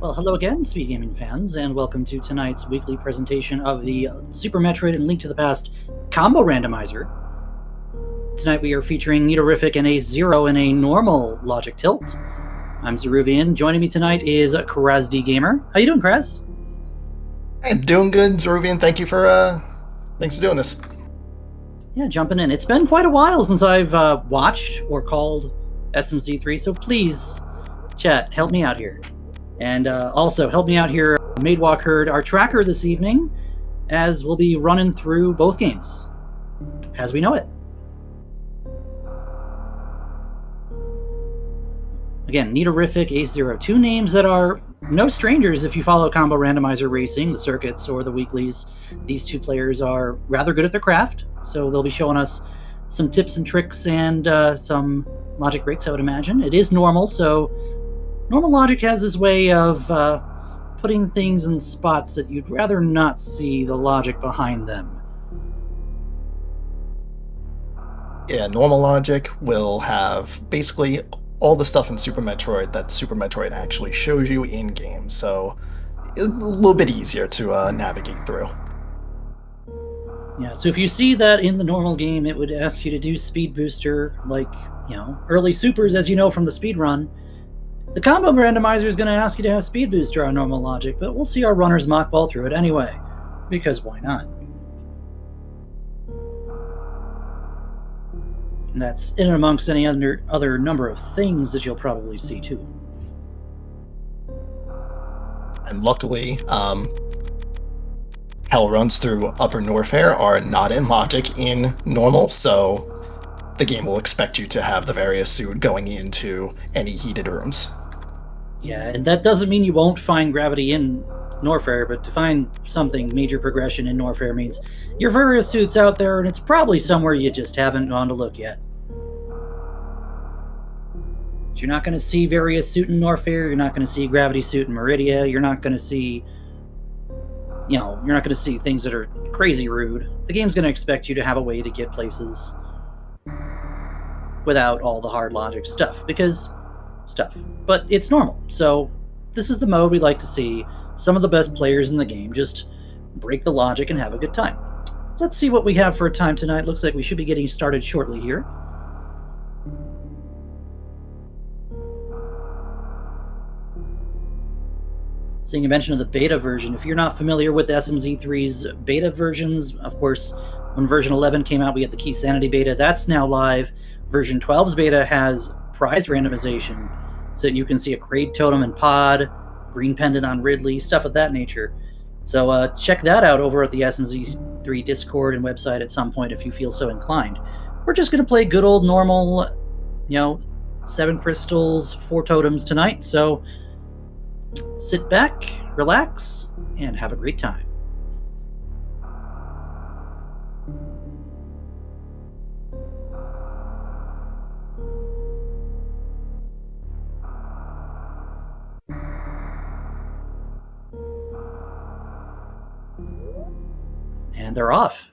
Well, hello again, Speed Gaming fans, and welcome to tonight's weekly presentation of the Super Metroid and Link to the Past Combo Randomizer. Tonight we are featuring Nitorific and a Zero in a normal logic tilt. I'm Zeruvian. Joining me tonight is KrazD Gamer. How you doing, Kraz? I'm doing good, Zeruvian. Thanks for doing this. Yeah, jumping in. It's been quite a while since I've watched or called SMZ3, so please, chat, help me out here. And also, help me out here, Madewalk Herd, our tracker this evening, as we'll be running through both games, as we know it. Again, Nitorific, Ace02, two names that are no strangers if you follow Combo Randomizer Racing, the circuits, or the weeklies. These two players are rather good at their craft, so they'll be showing us some tips and tricks and some logic breaks, I would imagine. It is normal, so normal logic has this way of putting things in spots that you'd rather not see the logic behind them. Yeah, normal logic will have basically all the stuff in Super Metroid that Super Metroid actually shows you in-game, so a little bit easier to navigate through. Yeah, so if you see that in the normal game, it would ask you to do Speed Booster, like, early supers, as you know from the speed run. The Combo Randomizer is going to ask you to have Speed Booster on normal logic, but we'll see our runners mock ball through it anyway, because why not? And that's in and amongst any other number of things that you'll probably see too. And luckily, hell runs through Upper Norfair are not in logic in normal, so the game will expect you to have the various suit going into any heated rooms. Yeah, and that doesn't mean you won't find gravity in Norfair, but to find something major progression in Norfair means your various suits out there, and it's probably somewhere you just haven't gone to look yet. But you're not going to see various suit in Norfair, you're not going to see gravity suit in Meridia, you're not going to see, you're not going to see things that are crazy rude. The game's going to expect you to have a way to get places without all the hard logic stuff, because stuff. But it's normal, so this is the mode we like to see some of the best players in the game just break the logic and have a good time. Let's see what we have for a time tonight. Looks like we should be getting started shortly here. Seeing a mention of the beta version. If you're not familiar with SMZ3's beta versions, of course, when version 11 came out, we had the Key Sanity beta. That's now live. Version 12's beta has prize randomization, so that you can see a Kraid Totem and Pod, Green Pendant on Ridley, stuff of that nature. So check that out over at the SMZ3 Discord and website at some point if you feel so inclined. We're just going to play good old normal, 7 crystals, 4 totems tonight, so sit back, relax, and have a great time. And they're off.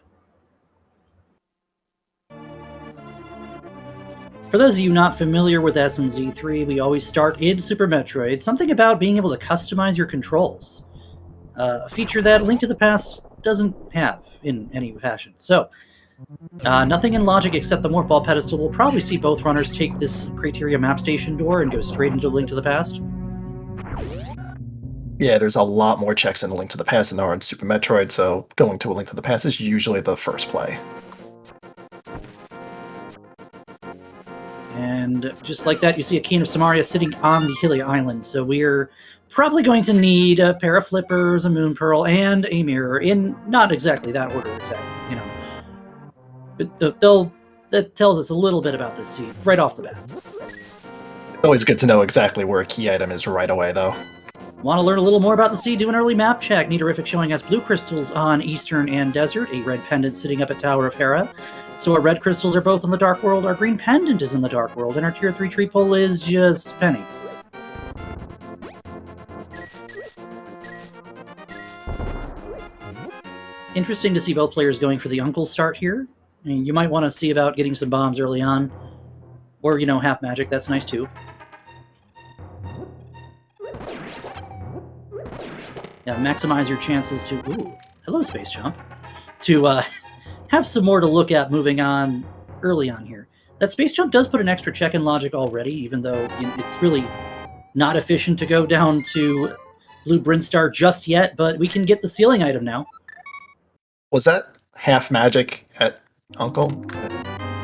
For those of you not familiar with SMZ3, we always start in Super Metroid. Something about being able to customize your controls. A feature that Link to the Past doesn't have in any fashion. So, nothing in logic except the Morph Ball pedestal. We'll probably see both runners take this Criteria map station door and go straight into Link to the Past. Yeah, there's a lot more checks in A Link to the Past than there are in Super Metroid, so going to A Link to the Past is usually the first play. And just like that, you see a Keen of Samaria sitting on the Hylia Island. So we're probably going to need a pair of flippers, a moon pearl, and a mirror in not exactly that order, But that tells us a little bit about this scene right off the bat. It's always good to know exactly where a key item is right away, though. Want to learn a little more about the sea? Do an early map check. Nitorific showing us blue crystals on Eastern and Desert, a red pendant sitting up at Tower of Hera. So our red crystals are both in the Dark World, our green pendant is in the Dark World, and our Tier 3 tree pole is just pennies. Interesting to see both players going for the Uncle start here. I mean, you might want to see about getting some bombs early on. Or, half magic, that's nice too. maximize your chances to... Ooh, hello, Space Jump. To have some more to look at moving on early on here. That Space Jump does put an extra check-in logic already, even though it's really not efficient to go down to Blue Brinstar just yet, but we can get the ceiling item now. Was that half magic at Uncle?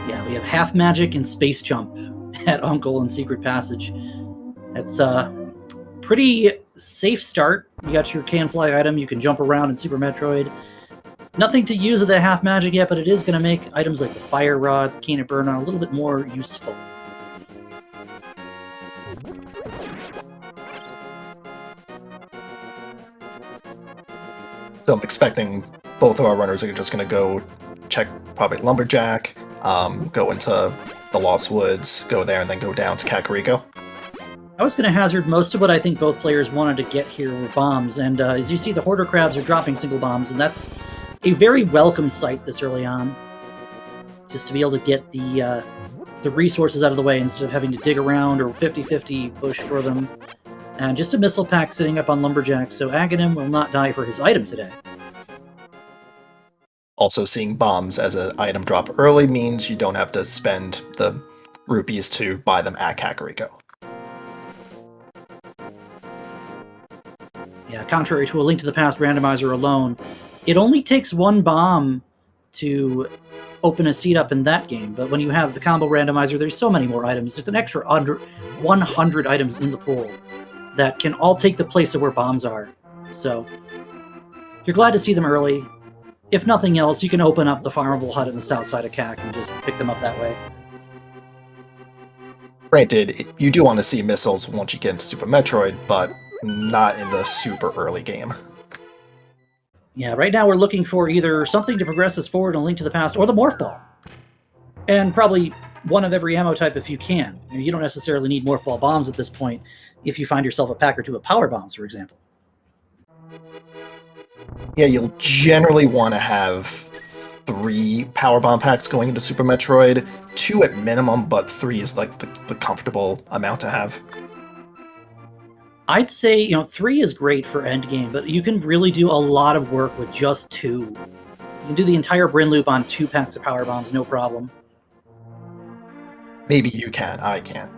Yeah, we have half magic and Space Jump at Uncle and Secret Passage. That's a pretty safe start. You got your Can Fly item, you can jump around in Super Metroid. Nothing to use with the half magic yet, but it is going to make items like the Fire Rod, the Cane of Burnout a little bit more useful. So I'm expecting both of our runners are just going to go check probably Lumberjack, go into the Lost Woods, go there, and then go down to Kakariko. I was going to hazard most of what I think both players wanted to get here were bombs, and as you see, the Hoarder Crabs are dropping single bombs, and that's a very welcome sight this early on. Just to be able to get the resources out of the way instead of having to dig around or 50-50 bush for them. And just a missile pack sitting up on Lumberjack, so Aghanim will not die for his item today. Also, seeing bombs as an item drop early means you don't have to spend the rupees to buy them at Kakariko. Yeah, contrary to A Link to the Past randomizer alone, it only takes one bomb to open a seat up in that game, but when you have the combo randomizer, there's so many more items. There's an extra under 100 items in the pool that can all take the place of where bombs are. So, you're glad to see them early. If nothing else, you can open up the farmable hut in the south side of CAC and just pick them up that way. Granted, you do want to see missiles once you get into Super Metroid, but not in the super early game. Yeah, right now we're looking for either something to progress us forward in A Link to the Past or the Morph Ball. And probably one of every ammo type if you can. You don't necessarily need Morph Ball bombs at this point if you find yourself a pack or two of Power Bombs, for example. Yeah, you'll generally want to have 3 Power Bomb packs going into Super Metroid. 2 at minimum, but 3 is like the comfortable amount to have. I'd say, 3 is great for Endgame, but you can really do a lot of work with just 2. You can do the entire Bryn loop on 2 packs of Power Bombs, no problem. Maybe you can, I can't.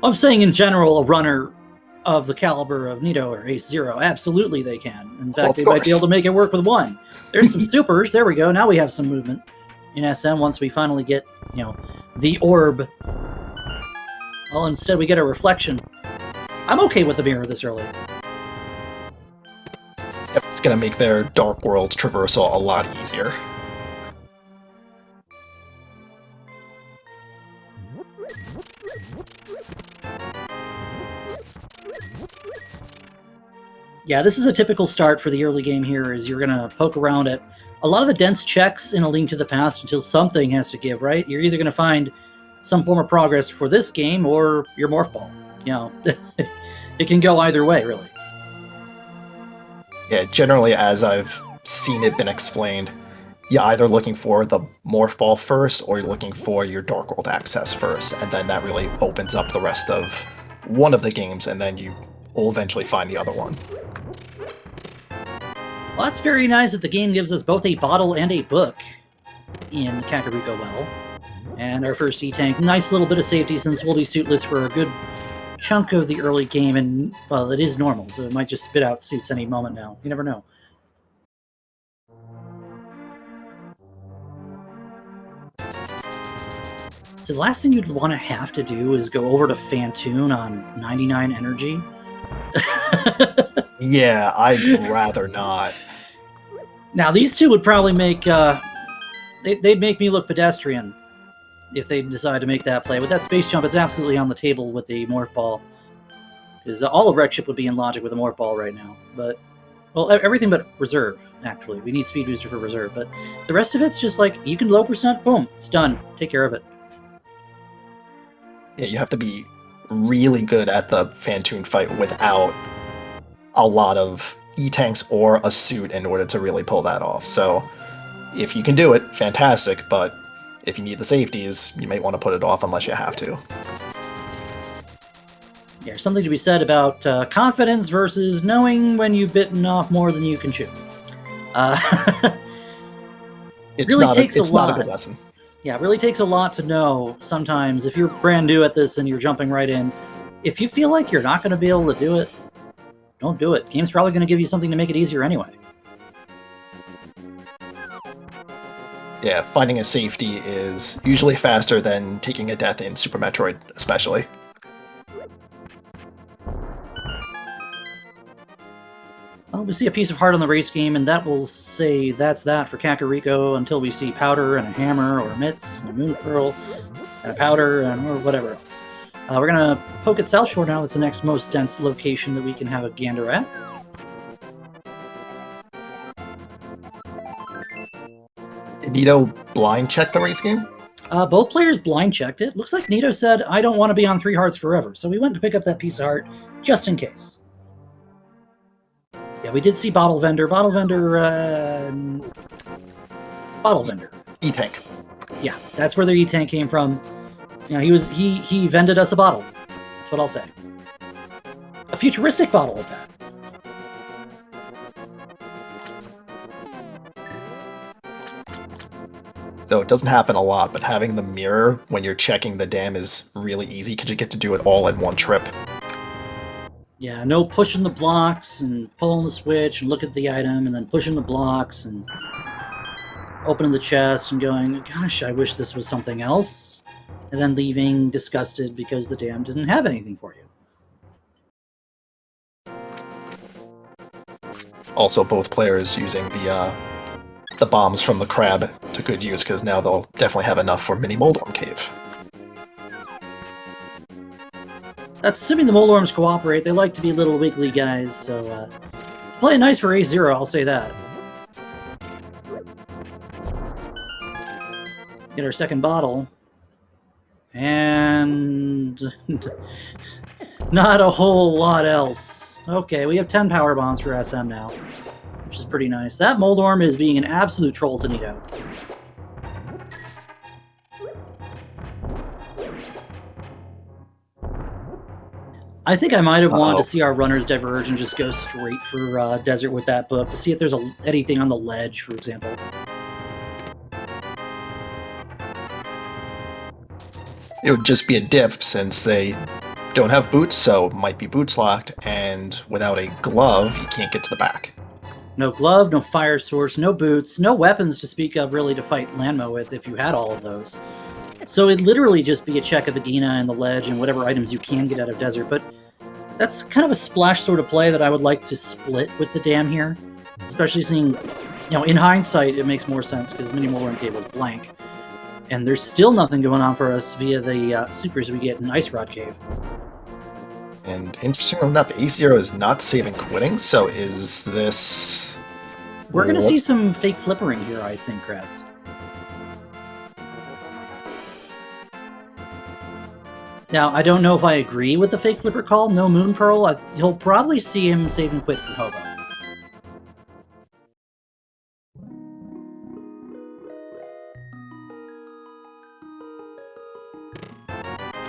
I'm saying in general, a runner of the caliber of Nito or Ace Zero, absolutely they can. In fact, they might be able to make it work with 1. There's some supers, there we go, now we have some movement in SM once we finally get, the orb. Well, instead we get a reflection. I'm okay with the mirror this early. Yep, it's going to make their Dark World traversal a lot easier. Yeah, this is a typical start for the early game here, is you're going to poke around at a lot of the dense checks in A Link to the Past until something has to give, right? You're either going to find some form of progress for this game or your Morph Ball. It can go either way, really. Yeah, generally, as I've seen it been explained, you're either looking for the Morph Ball first or you're looking for your Dark World access first, and then that really opens up the rest of one of the games, and then you will eventually find the other one. Well, that's very nice that the game gives us both a bottle and a book in Kakariko Well. And our first E-Tank, nice little bit of safety since we'll be suitless for a good chunk of the early game, and, well, it is normal, so it might just spit out suits any moment now. You never know. So the last thing you'd want to have to do is go over to Fantoon on 99 energy. Yeah, I'd rather not. Now, these two would probably make... they'd make me look pedestrian if they decide to make that play. With that Space Jump, it's absolutely on the table with the Morph Ball. Because all of Wreck Ship would be in logic with a Morph Ball right now. But, well, everything but Reserve, actually. We need Speed Booster for Reserve. But the rest of it's just like, you can low percent, boom, it's done. Take care of it. Yeah, you have to be really good at the Fantoon fight without a lot of E-Tanks or a suit in order to really pull that off. So, if you can do it, fantastic, but if you need the safeties, you might want to put it off unless you have to. There's something to be said about confidence versus knowing when you've bitten off more than you can chew. It's Really not a takes a it's not a lot. good lesson. Yeah, it really takes a lot to know sometimes if you're brand new at this and you're jumping right in. If you feel like you're not going to be able to do it, don't do it. Game's probably going to give you something to make it easier anyway. Yeah, finding a safety is usually faster than taking a death in Super Metroid, especially. Well, we see a piece of heart on the race game, and that will say that's that for Kakariko until we see powder and a hammer, or mitts, and a moon pearl, and a powder, and or whatever else. We're going to poke at South Shore now. That's the next most dense location that we can have a gander at. Did Nito blind check the race game? Both players blind checked it. Looks like Nito said, I don't want to be on 3 hearts forever, so we went to pick up that piece of heart just in case. Yeah, we did see Bottle Vendor. Bottle Vendor. E-Tank. Yeah, that's where their E-Tank came from. You know, he vended us a bottle. That's what I'll say. A futuristic bottle at that. So it doesn't happen a lot, but having the mirror when you're checking the dam is really easy because you get to do it all in one trip. Yeah, no pushing the blocks and pulling the switch and look at the item and then pushing the blocks and opening the chest and going, gosh, I wish this was something else. And then leaving disgusted because the dam didn't have anything for you. Also, both players using the bombs from the crab to good use, because now they'll definitely have enough for Mini Moldorm Cave. That's assuming the Moldorms cooperate. They like to be little wiggly guys, so playing nice for A0, I'll say that. Get our second bottle. And not a whole lot else. Okay, we have 10 power bombs for SM now, which is pretty nice. That Moldorm is being an absolute troll to Nito. I think I might have wanted to see our runners diverge and just go straight for desert with that book to see if there's anything on the ledge, for example. It would just be a dip since they don't have boots, so it might be boots locked, and without a glove, you can't get to the back. No glove, no fire source, no boots, no weapons to speak of really to fight Lanmo with if you had all of those. So it'd literally just be a check of the Gina and the ledge and whatever items you can get out of desert, but that's kind of a splash sort of play that I would like to split with the dam here, especially seeing, in hindsight, it makes more sense because Mini Moldorm Cave was blank. And there's still nothing going on for us via the supers we get in Ice Rod Cave. And interestingly enough, A0 is not saving quitting, so is this... We're going to see some fake flippering here, I think, Kraz. Now, I don't know if I agree with the fake flipper call. No Moon Pearl. You'll probably see him save and quit from Hobo.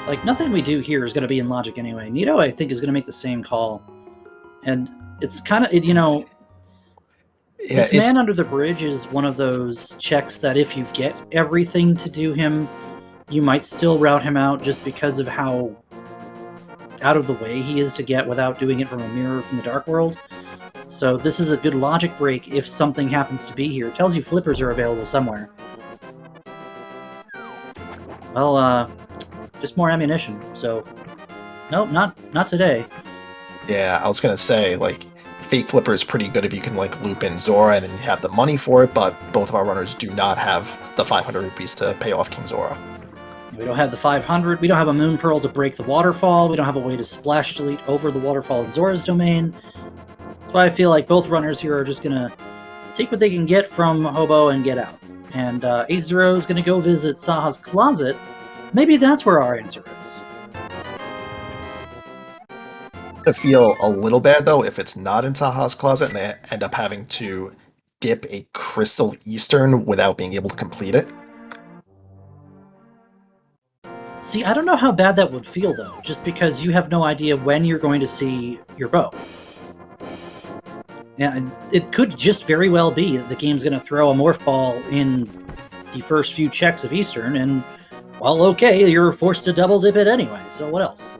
Like, nothing we do here is going to be in logic anyway. Nito, I think, is going to make the same call. And it's kind of, this man under the bridge is one of those checks that if you get everything to do him, you might still route him out just because of how out of the way he is to get without doing it from a mirror from the Dark World. So this is a good logic break if something happens to be here. It tells you flippers are available somewhere. Well, just more ammunition, so... Nope, not today. Yeah, I was gonna say, like, Fake Flipper is pretty good if you can, like, loop in Zora and then you have the money for it, but both of our runners do not have the 500 rupees to pay off King Zora. We don't have the 500, we don't have a Moon Pearl to break the waterfall, we don't have a way to splash delete over the waterfall in Zora's domain. That's why I feel like both runners here are just gonna take what they can get from Hobo and get out. And A0 is gonna go visit Saha's closet. Maybe that's where our answer is. I feel a little bad, though, if it's not in Saha's closet and they end up having to dip a Crystal Eastern without being able to complete it. See, I don't know how bad that would feel, though, just because you have no idea when you're going to see your bow. And it could just very well be that the game's going to throw a morph ball in the first few checks of Eastern, and, well, okay, you're forced to double dip it anyway, so what else?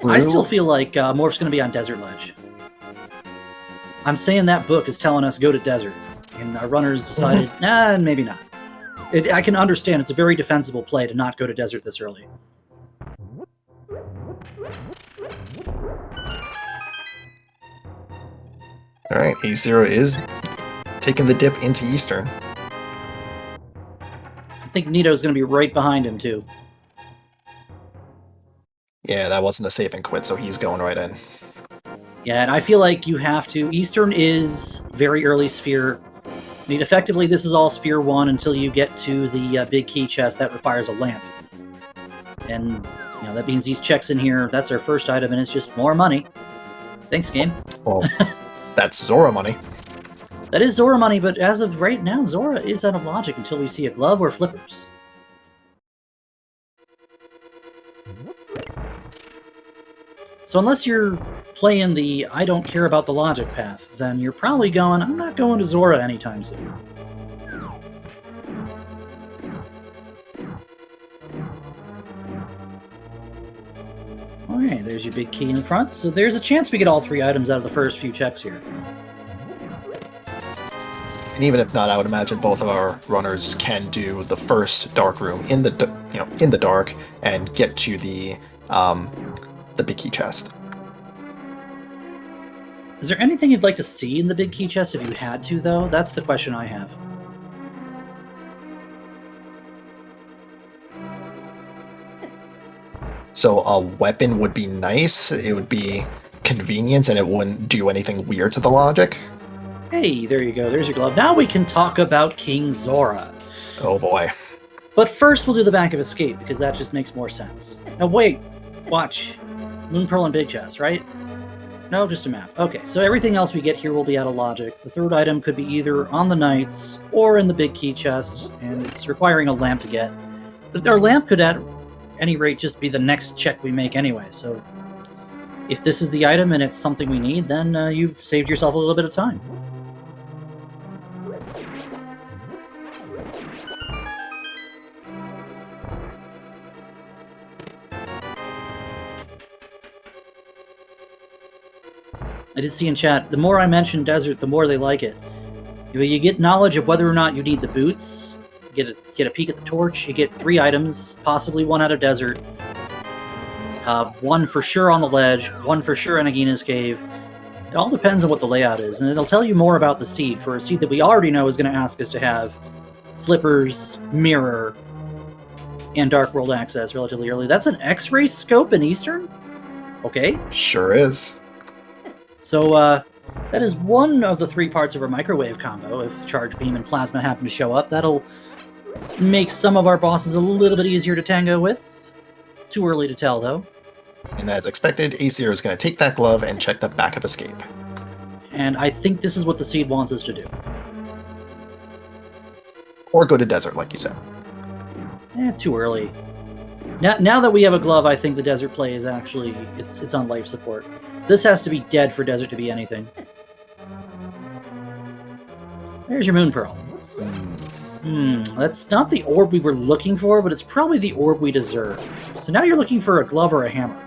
I still feel like Morph's going to be on Desert Ledge. I'm saying that book is telling us go to Desert, and our runners decided, nah, maybe not. I can understand it's a very defensible play to not go to Desert this early. Alright, A0 is taking the dip into Eastern. I think Nito's going to be right behind him, too. Yeah, that wasn't a save and quit, so he's going right in. Yeah, and I feel like you have to. Eastern is very early Sphere. I mean, effectively, this is all Sphere 1 until you get to the big key chest that requires a lamp. And, you know, that means these checks in here, that's our first item, and it's just more money. Thanks, game. Well, that's Zora money. That is Zora money, but as of right now, Zora is out of logic until we see a glove or flippers. So unless you're playing the I don't care about the logic path, then you're probably going, I'm not going to Zora anytime soon. Okay, there's your big key in front, so there's a chance we get all 3 items out of the first few checks here. And even if not, I would imagine both of our runners can do the first dark room in the dark and get to the big key chest. Is there anything you'd like to see in the big key chest if you had to, though? That's the question I have. So a weapon would be nice, it would be convenient, and it wouldn't do anything weird to the logic. Hey, there you go. There's your glove. Now we can talk about King Zora. Oh boy. But first we'll do the Bank of Escape, because that just makes more sense. Now wait, watch. Moon Pearl and Big Chest, right? No, just a map. Okay, so everything else we get here will be out of logic. The third item could be either on the Knights or in the big key chest, and it's requiring a lamp to get. But our lamp could at any rate just be the next check we make anyway, so if this is the item and it's something we need, then you've saved yourself a little bit of time. I did see in chat, the more I mention Desert, the more they like it. You get knowledge of whether or not you need the boots, get a peek at the torch, you get 3 items, possibly 1 out of Desert, 1 for sure on the ledge, 1 for sure in Agina's cave. It all depends on what the layout is, and it'll tell you more about the seed. For a seed that we already know is going to ask us to have flippers, mirror, and Dark World access relatively early. That's an X-ray scope in Eastern? Okay. Sure is. So, that is one of the 3 parts of our microwave combo. If Charge Beam and Plasma happen to show up, that'll make some of our bosses a little bit easier to tango with. Too early to tell, though. And as expected, A0 is going to take that glove and check the Back of Escape. And I think this is what the seed wants us to do. Or go to Desert, like you said. Too early. Now that we have a glove, I think the Desert play is actually, it's on life support. This has to be dead for Desert to be anything. There's your Moon Pearl. That's not the orb we were looking for, but it's probably the orb we deserve. So now you're looking for a glove or a hammer.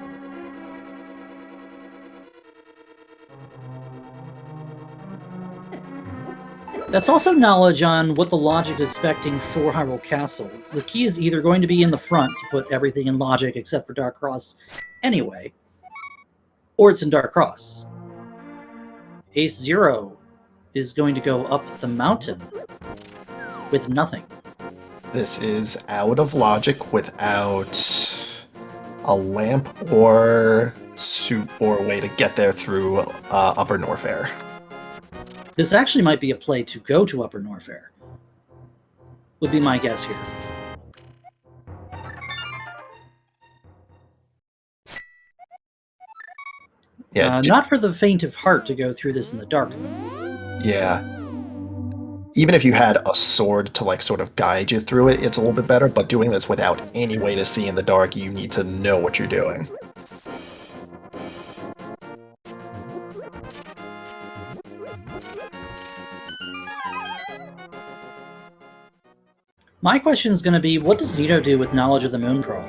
That's also knowledge on what the logic is expecting for Hyrule Castle. The key is either going to be in the front to put everything in logic except for Dark Cross anyway, or it's in Dark Cross. Ace Zero is going to go up the mountain with nothing. This is out of logic without a lamp or soup or way to get there through Upper Norfair. This actually might be a play to go to Upper Norfair. Would be my guess here. Yeah, not for the faint of heart to go through this in the dark, though. Yeah. Even if you had a sword to like sort of guide you through it, it's a little bit better, but doing this without any way to see in the dark, you need to know what you're doing. My question is going to be, what does Nito do with knowledge of the moon pearl?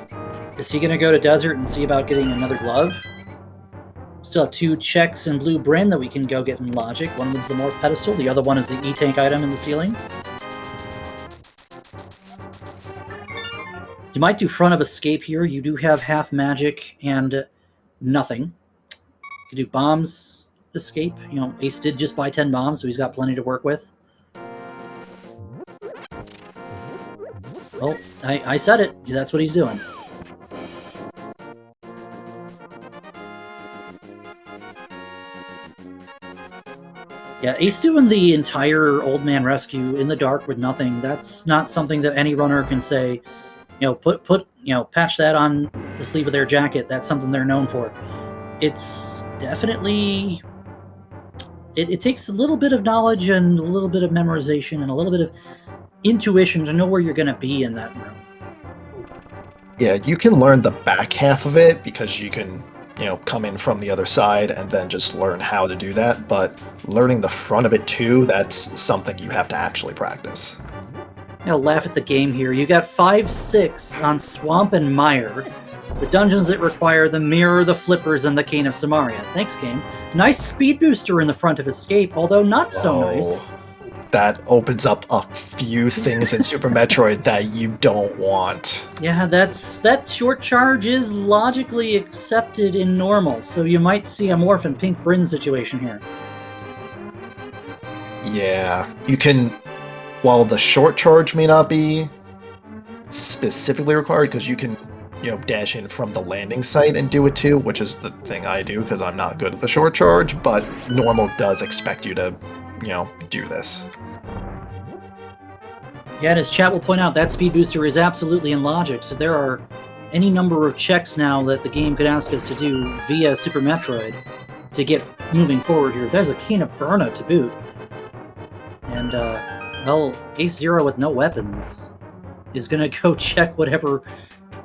Is he going to go to desert and see about getting another glove? Still have 2 checks in blue Bryn that we can go get in logic. One of them's the morph pedestal, the other one is the E-tank item in the ceiling. You might do front of escape here. You do have half magic and nothing. You can do bombs escape. You know, Ace did just buy 10 bombs, so he's got plenty to work with. Well, I said it. That's what he's doing. Yeah, Ace doing the entire old man rescue in the dark with nothing. That's not something that any runner can say, patch that on the sleeve of their jacket. That's something they're known for. It's definitely... It takes a little bit of knowledge and a little bit of memorization and a little bit of intuition to know where you're going to be in that room. Yeah, you can learn the back half of it because you can, come in from the other side and then just learn how to do that, but learning the front of it too, that's something you have to actually practice. Laugh at the game here. You got 5-6 on Swamp and Mire, the dungeons that require the Mirror, the Flippers, and the Cane of Samaria. Thanks, game. Nice speed booster in the front of Escape, although not so nice. That opens up a few things in Super Metroid that you don't want. Yeah, that short charge is logically accepted in normal, so you might see a Morph and Pink Bryn situation here. Yeah, you can... While the short charge may not be specifically required, because you can, dash in from the landing site and do it too, which is the thing I do because I'm not good at the short charge, but normal does expect you to, do this. Yeah, and as chat will point out, that speed booster is absolutely in logic, so there are any number of checks now that the game could ask us to do via Super Metroid to get moving forward here. There's a Cane of Burna to boot. And, Ace Zero with no weapons is going to go check whatever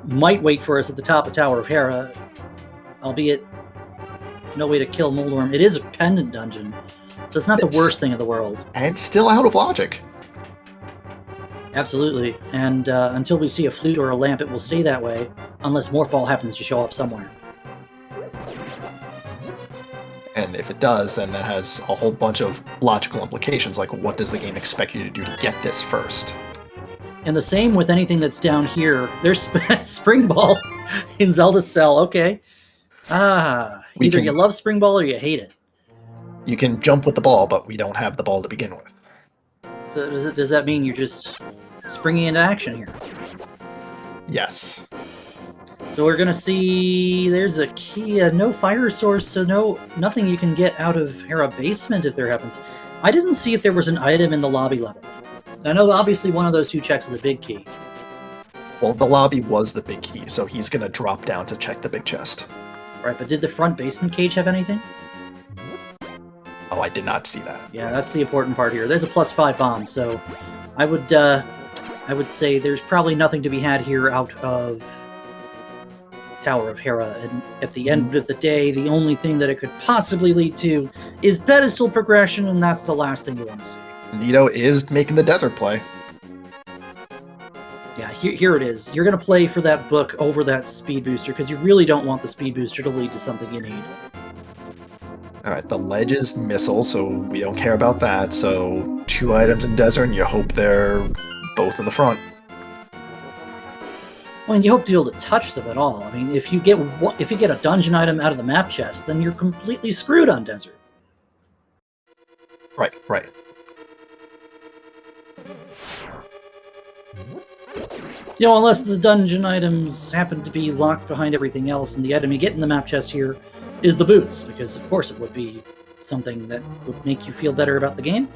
might wait for us at the top of Tower of Hera, albeit no way to kill Moldworm. It is a pendant dungeon, so it's not the worst thing in the world. And still out of logic. Absolutely, and until we see a flute or a lamp, it will stay that way, unless Morph Ball happens to show up somewhere. And if it does, then that has a whole bunch of logical implications, like what does the game expect you to do to get this first? And the same with anything that's down here. There's Spring Ball in Zelda Cell, okay. Either you love Spring Ball or you hate it. You can jump with the ball, but we don't have the ball to begin with. So does that mean you're just springing into action here? Yes. So we're gonna see there's a key, no fire source, so nothing you can get out of Hera Basement if there happens. I didn't see if there was an item in the lobby level. I know obviously one of those 2 checks is a big key. Well, the lobby was the big key, so he's gonna drop down to check the big chest. Right, but did the front basement cage have anything? Oh, I did not see that. Yeah, that's the important part here. There's a +5 bomb, so I would say there's probably nothing to be had here out of Tower of Hera, and at the end of the day, the only thing that it could possibly lead to is pedestal progression, and that's the last thing you want to see. Nito is making the desert play. Yeah, here it is. You're going to play for that book over that speed booster, because you really don't want the speed booster to lead to something you need. Alright, the ledge is missile, so we don't care about that, so 2 items in desert, and you hope they're both in the front. Well, and you hope to be able to touch them at all. I mean, if you get a dungeon item out of the map chest, then you're completely screwed on desert. Right. Unless the dungeon items happen to be locked behind everything else, and the item you get in the map chest here is the boots, because of course it would be something that would make you feel better about the game.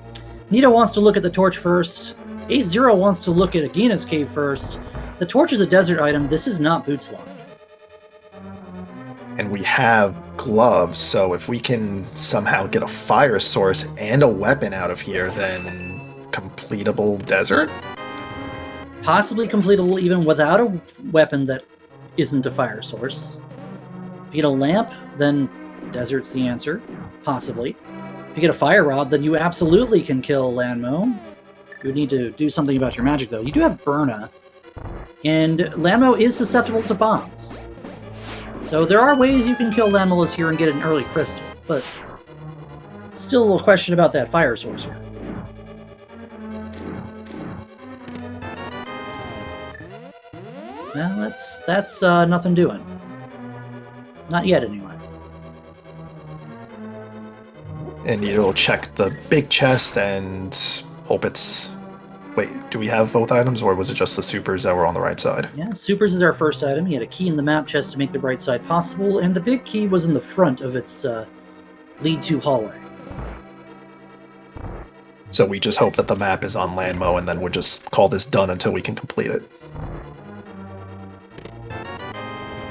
Nito wants to look at the torch first. Ace Zero wants to look at Agina's cave first. The torch is a desert item. This is not boots locked. And we have gloves, so if we can somehow get a fire source and a weapon out of here, then completable desert? Possibly completable even without a weapon that isn't a fire source. If you get a lamp, then desert's the answer. Possibly. If you get a fire rod, then you absolutely can kill Landmo. You would need to do something about your magic, though. You do have Burna, and Landmo is susceptible to bombs. So there are ways you can kill Landmo here and get an early crystal, but still a question about that fire source here. Well, that's nothing doing. Not yet, anyway. And you'll check the big chest and hope it's... Wait, do we have both items, or was it just the supers that were on the right side? Yeah, supers is our first item. You had a key in the map chest to make the right side possible, and the big key was in the front of its lead-to hallway. So we just hope that the map is on Landmo, and then we'll just call this done until we can complete it.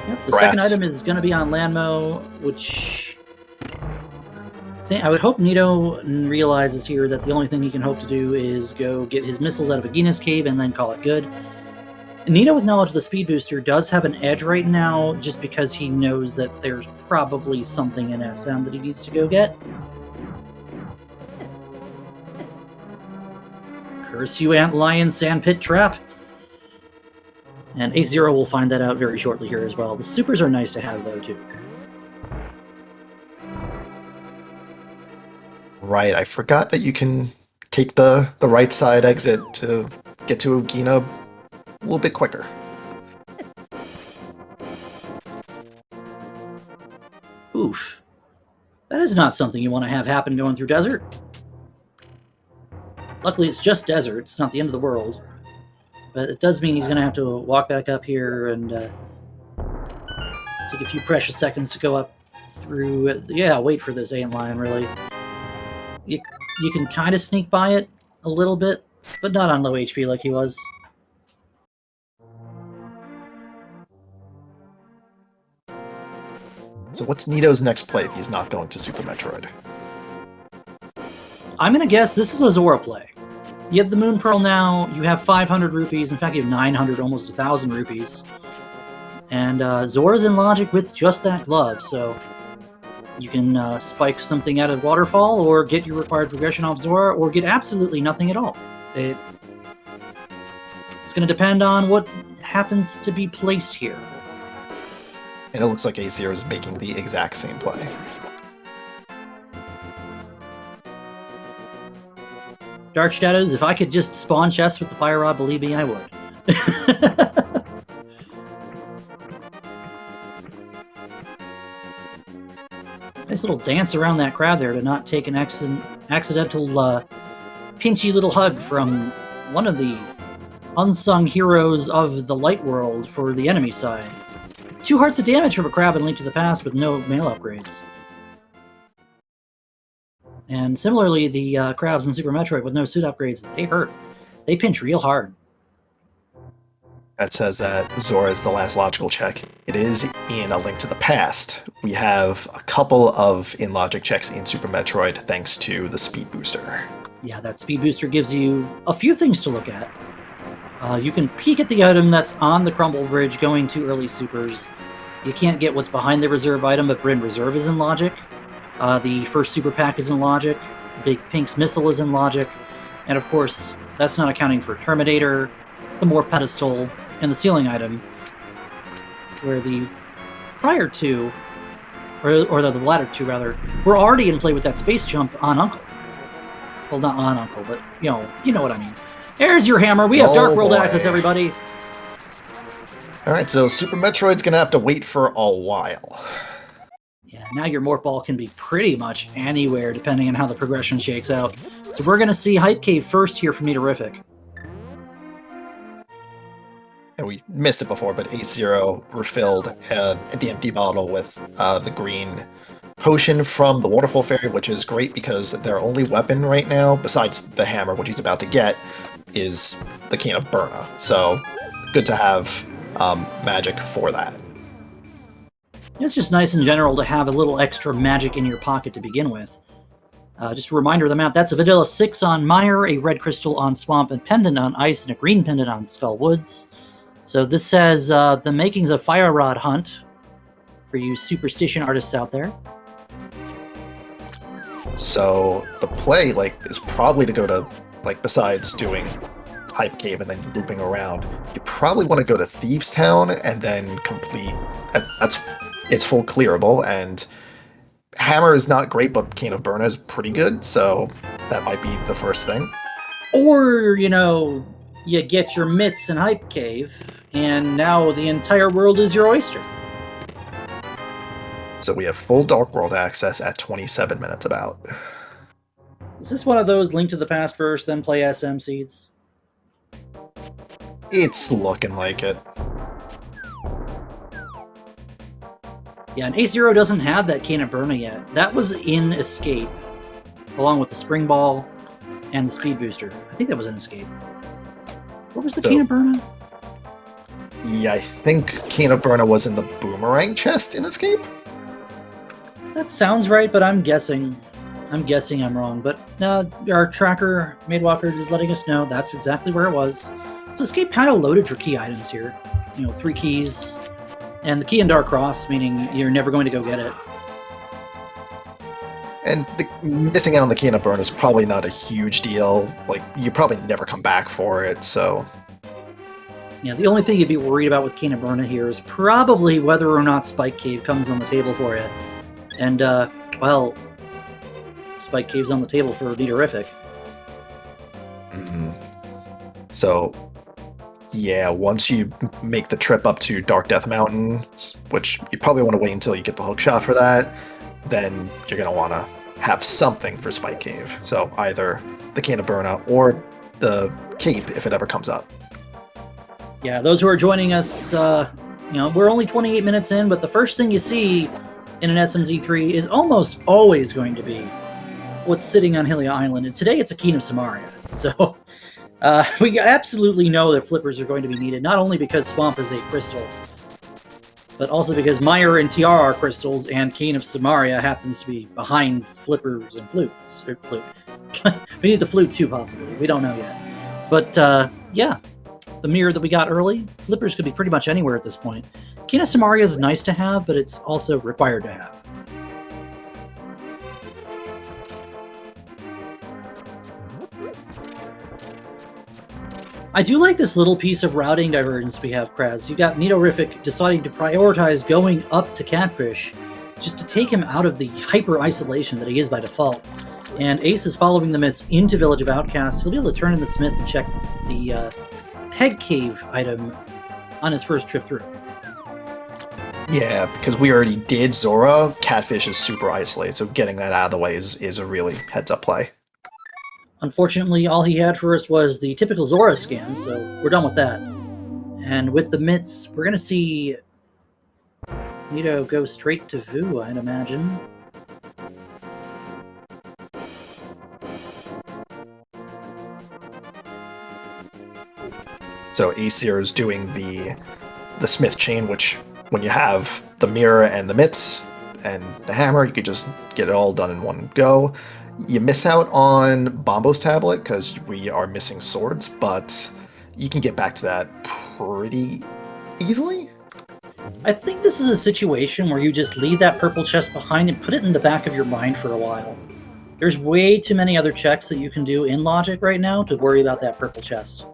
Yep, the second item is going to be on Landmo, which I would hope Nito realizes here that the only thing he can hope to do is go get his missiles out of Agina's cave and then call it good. Nito, with knowledge of the speed booster, does have an edge right now just because he knows that there's probably something in SM that he needs to go get. Curse you, Antlion Sandpit Trap! And A0 will find that out very shortly here as well. The supers are nice to have, though, too. Right, I forgot that you can take the right side exit to get to Agina a little bit quicker. Oof. That is not something you want to have happen going through desert. Luckily, it's just desert. It's not the end of the world. But it does mean he's going to have to walk back up here and take a few precious seconds to go up through... Yeah, wait for this Antlion, really. You can kind of sneak by it a little bit, but not on low HP like he was. So what's Nito's next play if he's not going to Super Metroid? I'm going to guess this is a Zora play. You have the Moon Pearl now, you have 500 rupees, in fact you have 900, almost 1,000 rupees. And Zora's in logic with just that glove, so you can spike something out of Waterfall, or get your required progression off Zora, or get absolutely nothing at all. It's going to depend on what happens to be placed here. And it looks like A0 is making the exact same play. Dark Shadows, if I could just spawn chests with the Fire Rod, believe me, I would. Nice little dance around that crowd there to not take an accidental pinchy little hug from one of the unsung heroes of the light world for the enemy side. 2 hearts of damage from a crab in Link to the Past with no mail upgrades. And similarly, the crabs in Super Metroid with no suit upgrades, they hurt. They pinch real hard. That says that Zora is the last logical check. It is in A Link to the Past. We have a couple of in-logic checks in Super Metroid thanks to the speed booster. Yeah, that speed booster gives you a few things to look at. You can peek at the item that's on the Crumble Bridge going to early supers. You can't get what's behind the reserve item, but Bryn Reserve is in logic. The first super pack is in logic. Big Pink's missile is in logic. And of course, that's not accounting for Terminator, the Morph Pedestal, and the ceiling item, where the prior two, or the latter two rather, were already in play with that space jump on Uncle. Well, not on Uncle, but you know what I mean. There's your hammer. We have Dark World access, everybody. All right, so Super Metroid's gonna have to wait for a while. Yeah, now your Morph Ball can be pretty much anywhere depending on how the progression shakes out. So we're gonna see Hype Cave first here from Meterific. And we missed it before, but A0 refilled the empty bottle with the green potion from the Waterfall Fairy, which is great because their only weapon right now, besides the hammer, which he's about to get, is the Cane of Burna. So good to have magic for that. It's just nice in general to have a little extra magic in your pocket to begin with. Just a reminder of the map. That's a Vanilla 6 on Mire, a red crystal on Swamp and Pendant on Ice, and a green pendant on Skull Woods. So this says the makings of Fire Rod Hunt for you superstition artists out there. So the play, is probably to go to, besides doing Hype Cave and then looping around, you probably want to go to Thieves Town and then complete. It's full clearable, and Hammer is not great, but Cane of Burna is pretty good, so that might be the first thing. Or, you get your mitts in Hype Cave, and now the entire world is your oyster. So we have full Dark World access at 27 minutes about. Is this one of those Link to the Past first, then play SM Seeds? It's looking like it. Yeah, and A0 doesn't have that Cane of Burna yet. That was in Escape, along with the Spring Ball and the Speed Booster. I think that was in Escape. What was the Cane of Burna? Yeah, I think Cane of Burna was in the Boomerang chest in Escape? That sounds right, but I'm guessing I'm wrong. But our tracker, Madewalker, is letting us know that's exactly where it was. So Escape kind of loaded for key items here. 3 keys, and the key in Dark Cross, meaning you're never going to go get it. And missing out on the Cane of Burna is probably not a huge deal. You probably never come back for it, so... Yeah, the only thing you'd be worried about with Cane of Burna here is probably whether or not Spike Cave comes on the table for you. And, Spike Cave's on the table for Nidourific. So, yeah, once you make the trip up to Dark Death Mountain, which you probably want to wait until you get the hook shot for that, then you're going to want to have something for Spike Cave. So either the Cane of Burna or the Cape if it ever comes up. Yeah, those who are joining us, we're only 28 minutes in, but the first thing you see in an SMZ3 is almost always going to be what's sitting on Hylia Island. And today it's a Keen of Samaria. So we absolutely know that flippers are going to be needed, not only because Swamp is a crystal, but also because Mire and Tiara are crystals, and Keen of Samaria happens to be behind flippers and flutes. Or flute. We need the flute too, possibly. We don't know yet. But, yeah. The mirror that we got early, flippers could be pretty much anywhere at this point. Keen of Samaria is nice to have, but it's also required to have. I do like this little piece of routing divergence we have, Kraz. You got Nidourific deciding to prioritize going up to Catfish just to take him out of the hyper-isolation that he is by default. And Ace is following the mitts into Village of Outcasts. He'll be able to turn in the Smith and check the Peg Cave item on his first trip through. Yeah, because we already did Zora, Catfish is super isolated, so getting that out of the way is a really heads-up play. Unfortunately, all he had for us was the typical Zora scam, so we're done with that. And with the mitts, we're going to see Nido go straight to Vu, I'd imagine. So Aesir is doing the Smith chain, which when you have the mirror and the mitts and the hammer, you could just get it all done in one go. You miss out on Bombo's tablet because we are missing swords, but you can get back to that pretty easily. I think this is a situation where you just leave that purple chest behind and put it in the back of your mind for a while. There's way too many other checks that you can do in Logic right now to worry about that purple chest.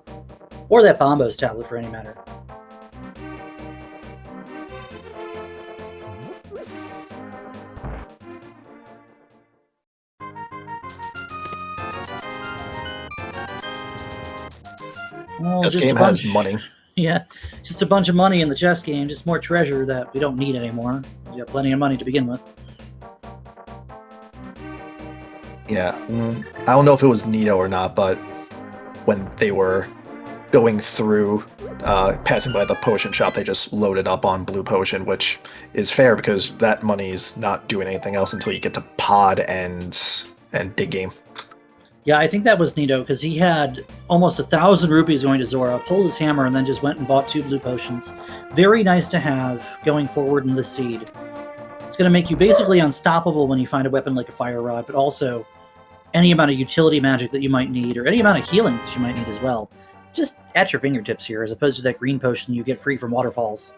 Or that Bombo's tablet, for any matter. Well, this game has money. Yeah, just a bunch of money in the chess game, just more treasure that we don't need anymore. We got plenty of money to begin with. Yeah, I don't know if it was Nido or not, but when they were going through, passing by the potion shop, they just loaded up on Blue Potion, which is fair because that money is not doing anything else until you get to Pod and Dig Game. Yeah, I think that was Nido, because he had almost 1,000 rupees going to Zora, pulled his hammer, and then just went and bought 2 blue potions. Very nice to have going forward in the seed. It's going to make you basically unstoppable when you find a weapon like a fire rod, but also any amount of utility magic that you might need, or any amount of healing that you might need as well, just at your fingertips here, as opposed to that green potion you get free from waterfalls.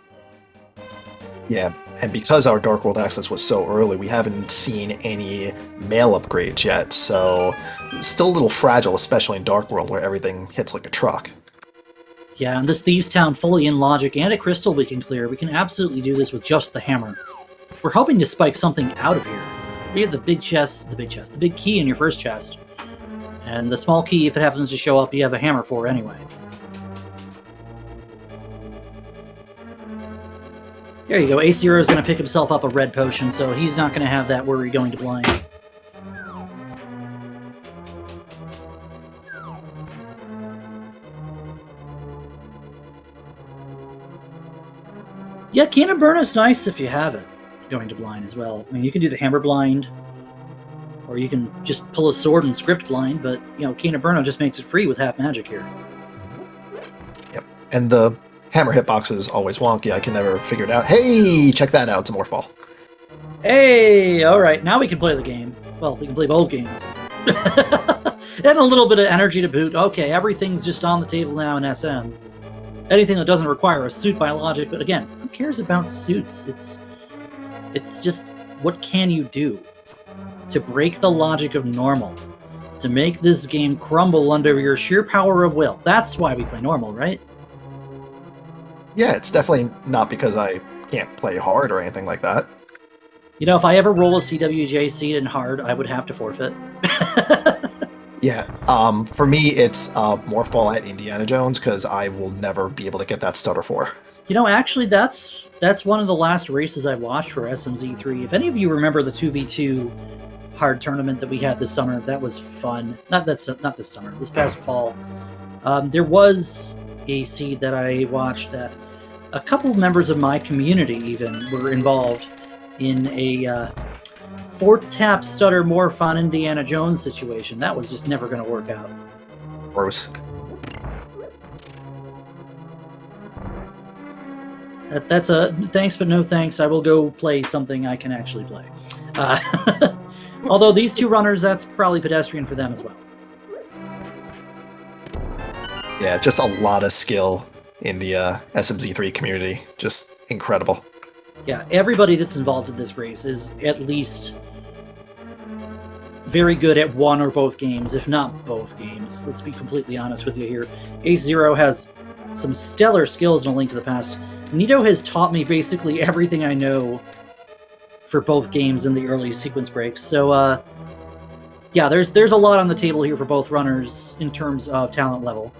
Yeah, and because our Dark World access was so early, we haven't seen any mail upgrades yet, so it's still a little fragile, especially in Dark World where everything hits like a truck. Yeah, and this Thieves Town fully in logic and a crystal we can clear, we can absolutely do this with just the hammer. We're hoping to spike something out of here. You get the big key in your first chest. And the small key, if it happens to show up, you have a hammer for anyway. There you go. A0 is going to pick himself up a red potion, so he's not going to have that worry going to blind. Yeah, Can of Burn is nice if you have it going to blind as well. I mean, you can do the hammer blind, or you can just pull a sword and script blind, but, you know, Can of Burn just makes it free with half magic here. Yep, and the hammer hitbox is always wonky. I can never figure it out. Hey, check that out. It's a morph ball. Hey, all right. Now we can play the game. Well, we can play both games. And a little bit of energy to boot. Okay, everything's just on the table now in SM. Anything that doesn't require a suit by logic, but again, who cares about suits? It's just, what can you do to break the logic of normal? To make this game crumble under your sheer power of will. That's why we play normal, right? Yeah, it's definitely not because I can't play hard or anything like that. You know, if I ever roll a CWJ seed in hard, I would have to forfeit. Yeah, for me, it's Morph Ball at Indiana Jones, because I will never be able to get that stutter for. You know, actually, that's one of the last races I watched for SMZ3. If any of you remember the 2v2 hard tournament that we had this summer, that was fun. Not this summer, this past fall. There was a seed that I watched that a couple of members of my community even were involved in a 4-tap stutter morph on Indiana Jones situation. That was just never going to work out. Gross. That's a thanks but no thanks. I will go play something I can actually play. Although these two runners, that's probably pedestrian for them as well. Yeah, just a lot of skill in the SMZ3 community. Just incredible. Yeah, everybody that's involved in this race is at least very good at one or both games, if not both games. Let's be completely honest with you here. A0 has some stellar skills in A Link to the Past. Nito has taught me basically everything I know for both games in the early sequence breaks. So, yeah, there's a lot on the table here for both runners in terms of talent level.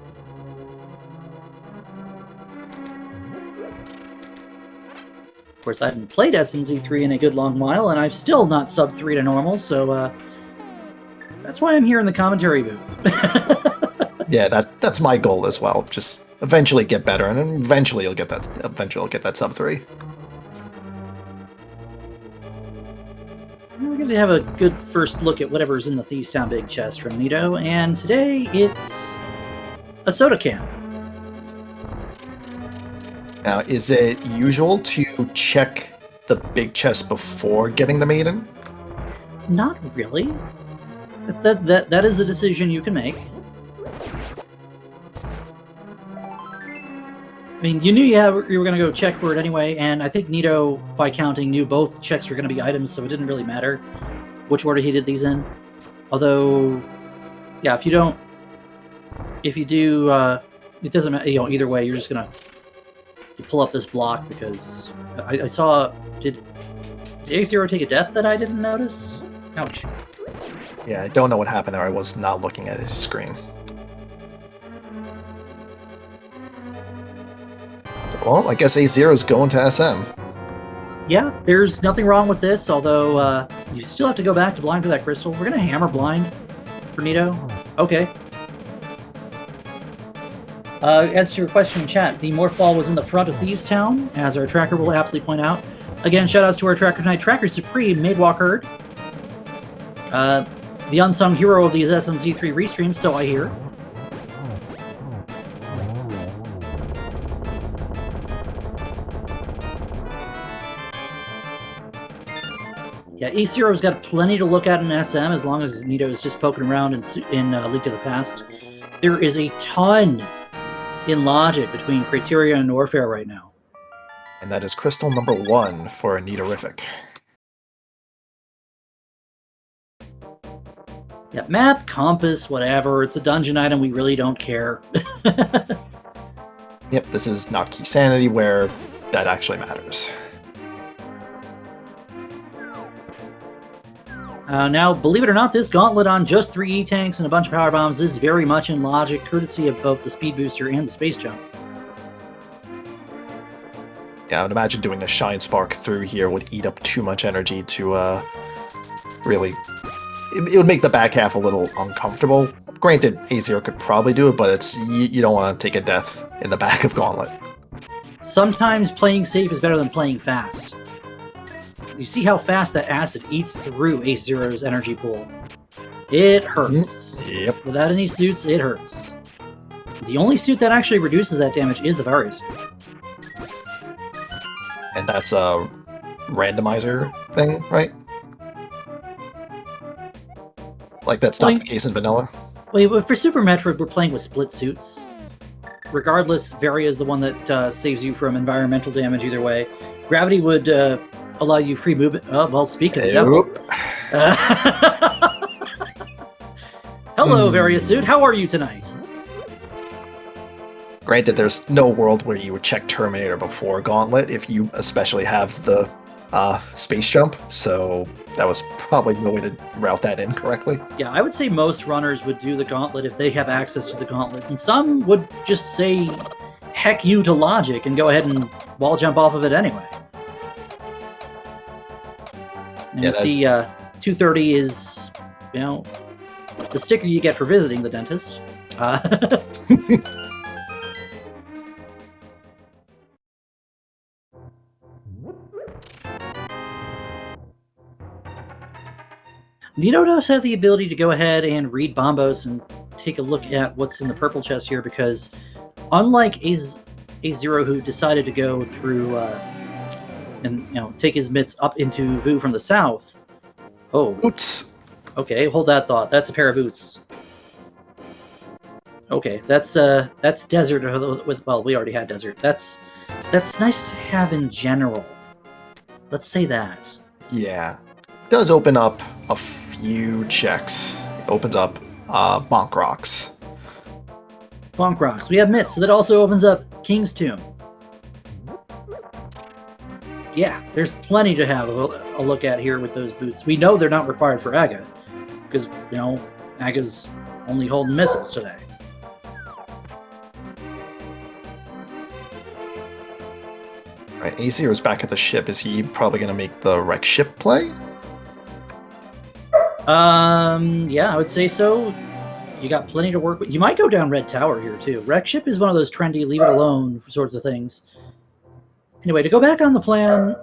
Of course, I haven't played SMZ3 in a good long while, and I've still not sub 3 to normal, so that's why I'm here in the commentary booth. Yeah, that's my goal as well. Just eventually get better, and then eventually you'll get that sub 3. We're going to have a good first look at whatever's in the Thieves Town big chest from Nito, and today it's a soda can. Now, is it usual to check the big chest before getting the maiden? Not really. That is a decision you can make. I mean, you knew you were going to go check for it anyway, and I think Nito, by counting, knew both checks were going to be items, so it didn't really matter which order he did these in. Although, yeah, if you do, it doesn't matter. You know, either way, you're just going to pull up this block because I saw. Did A0 take a death that I didn't notice? Ouch. Yeah, I don't know what happened there. I was not looking at his screen. Well, I guess A0 is going to SM. Yeah, there's nothing wrong with this, although you still have to go back to blind for that crystal. We're going to hammer blind for Nito. Okay. As to your question in chat, the morph ball was in the front of Thieves Town, as our tracker will aptly point out. Again, shoutouts to our tracker tonight, Tracker Supreme, Madewalk Herd. The unsung hero of these SMZ3 restreams, so I hear. Yeah, A0's got plenty to look at in SM as long as Nito is just poking around in Link of the Past. There is a ton in logic between Criteria and Warfare right now. And that is crystal number 1 for a Nitorific. Yeah, map, compass, whatever. It's a dungeon item. We really don't care. Yep, this is not Key Sanity where that actually matters. Now, believe it or not, this gauntlet on just 3 E-tanks and a bunch of power bombs is very much in logic, courtesy of both the speed booster and the space jump. Yeah, I would imagine doing a Shine Spark through here would eat up too much energy to really... It would make the back half a little uncomfortable. Granted, A0 could probably do it, but it's you don't want to take a death in the back of Gauntlet. Sometimes playing safe is better than playing fast. You see how fast that acid eats through A0's energy pool. It hurts. Yep. Without any suits, it hurts. The only suit that actually reduces that damage is the Varia suit. And that's a randomizer thing, right? Like that's not the case in vanilla? Wait, but for Super Metroid, we're playing with split suits. Regardless, Varia is the one that saves you from environmental damage either way. Gravity would allow you free movement. Oh, well, speaking of devil. Hello, Varia suit. How are you tonight? Granted, there's no world where you would check Terminator before Gauntlet if you especially have the space jump, so that was probably no way to route that in correctly. Yeah, I would say most runners would do the Gauntlet if they have access to the Gauntlet, and some would just say heck you to logic and go ahead and wall jump off of it anyway. And yeah, you see 230 is, you know, the sticker you get for visiting the dentist. Nito does have the ability to go ahead and read Bombos and take a look at what's in the purple chest here, because unlike A0, who decided to go through and take his mitts up into Vu from the south. Oh, boots. Okay, hold that thought. That's a pair of boots. Okay, that's desert with, well, we already had desert. That's nice to have in general. Let's say that. Yeah. It does open up a few checks. It opens up Bonk Rocks. Bonk Rocks. We have mitts, so that also opens up King's Tomb. Yeah, there's plenty to have a look at here with those boots. We know they're not required for Aga, because, you know, Aga's only holding missiles today. Alright, A0 is back at the ship. Is he probably going to make the wreck ship play? Yeah, I would say so. You got plenty to work with. You might go down Red Tower here, too. Wreck ship is one of those trendy, leave it alone sorts of things. Anyway, to go back on the plan,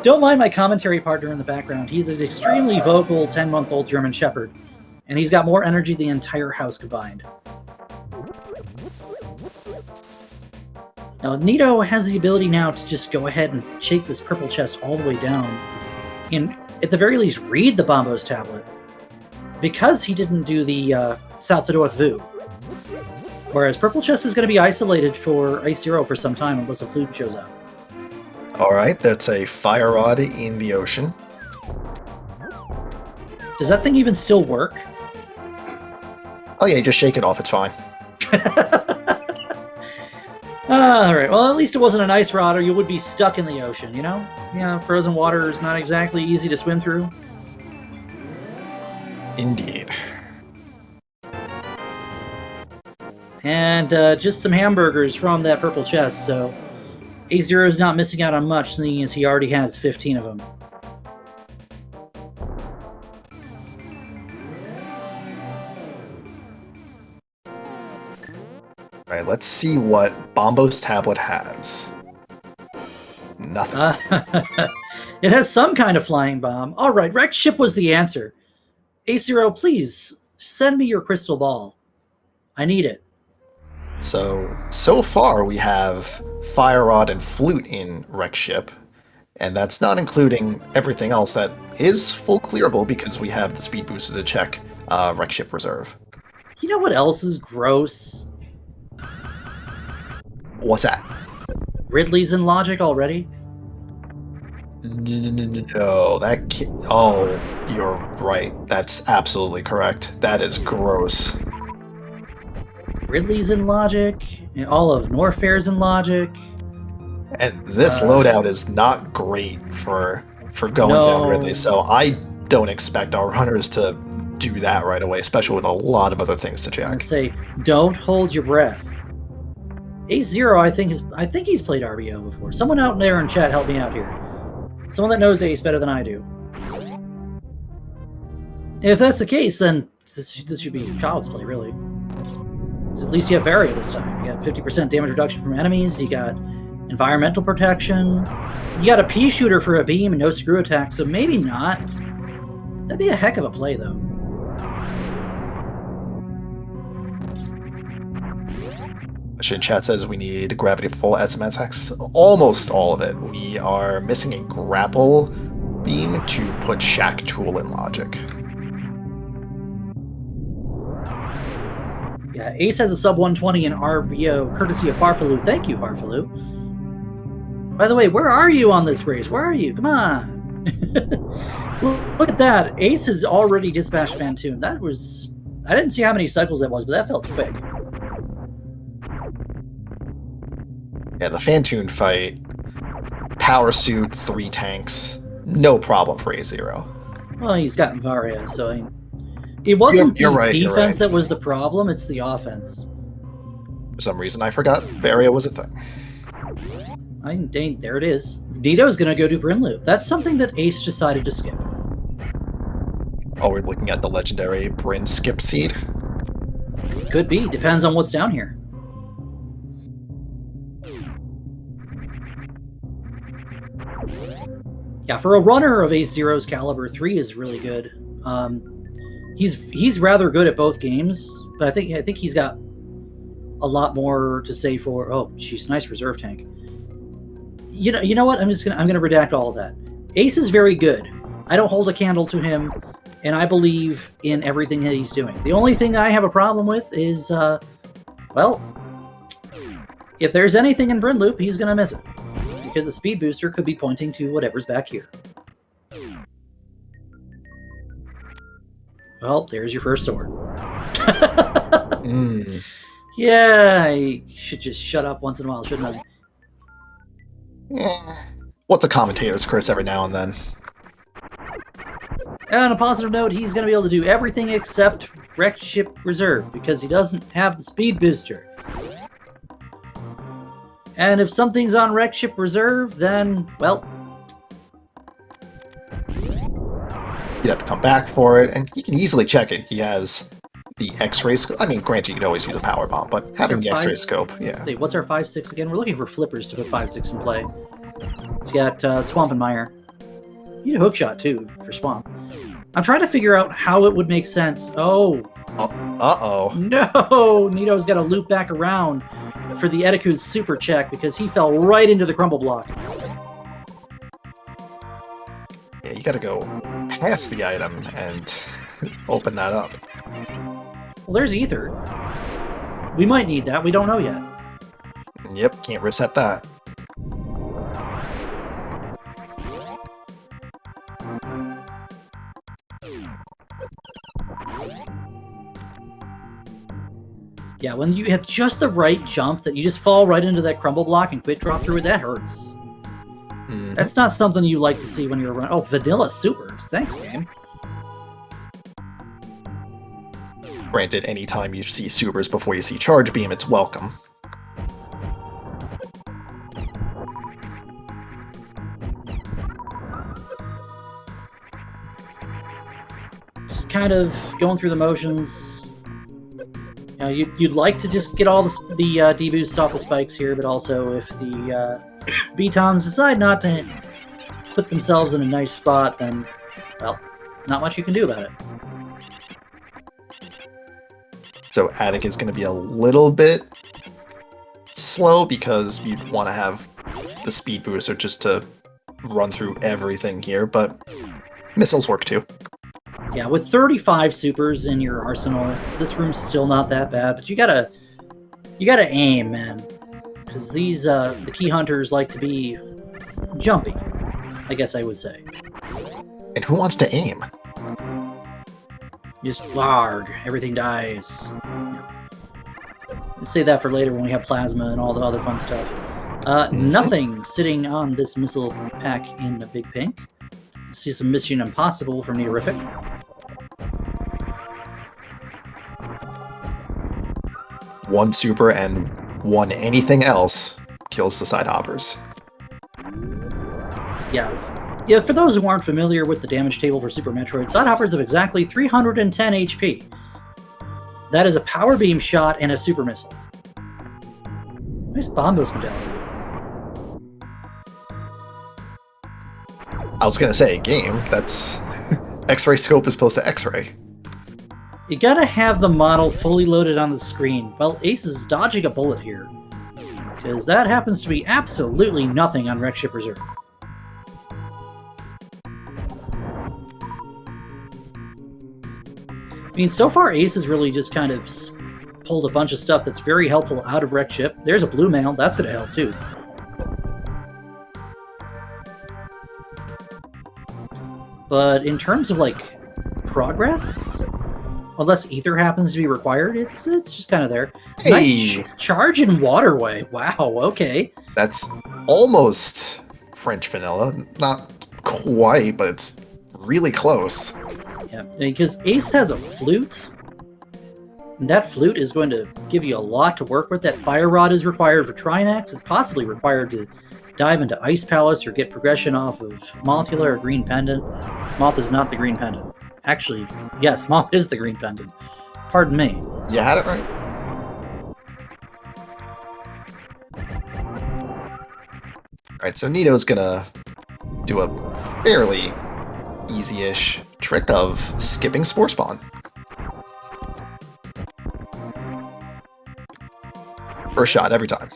don't mind my commentary partner in the background. He's an extremely vocal 10-month-old German Shepherd, and he's got more energy than the entire house combined. Now, Nito has the ability now to just go ahead and shake this purple chest all the way down, and at the very least, read the Bombos tablet, because he didn't do the South to North Vu. Whereas Purple Chest is going to be isolated for A0 for some time unless a flute shows up. Alright, that's a fire rod in the ocean. Does that thing even still work? Oh yeah, just shake it off, it's fine. Alright, well at least it wasn't an ice rod or you would be stuck in the ocean, you know? Yeah, frozen water is not exactly easy to swim through. Indeed. And just some hamburgers from that purple chest, so A0 is not missing out on much, seeing as he already has 15 of them. Alright, let's see what Bombo's tablet has. Nothing. It has some kind of flying bomb. Alright, wrecked ship was the answer. A0, please, send me your crystal ball. I need it. So far we have Fire Rod and Flute in Wreck Ship, And that's not including everything else that is full clearable because we have the speed booster to check wreck ship reserve. You know what else is gross? What's that? Ridley's in logic already? No, oh, you're right. That's absolutely correct. That is gross. Ridley's in logic, and all of Norfair's in logic. And this loadout is not great for going down Ridley, so I don't expect our runners to do that right away, especially with a lot of other things to check. I say, don't hold your breath. Ace0, I think he's played RBO before. Someone out there in chat, help me out here. Someone that knows Ace better than I do. If that's the case, then this should be child's play, really. Because at least you have Varia this time. You got 50% damage reduction from enemies. You got environmental protection. You got a pea shooter for a beam and no screw attack, so maybe not. That'd be a heck of a play, though. Chat says we need gravity full SMZ3. Almost all of it. We are missing a grapple beam to put Shack Tool in logic. Yeah, Ace has a sub 120 in RBO, courtesy of Farfalu. Thank you, Farfalu. By the way, where are you on this race? Where are you? Come on. Look at that. Ace has already dispatched Fantoon. That was... I didn't see how many cycles that was, but that felt quick. Yeah, the Fantoon fight, power suit, 3 tanks, no problem for A0. Well, he's gotten Varia, so it wasn't the defense that was the problem, it's the offense. For some reason, I forgot Varia was a thing. There it is. Nito's going to go to Bryn Loop. That's something that Ace decided to skip. Oh, we're looking at the legendary Bryn skip seed? Could be. Depends on what's down here. Yeah, for a runner of Ace0's caliber, 3 is really good. He's rather good at both games, but I think he's got a lot more to say for... Oh, she's nice reserve tank. You know what? I'm gonna redact all of that. Ace is very good. I don't hold a candle to him, and I believe in everything that he's doing. The only thing I have a problem with is, well, if there's anything in Bryn Loop, he's gonna miss it. Because the speed booster could be pointing to whatever's back here. Well, there's your first sword. Yeah, I should just shut up once in a while, shouldn't I? What's a commentator's curse every now and then? And on a positive note, he's going to be able to do everything except wrecked ship reserve, because he doesn't have the speed booster. And if something's on wrecked ship reserve, then, well... You'd have to come back for it, and you can easily check it. He has the X-ray scope. I mean, granted, you could always use a power bomb, but having the X-ray scope, yeah. Wait, what's our 5-6 again? We're looking for flippers to put 5-6 in play. He's got Swamp and Mire. You need a hookshot, too, for Swamp. I'm trying to figure out how it would make sense. Oh. Uh-oh. No! Nito's got to loop back around for the Etiku's super check because he fell right into the crumble block. Yeah, you gotta go past the item and open that up. Well, there's Ether. We might need that. We don't know yet. Yep, can't reset that. Yeah, when you have just the right jump that you just fall right into that crumble block and quick drop through it, that hurts. That's not something you like to see when you're running. Oh, vanilla supers. Thanks, game. Granted, anytime you see supers before you see charge beam, it's welcome. Just kind of going through the motions. You know, you'd like to just get all the D-boosts off the spikes here, but also if the B-Toms decide not to put themselves in a nice spot, then, well, not much you can do about it. So Attic is going to be a little bit slow because you'd want to have the speed booster just to run through everything here, but missiles work too. Yeah, with 35 supers in your arsenal, this room's still not that bad, but you gotta aim, man. Because these, the key hunters like to be jumpy, I guess I would say. And who wants to aim? Just larg, everything dies. We'll save that for later when we have plasma and all the other fun stuff. Nothing sitting on this missile pack in the Big Pink. See some Mission Impossible from Neorific. One super and one anything else kills the side hoppers. Yes. Yeah, for those who aren't familiar with the damage table for Super Metroid, side hoppers have exactly 310 HP. That is a power beam shot and a super missile. Nice Bombos medallion. I was gonna say, game, that's... X-ray scope is opposed to X-ray. You gotta have the model fully loaded on the screen. Well, Ace is dodging a bullet here, because that happens to be absolutely nothing on Wreck Ship Reserve. I mean, so far Ace has really just kind of pulled a bunch of stuff that's very helpful out of Wreck Ship. There's a blue mail, that's gonna help too. But in terms of, like, progress, unless ether happens to be required, it's just kind of there. Hey! Nice charge in waterway. Wow, okay. That's almost French vanilla. Not quite, but it's really close. Yeah, because Ace has a flute, and that flute is going to give you a lot to work with. That fire rod is required for Trinax. It's possibly required to dive into Ice Palace or get progression off of Mothula or Green Pendant. Moth is not the Green Pendant. Actually, yes, Moth is the Green Pendant. Pardon me. You had it right. Alright, so Nito's gonna do a fairly easy-ish trick of skipping Spore Spawn. First shot every time.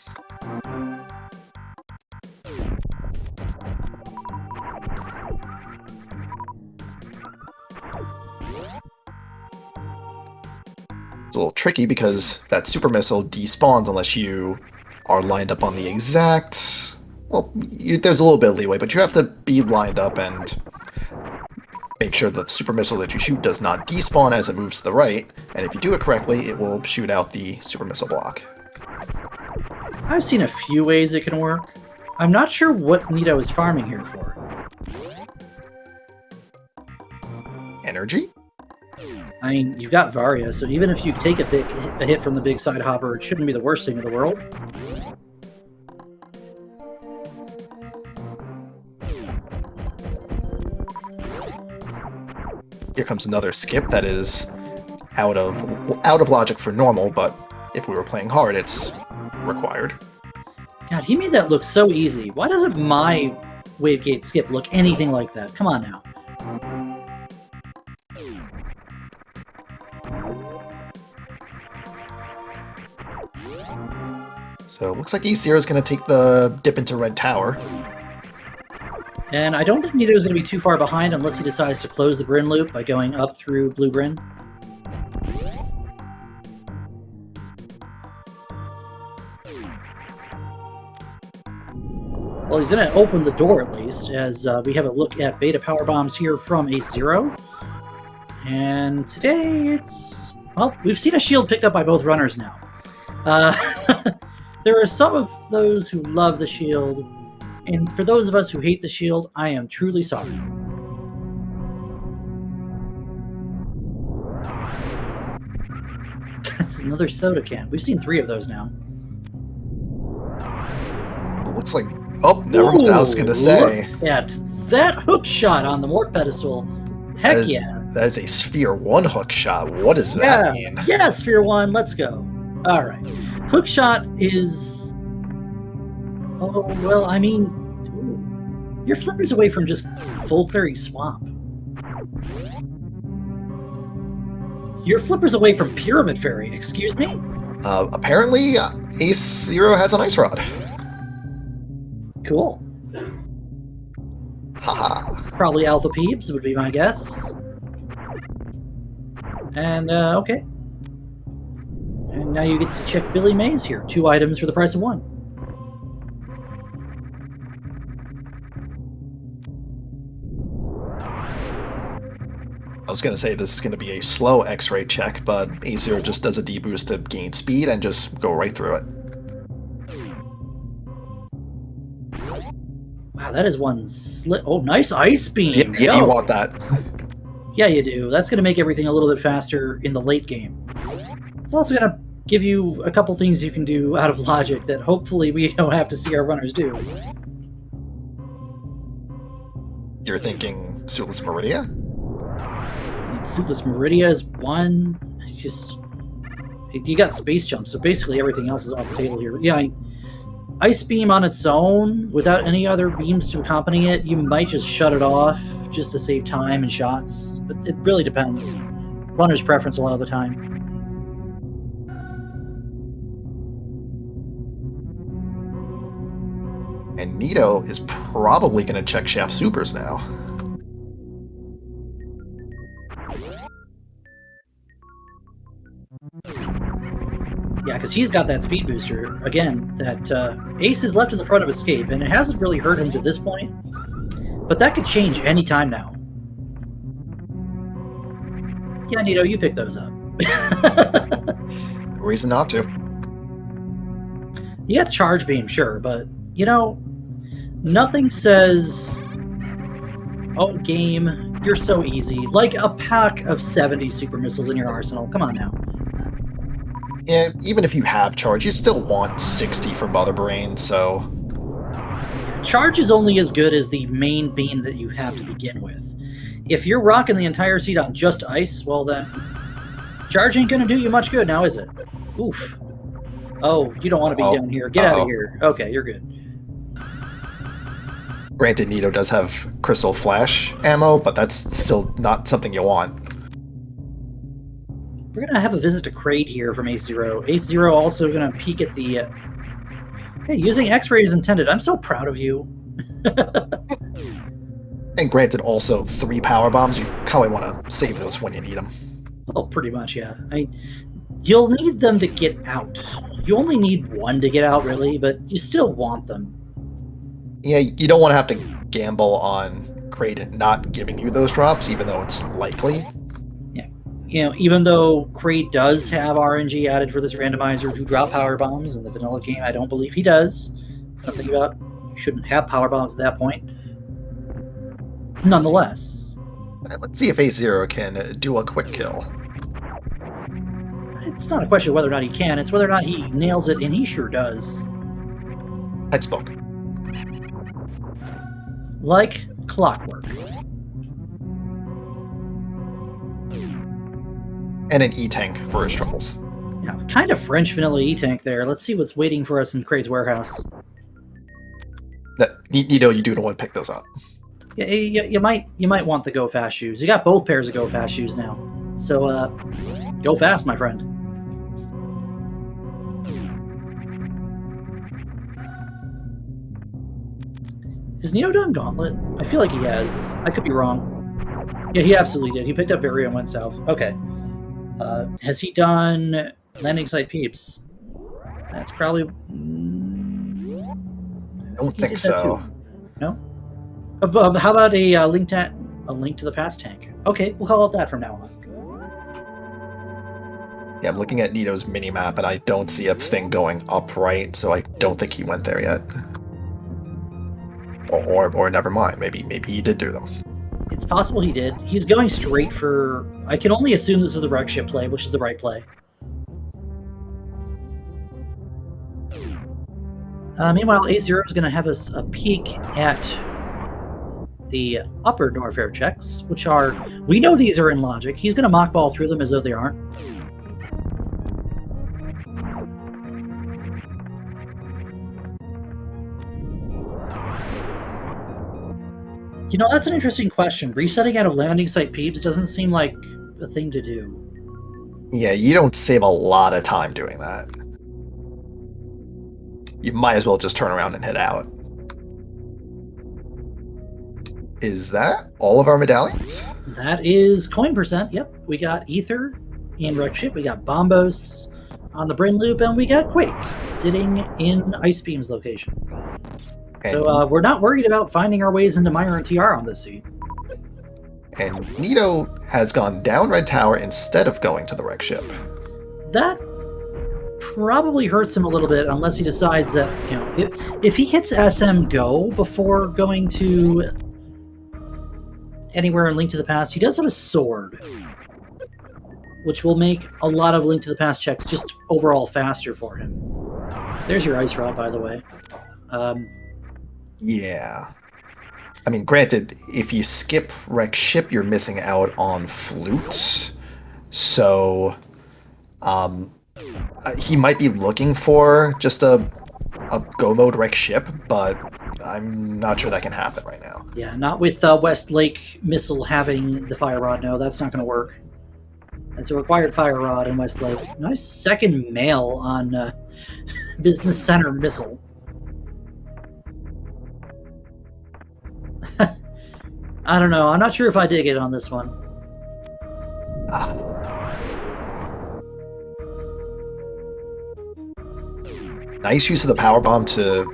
It's a little tricky because that super missile despawns unless you are lined up on the exact... Well, there's a little bit of leeway, but you have to be lined up and make sure that the super missile that you shoot does not despawn as it moves to the right, and if you do it correctly, it will shoot out the super missile block. I've seen a few ways it can work. I'm not sure what Nito is farming here for. Energy? I mean, you've got Varia, so even if you take a hit from the big side hopper, it shouldn't be the worst thing in the world. Here comes another skip that is out of logic for normal, but if we were playing hard, it's required. God, he made that look so easy. Why doesn't my Wavegate skip look anything like that? Come on now. So it looks like E0 is going to take the dip into Red Tower. And I don't think Nito's going to be too far behind unless he decides to close the Bryn loop by going up through Blue Bryn. Well, he's going to open the door at least, as we have a look at beta power bombs here from A0. And today it's... Well, we've seen a shield picked up by both runners now. There are some of those who love the shield, and for those of us who hate the shield, I am truly sorry. That's another soda can. We've seen 3 of those now. It looks like... Oh, never mind. I was going to say. Look at that hook shot on the morph pedestal. Heck yeah. That is a Sphere 1 hook shot. What does that mean? Yeah, Sphere 1, let's go. Alright. Hook shot is... Oh, well, I mean... Ooh. Your flipper's away from just full clearing swamp. Your flipper's away from Pyramid Fairy, excuse me? Apparently, Ace Zero has an Ice Rod. Cool. Haha. Probably Alpha Peeps would be my guess. And, okay. And now you get to check Billy Mays here. 2 items for the price of 1. I was going to say this is going to be a slow X-ray check, but A0 just does a deboost to gain speed and just go right through it. Wow, that is one Oh, nice Ice Beam. Yeah, Yo. you want that. Yeah, you do. That's going to make everything a little bit faster in the late game. It's also going to give you a couple things you can do out of logic that hopefully we don't have to see our runners do. You're thinking Suitless Meridia? Suitless Meridia is 1. It's just... You got Space Jump, so basically everything else is off the table here. Yeah, Ice Beam on its own, without any other beams to accompany it, you might just shut it off just to save time and shots. But it really depends. Runner's preference a lot of the time. And Nito is probably going to check Shaft Supers now. Yeah, because he's got that speed booster. Again, that Ace is left in the front of Escape, and it hasn't really hurt him to this point. But that could change any time now. Yeah, Nito, you pick those up. Reason not to. You got Charge Beam, sure, but, you know, nothing says, oh, game, you're so easy. Like a pack of 70 super missiles in your arsenal. Come on now. Yeah, even if you have charge, you still want 60 from Mother Brain, so... Charge is only as good as the main beam that you have to begin with. If you're rocking the entire seat on just ice, well then, charge ain't gonna do you much good now, is it? Oof. Oh, you don't want to be down here. Get out of here. Okay, you're good. Granted, Nito does have Crystal Flash ammo, but that's still not something you want. We're going to have a visit to Kraid here from A0. A0 also going to peek at the... Hey, using X-ray is intended. I'm so proud of you. And granted, also, 3 power bombs, you probably want to save those when you need them. Oh, pretty much, yeah. You'll need them to get out. You only need 1 to get out, really, but you still want them. Yeah, you don't want to have to gamble on Kraid not giving you those drops, even though it's likely. Yeah. You know, even though Kraid does have RNG added for this randomizer to drop power bombs in the vanilla game, I don't believe he does. Something about you shouldn't have power bombs at that point. Nonetheless. Let's see if A0 can do a quick kill. It's not a question of whether or not he can, it's whether or not he nails it, and he sure does. Textbook. Like clockwork. And an E-Tank for his troubles. Yeah, kind of French vanilla E-Tank there. Let's see what's waiting for us in Kraid's warehouse. Nito, you do want to pick those up. Yeah, you might want the Go Fast shoes. You got both pairs of Go Fast shoes now. So, go fast, my friend. Has Nito done Gauntlet? I feel like he has. I could be wrong. Yeah, he absolutely did. He picked up Vario and went south. Okay. Has he done Landing Site Peeps? That's probably... I don't think so. No? How about a Link to the Past tank? Okay, we'll call it that from now on. Yeah, I'm looking at Nito's minimap, and I don't see a thing going upright, so I don't think he went there yet. Or never mind. Maybe he did do them. It's possible he did. He's going straight for... I can only assume this is the wreck ship play, which is the right play. Meanwhile, A0 is going to have us a peek at the upper Norfair checks, which are... We know these are in logic. He's going to mock ball through them as though they aren't. You know, that's an interesting question. Resetting out of landing site peeps doesn't seem like a thing to do. Yeah, you don't save a lot of time doing that. You might as well just turn around and head out. Is that all of our medallions? That is coin percent. Yep, we got Ether in Wreck Ship. We got Bombos on the Bryn Loop, and we got Quake sitting in Ice Beam's location. So And we're not worried about finding our ways into Myra and TR on this seed. and Nito has gone down Red Tower instead of going to the wreck ship. That probably hurts him a little bit unless he decides that, you know, if he hits SM Go before going to anywhere in Link to the Past, he does have a sword, which will make a lot of Link to the Past checks just overall faster for him. There's your Ice Rod, by the way. Yeah. I mean, granted, if you skip wreck ship, you're missing out on flute. So, he might be looking for just a go mode wreck ship, but I'm not sure that can happen right now. Yeah, not with Westlake Missile having the Fire Rod. No, that's not going to work. That's a required Fire Rod in Westlake. Nice second mail on Business Center Missile. I don't know. I'm not sure if I dig it on this one. Nice use of the power bomb to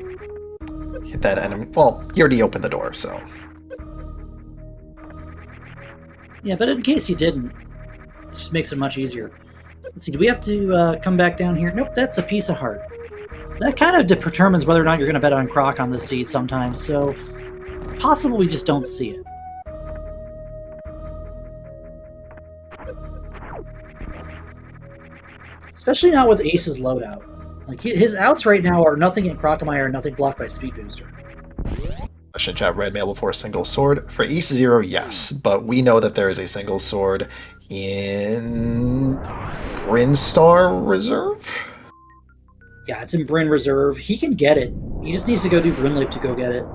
hit that enemy. Well, he already opened the door, so. Yeah, but in case you didn't, it just makes it much easier. Let's see, do we have to come back down here? Nope, that's a piece of heart. That kind of determines whether or not you're going to bet on Croc on this seed sometimes, so possible we just don't see it. Especially not with Ace's loadout. Like, his outs right now are nothing in Crocomire and nothing blocked by Speed Booster. Question chat, red mail before a single sword. For Ace Zero, yes, but we know that there is a single sword in Brinstar Reserve? Yeah, it's in Bryn Reserve. He can get it. He just needs to go do Bryn Loop to go get it.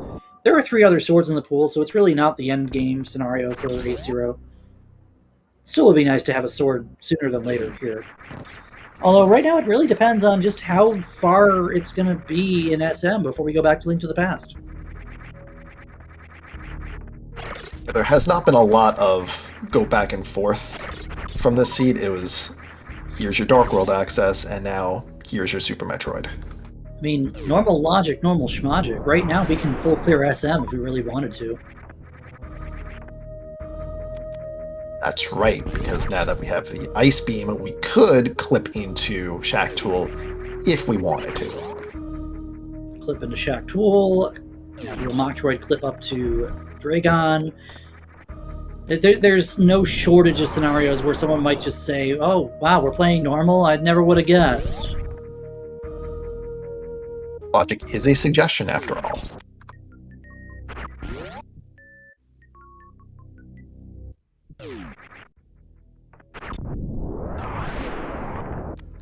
There are 3 other swords in the pool, so it's really not the end game scenario for Ace Zero. Still would be nice to have a sword sooner than later here. Although right now it really depends on just how far it's going to be in SM before we go back to Link to the Past. There has not been a lot of go back and forth from this seed. It was, here's your Dark World access, and now here's your Super Metroid. I mean, normal logic, normal schmagic. Right now we can full clear SM if we really wanted to. That's right, because now that we have the Ice Beam, we could clip into Shack Tool if we wanted to. Clip into Shack Tool, do a Metroid clip up to Dragon. There's no shortage of scenarios where someone might just say, oh, wow, we're playing normal? I never would have guessed. Logic is a suggestion, after all.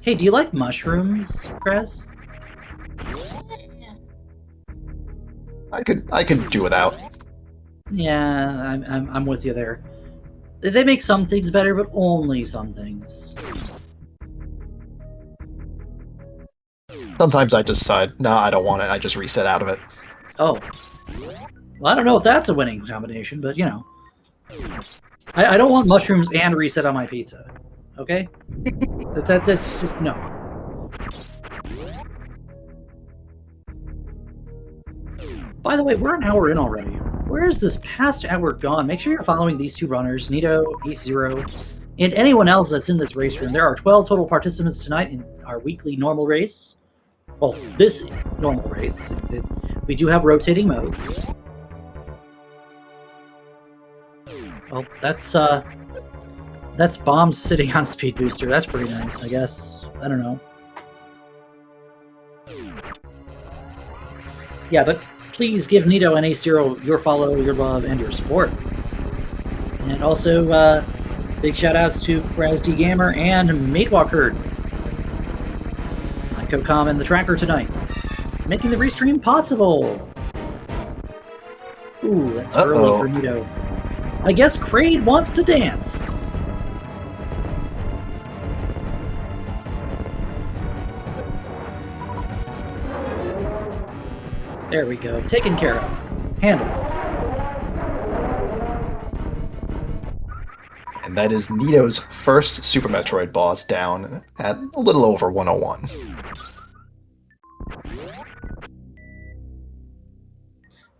Hey, do you like mushrooms, Krez? I could do without. Yeah, I'm with you there. They make some things better, but only some things. Sometimes I decide, no, I don't want it. I just reset out of it. Oh. Well, I don't know if that's a winning combination, but, you know. I don't want mushrooms and reset on my pizza. Okay? That's just, no. By the way, we're an hour in already. Where is this past hour gone? Make sure you're following these 2 runners, Nito, Ace Zero, and anyone else that's in this race room. There are 12 total participants tonight in our weekly normal race. Well, this normal race. We do have rotating modes. Well, that's bombs sitting on Speed Booster. That's pretty nice, I guess. I don't know. Yeah, but please give Nito and Ace Zero your follow, your love, and your support. And also, big shout-outs to Krasd Gamer and Matewalker. My co-com and the tracker tonight, making the restream possible. Ooh, that's early for Nito. I guess Kraid wants to dance. There we go. Taken care of. Handled. And that is Nito's first Super Metroid boss down at a little over 101.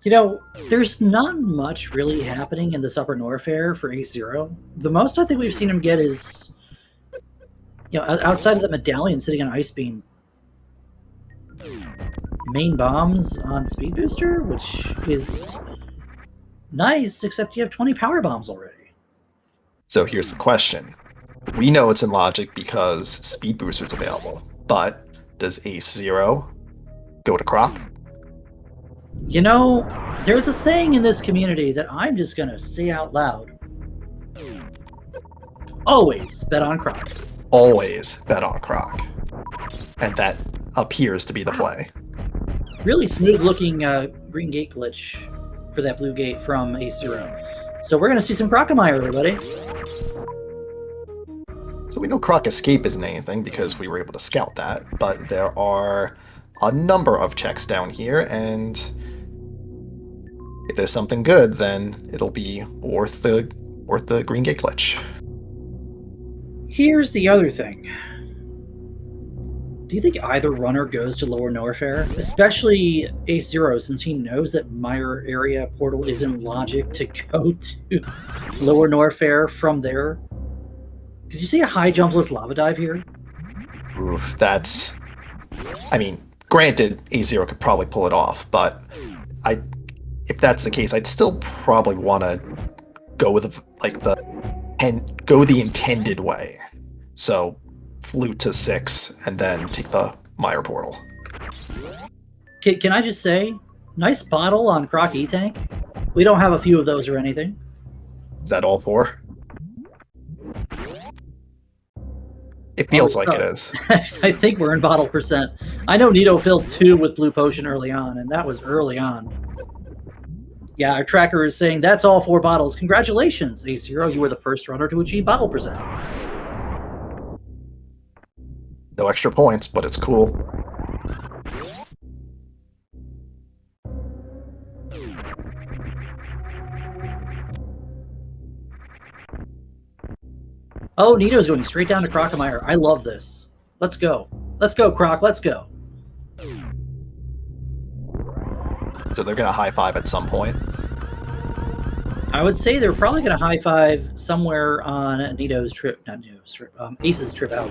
You know, there's not much really happening in this upper Norfair for A0. The most I think we've seen him get is, outside of the medallion sitting on Ice Beam, main bombs on Speed Booster, which is nice, except you have 20 power bombs already. So here's the question. We know it's in logic because Speed Booster's available, but does Ace Zero go to Croc? You know, there's a saying in this community that I'm just going to say out loud. Always bet on Croc. Always bet on Croc. And that appears to be the play. Really smooth looking green gate glitch for that blue gate from A0. So we're going to see some Crocomire, everybody. So we know Croc Escape isn't anything because we were able to scout that, but there are a number of checks down here, and if there's something good, then it'll be worth the green gate glitch. Here's the other thing. Do you think either runner goes to Lower Norfair? Especially A0, since he knows that Mire area portal is in logic to go to Lower Norfair from there. Did you see a high jumpless lava dive here? Oof, that's... I mean, granted, A0 could probably pull it off, but if that's the case, I'd still probably want to go with go the intended way. So, flute to 6, and then take the Mire portal. Can I just say, nice bottle on Croc E-Tank. We don't have a few of those or anything. Is that all 4? It feels like it is. I think we're in bottle percent. I know Nito filled 2 with Blue Potion early on, and that was early on. Yeah, our tracker is saying that's all 4 bottles. Congratulations, A0. You were the first runner to achieve bottle percent. No extra points, but it's cool. Oh, Nito's going straight down to Crocomire. I love this. Let's go. Let's go, Croc. Let's go. So they're going to high-five at some point. I would say they're probably going to high-five somewhere on Nito's trip. Not Nito's trip. Ace's trip out.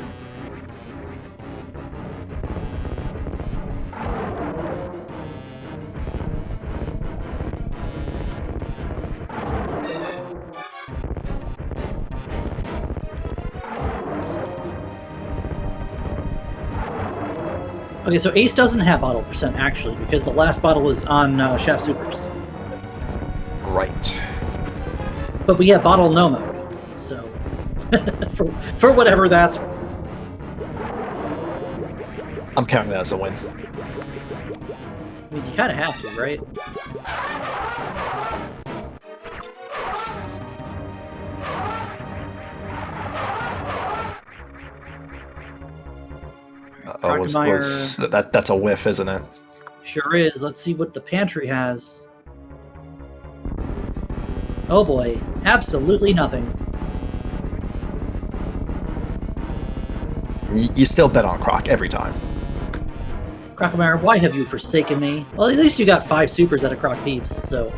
Okay, so Ace doesn't have bottle percent, actually, because the last bottle is on Shaft Supers. Right. But we have bottle no mode, so for whatever that's worth. I'm counting that as a win. I mean, you kind of have to, right? That's a whiff, isn't it? Sure is. Let's see what the pantry has. Oh boy, absolutely nothing. You still bet on Croc every time. Crocomire, why have you forsaken me? Well, at least you got 5 supers out of Croc Peeps, so...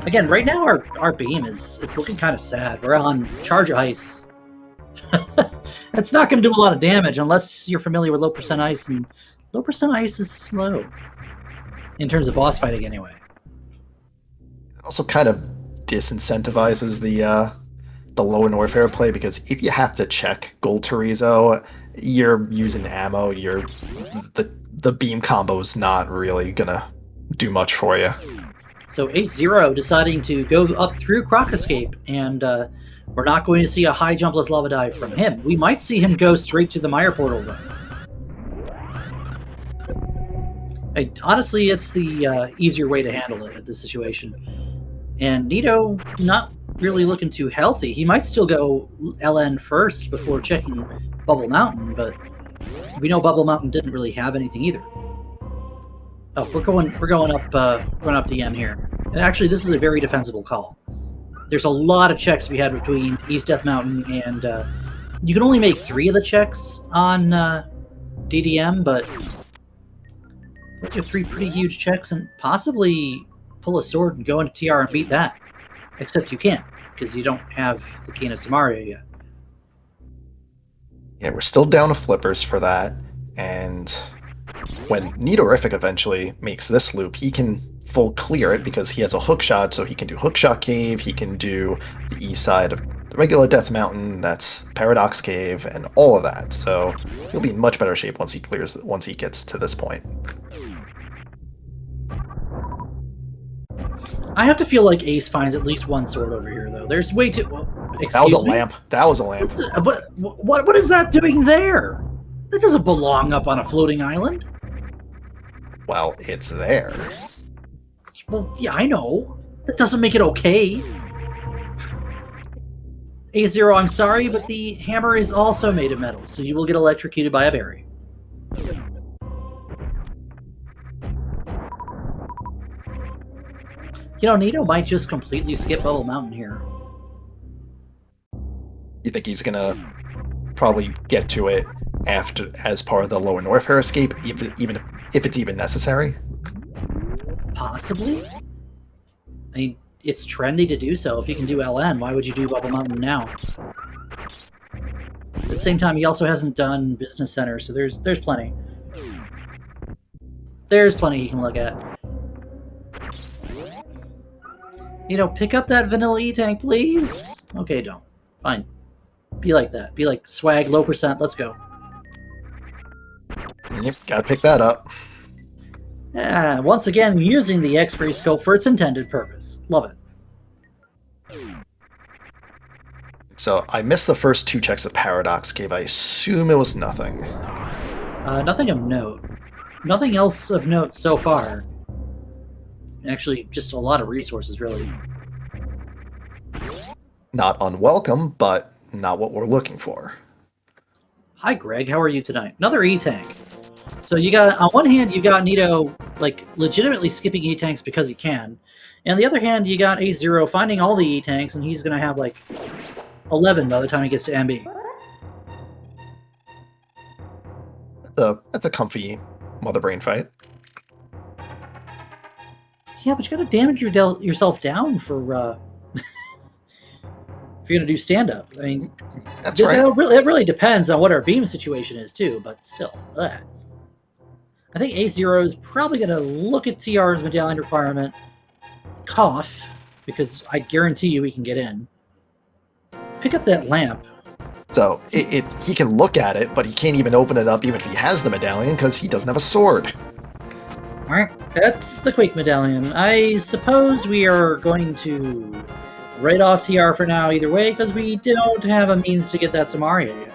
Again, right now our beam it's looking kind of sad. We're on Charge Ice. It's not going to do a lot of damage unless you're familiar with low percent ice, and low percent ice is slow. In terms of boss fighting, anyway. It also kind of disincentivizes the lower Norfair play, because if you have to check Gold Torizo, you're using ammo, the beam combo's not really gonna do much for you. So A0 deciding to go up through Croc Escape, and we're not going to see a high jumpless lava dive from him. We might see him go straight to the Mire portal, though. Honestly, it's the easier way to handle it at this situation. And Nito, not really looking too healthy. He might still go LN first before checking Bubble Mountain, but we know Bubble Mountain didn't really have anything either. Oh, we're going up DM here. And actually, this is a very defensible call. There's a lot of checks we had between East Death Mountain and you can only make 3 of the checks on DDM, but those are 3 pretty huge checks, and possibly pull a sword and go into TR and beat that. Except you can't, because you don't have the Key of Samaria yet. Yeah, we're still down to flippers for that, and when Nidorific eventually makes this loop, he can full clear it because he has a hook shot, so he can do Hookshot Cave, he can do the east side of the regular Death Mountain, that's Paradox Cave, and all of that. So he'll be in much better shape once he gets to this point. I have to feel like Ace finds at least one sword over here, though. There's way too. Well, That was a excuse me? lamp. That was a lamp. But what is that doing there? That doesn't belong up on a floating island. Well, it's there. Well, yeah, I know. That doesn't make it okay. A0, I'm sorry, but the hammer is also made of metal, so you will get electrocuted by a berry. You know, Nito might just completely skip Bubble Mountain here. You think he's gonna probably get to it after as part of the Lower North Fair escape, even if it's even necessary? Possibly. I mean, it's trendy to do so. If you can do LN, why would you do Bubble Mountain now? At the same time, he also hasn't done Business Center, so there's plenty. There's plenty he can look at. You know, pick up that vanilla E-Tank, please? Okay, don't. Fine. Be like that. Be like swag, low percent, let's go. Yep, gotta pick that up. Yeah, once again, using the X-ray scope for its intended purpose. Love it. So I missed the first 2 checks at Paradox Cave. I assume it was nothing. Nothing of note. Nothing else of note so far. Actually, just a lot of resources, really. Not unwelcome, but not what we're looking for. Hi, Greg. How are you tonight? Another E-Tank. So you got, on one hand, you got Nito, like, legitimately skipping E-Tanks because he can. And on the other hand, you got A0 finding all the E-Tanks, and he's going to have, like, 11 by the time he gets to MB. That's a comfy Mother Brain fight. Yeah, but you got to damage yourself down for if you're going to do stand-up. I mean, That's right. It really depends on what our beam situation is, too, but still. I think A0 is probably going to look at TR's medallion requirement, cough, because I guarantee you he can get in. Pick up that lamp. So he can look at it, but he can't even open it up even if he has the medallion because he doesn't have a sword. Alright, that's the Quake medallion. I suppose we are going to write off TR for now either way because we don't have a means to get that Samaria yet.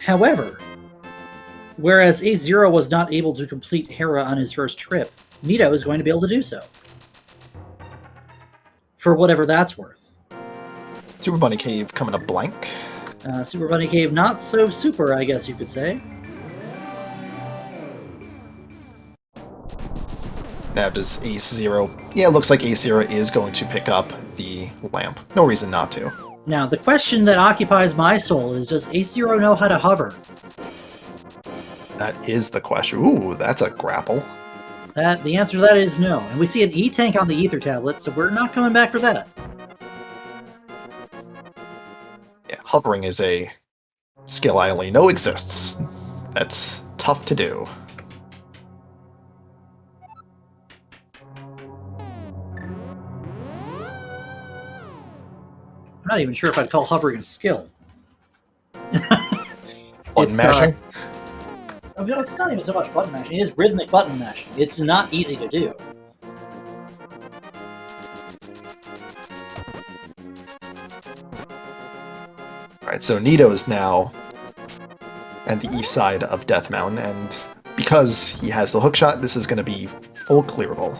However, whereas A0 was not able to complete Hera on his first trip, Nito is going to be able to do so. For whatever that's worth. Super Bunny Cave coming up blank. Super Bunny Cave not so super, I guess you could say. Now does A0... Yeah, it looks like A0 is going to pick up the lamp. No reason not to. Now, the question that occupies my soul is, does A0 know how to hover? That is the question. Ooh, that's a grapple. The answer to that is no. And we see an E-Tank on the Ether tablet, so we're not coming back for that. Yeah, hovering is a skill I only know exists. That's tough to do. I'm not even sure if I'd call hovering a skill. Button mashing? No, it's not even so much button mashing. It is rhythmic button mashing. It's not easy to do. Alright, so Nito is now at the east side of Death Mountain, and because he has the hookshot, this is going to be full clearable.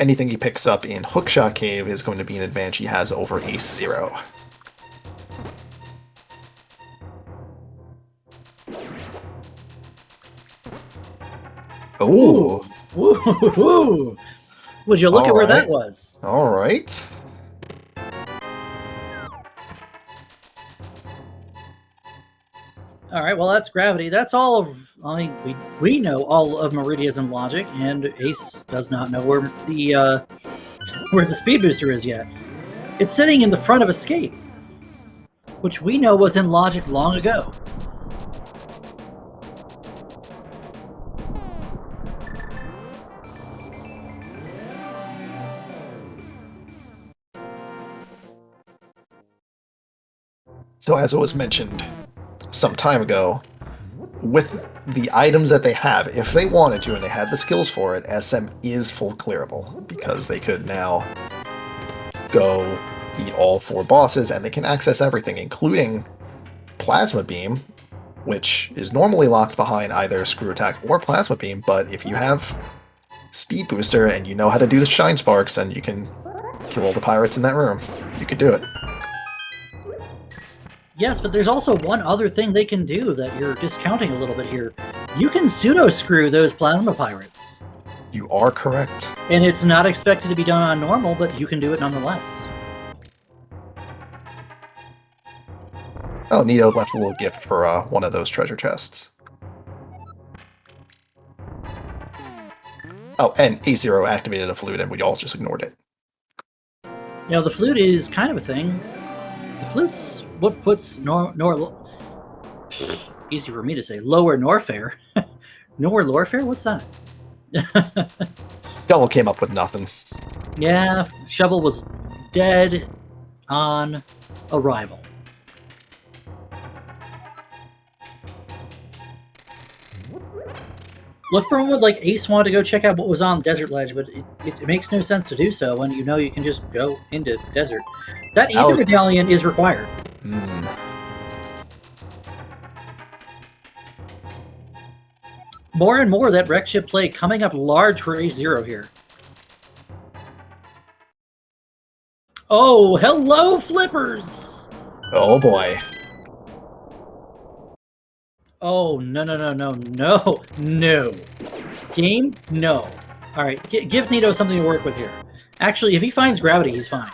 Anything he picks up in Hookshot Cave is going to be an advantage he has over Ace Zero. Ooh. Ooh. Would you look at where that was? All right. All right, well, that's gravity. That's all of. I mean, we know all of Meridia's logic, and Ace does not know where the speed booster is yet. It's sitting in the front of Escape, which we know was in logic long ago. So as it was mentioned some time ago, with the items that they have, if they wanted to and they had the skills for it, SM is full clearable, because they could now go beat all 4 bosses and they can access everything, including Plasma Beam, which is normally locked behind either Screw Attack or Plasma Beam, but if you have Speed Booster and you know how to do the Shine Sparks, then you can kill all the pirates in that room. You could do it. Yes, but there's also one other thing they can do that you're discounting a little bit here. You can pseudo-screw those Plasma Pirates. You are correct. And it's not expected to be done on normal, but you can do it nonetheless. Oh, Nito left a little gift for one of those treasure chests. Oh, and A0 activated a flute and we all just ignored it. You know, the flute is kind of a thing. The flute's what puts easy for me to say, lower Norfair. Nowhere Lorfair? What's that? Shovel came up with nothing. Yeah, Shovel was dead on arrival. Look for one like Ace wanted to go check out what was on Desert Ledge, but it makes no sense to do so when you know you can just go into Desert. That Ether Medallion is required. More and more that wreck ship play coming up large for A0 here. Oh, hello, Flippers! Oh boy. Oh, no. Game? No. Alright, give Nito something to work with here. Actually, if he finds gravity, he's fine.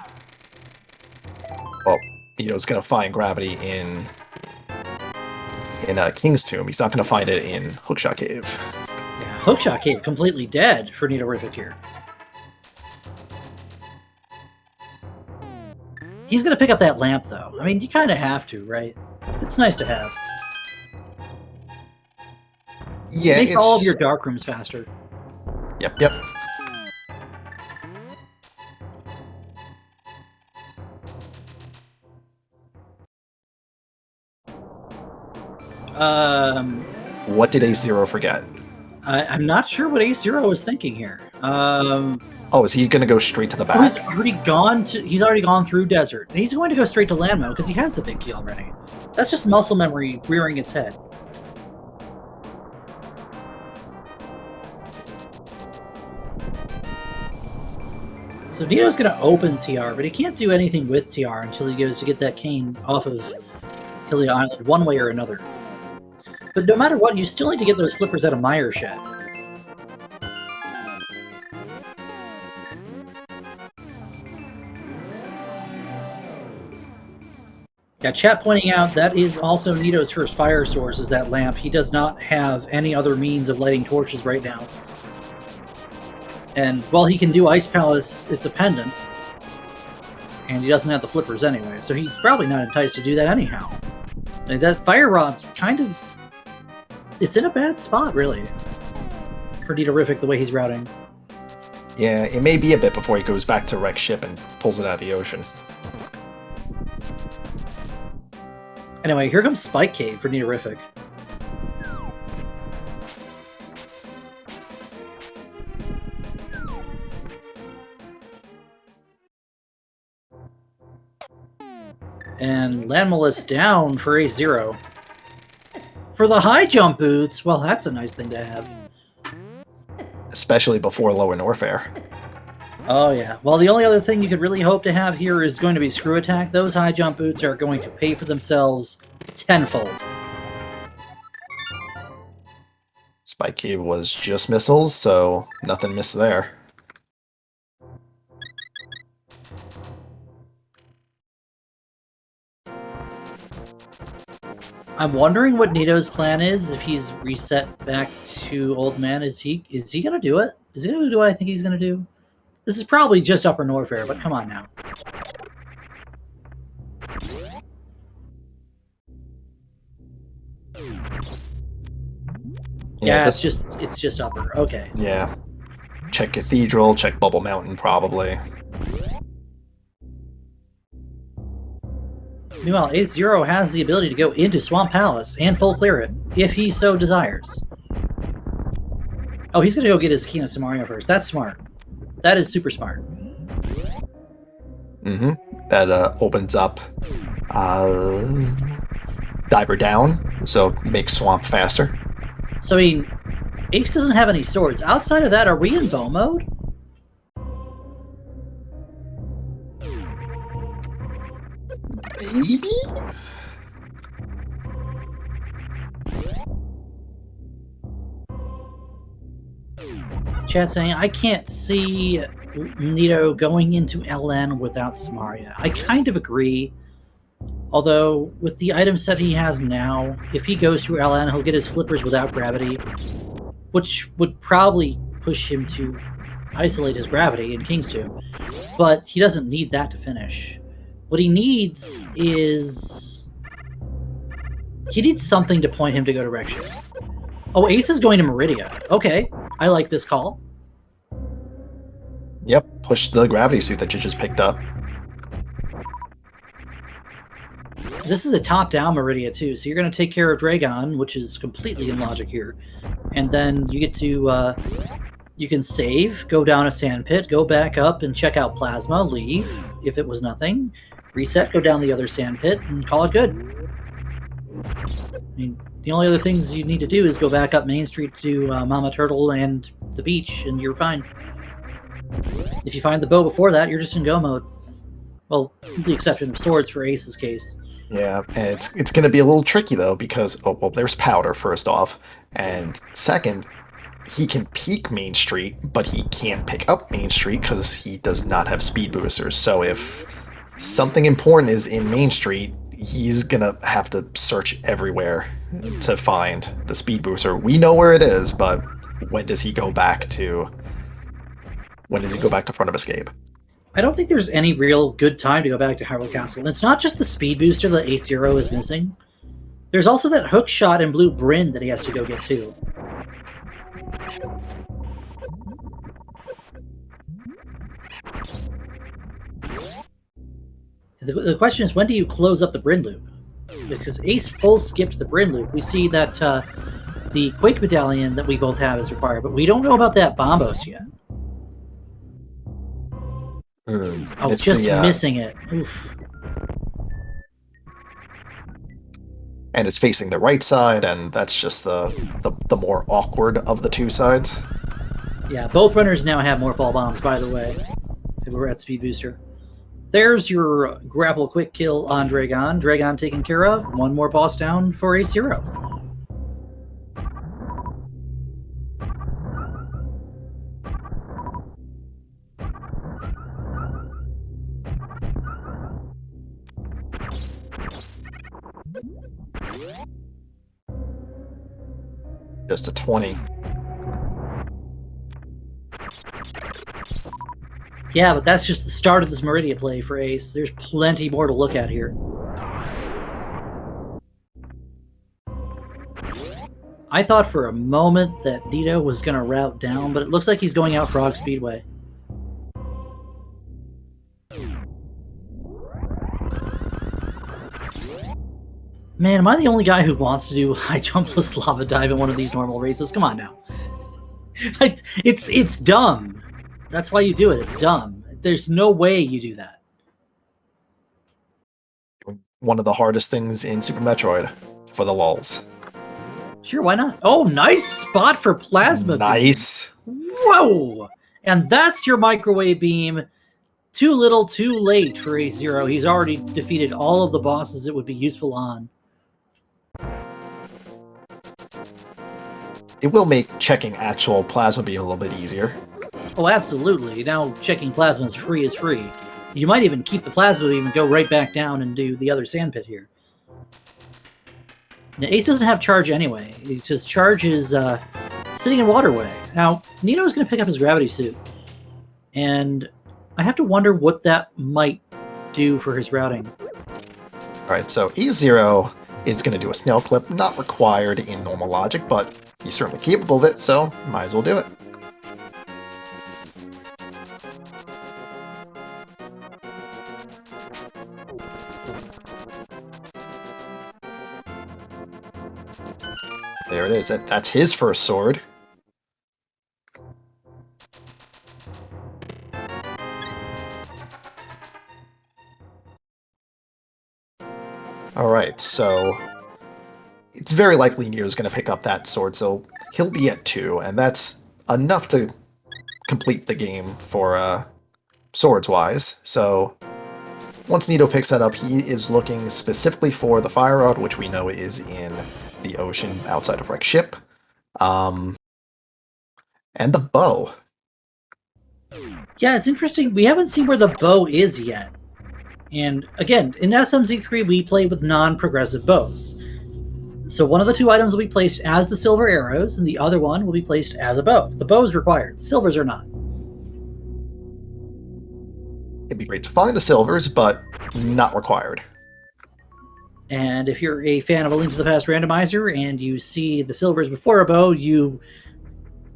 Well, Nito's gonna find gravity in King's Tomb. He's not gonna find it in Hookshot Cave. Yeah, Hookshot Cave completely dead for Nito-rific here. He's gonna pick up that lamp, though. I mean, you kind of have to, right? It's nice to have. Yeah, it makes all of your dark rooms faster. Yep. What did A0 forget? I'm not sure what A0 was thinking here. Oh, is he going to go straight to the back? He's already gone through Desert. He's going to go straight to Landmo because he has the big key already. That's just muscle memory rearing its head. So Nito's going to open TR, but he can't do anything with TR until he goes to get that cane off of Hilly Island one way or another. But no matter what, you still need to get those flippers out of Meyer Shed. Yeah, chat pointing out that is also Nito's first fire source, is that lamp. He does not have any other means of lighting torches right now. And while he can do Ice Palace, it's a pendant. And he doesn't have the flippers anyway, so he's probably not enticed to do that anyhow. Like, that fire rod's kind of... It's in a bad spot, really, for Nito-rific the way he's routing. Yeah, it may be a bit before he goes back to wreck ship and pulls it out of the ocean. Anyway, here comes Spike Cave for Nito-rific. And Landmalus down for A0. For the high jump boots, well, that's a nice thing to have. Especially before lower Norfair. Oh, yeah. Well, the only other thing you could really hope to have here is going to be Screw Attack. Those high jump boots are going to pay for themselves tenfold. Spike Cave was just missiles, so nothing missed there. I'm wondering what Nito's plan is. If he's reset back to old man, is he gonna do it? Is he gonna do what I think he's gonna do? This is probably just upper Norfair, but come on now. Yeah, this, it's just upper. Okay. Yeah. Check Cathedral, check Bubble Mountain, probably. Meanwhile, A0 has the ability to go into Swamp Palace and full clear it, if he so desires. Oh, he's gonna go get his Kina Samaria first. That's smart. That is super smart. That opens up Diver down, so makes Swamp faster. So, I mean, Ace doesn't have any swords. Outside of that, are we in bow mode? Maybe? Chat saying, I can't see Nito going into LN without Samaria. I kind of agree. Although, with the item set he has now, if he goes through LN, he'll get his flippers without gravity, which would probably push him to isolate his gravity in King's Tomb. But he doesn't need that to finish. What he needs is... he needs something to point him to go to Reksha. Oh, Ace is going to Meridia. Okay, I like this call. Yep, push the gravity suit that you just picked up. This is a top-down Meridia, too, so you're going to take care of Dragon, which is completely in logic here. And then you get to... you can save, go down a sand pit, go back up and check out Plasma, leave, if it was nothing, reset, go down the other sand pit, and call it good. I mean, the only other things you need to do is go back up Main Street to Mama Turtle and the beach, and you're fine. If you find the bow before that, you're just in go mode. Well, with the exception of swords for Ace's case. Yeah, and it's going to be a little tricky, though, because, oh, well, there's Powder, first off, and second, he can peek Main Street, but he can't pick up Main Street because he does not have speed boosters. So if something important is in Main Street, he's going to have to search everywhere to find the speed booster. We know where it is, but when does he go back to Front of Escape? I don't think there's any real good time to go back to Hyrule Castle. And it's not just the speed booster that A0 is missing. There's also that hook shot and blue Bryn that he has to go get too. The question is, when do you close up the Bryn loop? Because Ace full skipped the Bryn loop. We see that the Quake Medallion that we both have is required, but we don't know about that Bombos yet. Oh, just missing it. Oof. And it's facing the right side, and that's just the more awkward of the two sides. Yeah, both runners now have more ball bombs, by the way. We're at speed booster. There's your grapple quick kill on Dragon. Dragon taken care of. One more boss down for A0. Just a 20. Yeah, but that's just the start of this Meridia play for Ace. There's plenty more to look at here. I thought for a moment that Nito was going to route down, but it looks like he's going out Frog Speedway. Man, am I the only guy who wants to do high jumpless lava dive in one of these normal races? Come on now. It's dumb. That's why you do it. It's dumb. There's no way you do that. One of the hardest things in Super Metroid for the lulz. Sure, why not? Oh, nice spot for Plasma Nice. Beam. Whoa! And that's your microwave beam. Too little, too late for A0. He's already defeated all of the bosses it would be useful on. It will make checking actual plasma beam a little bit easier. Oh, absolutely. Now checking plasma is free. You might even keep the plasma beam and go right back down and do the other sandpit here. Now, Ace doesn't have charge anyway. It's just charge is sitting in waterway. Now, Nino's going to pick up his gravity suit. And I have to wonder what that might do for his routing. Alright, so E0 is going to do a snail clip, not required in normal logic, but he's certainly capable of it, so might as well do it. There it is. That's his first sword. Alright, so it's very likely Neo's going to pick up that sword, so he'll be at 2, and that's enough to complete the game for swords-wise. So once Nito picks that up, he is looking specifically for the fire rod, which we know is in the ocean outside of Wreck's ship, and the bow. Yeah, it's interesting. We haven't seen where the bow is yet. And again, in SMZ3, we play with non-progressive bows. So one of the two items will be placed as the silver arrows, and the other one will be placed as a bow. The bow is required. The silvers are not. It'd be great to find the silvers, but not required. And if you're a fan of A Link to the Past Randomizer and you see the silvers before a bow, you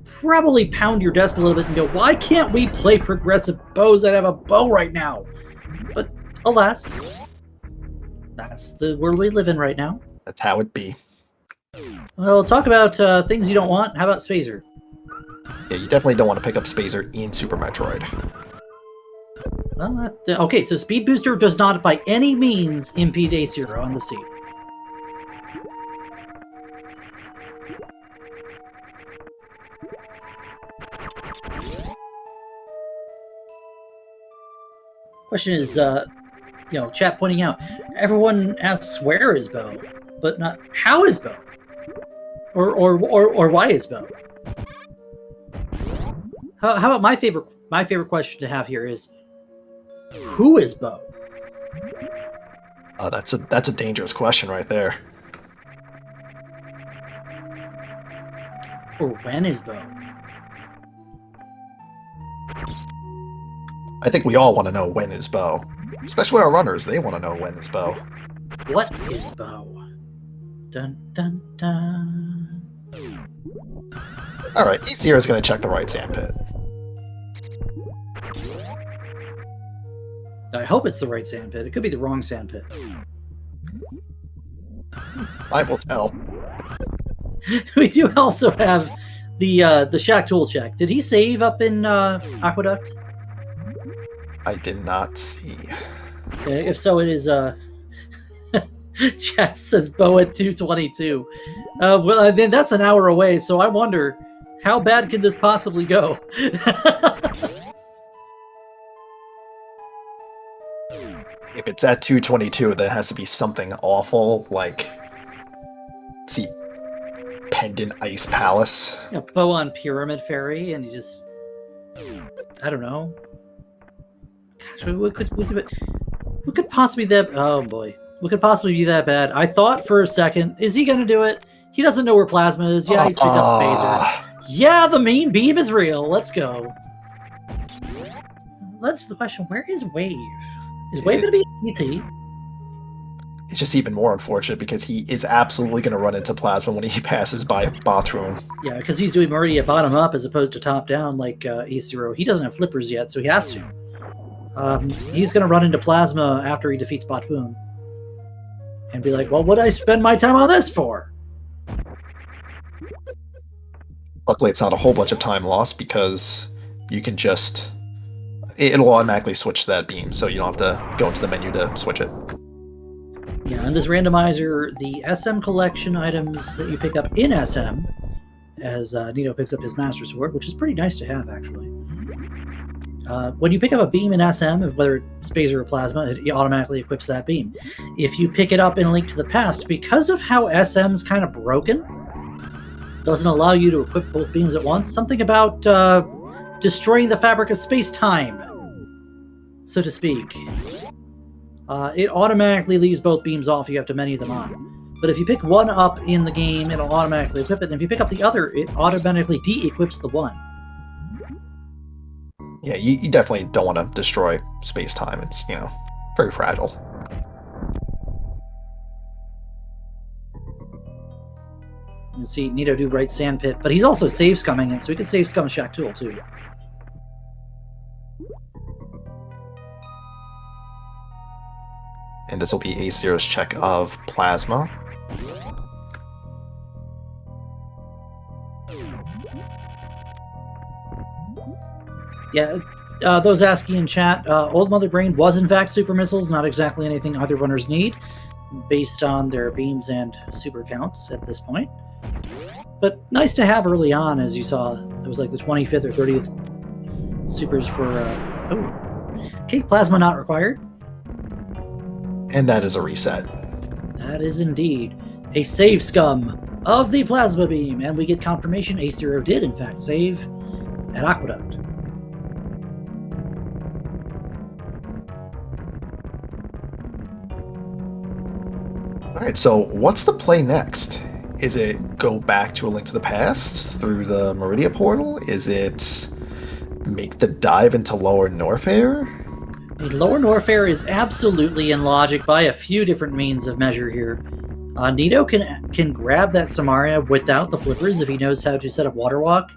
probably pound your desk a little bit and go, why can't we play progressive bows that have a bow right now? But alas, that's the world we live in right now. That's how it be. Well, talk about things you don't want. How about Spazer? Yeah, you definitely don't want to pick up Spazer in Super Metroid. Well, okay, so Speed Booster does not by any means impede A0 on the seat. Question is, chat pointing out, everyone asks where is Bo, but not how is Bo, or why is Bo. How about my favorite question to have here is, who is Bo? That's a dangerous question right there. Or when is Bo? I think we all want to know when is Bo. Especially our runners, they want to know when is Bo. What is Bo? Dun dun dun. Alright, E0 is going to check the right sandpit. I hope it's the right sandpit. It could be the wrong sandpit. I will tell. We do also have the Shack Tool check. Did he save up in Aqueduct? I did not see. Okay, if so, it is. Chat says Bo at 222. Well, then that's an hour away. So I wonder, how bad could this possibly go? If it's at 222, there has to be something awful, like, let's see, Pendant Ice Palace. Bo on Pyramid Ferry, and he just, I don't know. Gosh, what could possibly that? Oh boy, what could possibly be that bad? I thought for a second, is he gonna do it? He doesn't know where plasma is. Yeah, he's picked up Spazer. Yeah, the main beam is real. Let's go. That's the question. Where is Wave? Is Wave going to be a CP? It's just even more unfortunate because he is absolutely going to run into plasma when he passes by a bathroom. Yeah, because he's doing already a bottom up as opposed to top down like A0. He doesn't have flippers yet, so he has to. He's going to run into plasma after he defeats Batwoon. And be like, well, what did I spend my time on this for? Luckily, it's not a whole bunch of time lost because you can just... It'll automatically switch to that beam, so you don't have to go into the menu to switch it. Yeah, and this randomizer, the SM collection items that you pick up in SM, as Nito picks up his Master Sword, which is pretty nice to have, actually. When you pick up a beam in SM, whether it's Spazer or Plasma, it automatically equips that beam. If you pick it up in A Link to the Past, because of how SM's kind of broken, Doesn't allow you to equip both beams at once. Something about destroying the fabric of space-time, so to speak. It automatically leaves both beams off. You have to menu them on. But if you pick one up in the game, it'll automatically equip it. And if you pick up the other, it automatically de-equips the one. Yeah, you definitely don't want to destroy space-time. It's, very fragile. You can see Nito do right sand pit, but he's also save scumming it, so he could save scum Shack Tool too. And this will be A0's check of Plasma. Yeah, those asking in chat, Old Mother Brain was in fact super missiles, not exactly anything either runners need, based on their beams and super counts at this point. But nice to have early on, as you saw. It was like the 25th or 30th supers for... okay, Plasma not required. And that is a reset. That is indeed a save scum of the Plasma Beam, and we get confirmation A0 did in fact save at Aqueduct. Alright, so what's the play next? Is it go back to A Link to the Past through the Meridia portal? Is it make the dive into Lower Norfair? Lower Norfair is absolutely in logic by a few different means of measure here. Nito can grab that Samaria without the flippers if he knows how to set up Water Walk.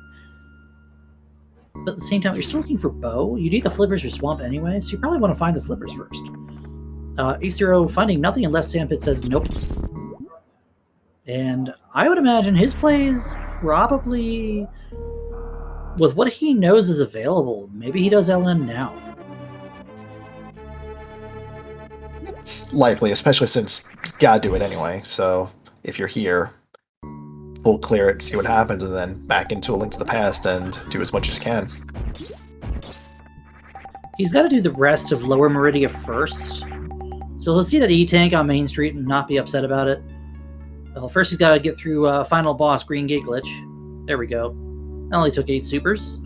But at the same time, you're still looking for Bow. You need the flippers for Swamp anyway, so you probably want to find the flippers first. A0 finding nothing in left sandpit says nope. And I would imagine his play is probably with what he knows is available. Maybe he does LN now. It's likely, especially since you gotta do it anyway. So if you're here, we'll clear it, see what happens, and then back into A Link to the Past and do as much as you can. He's got to do the rest of Lower Meridia first. So he'll see that E-Tank on Main Street and not be upset about it. Well, first he's got to get through final boss Green Gate Glitch. There we go. That only took 8 supers.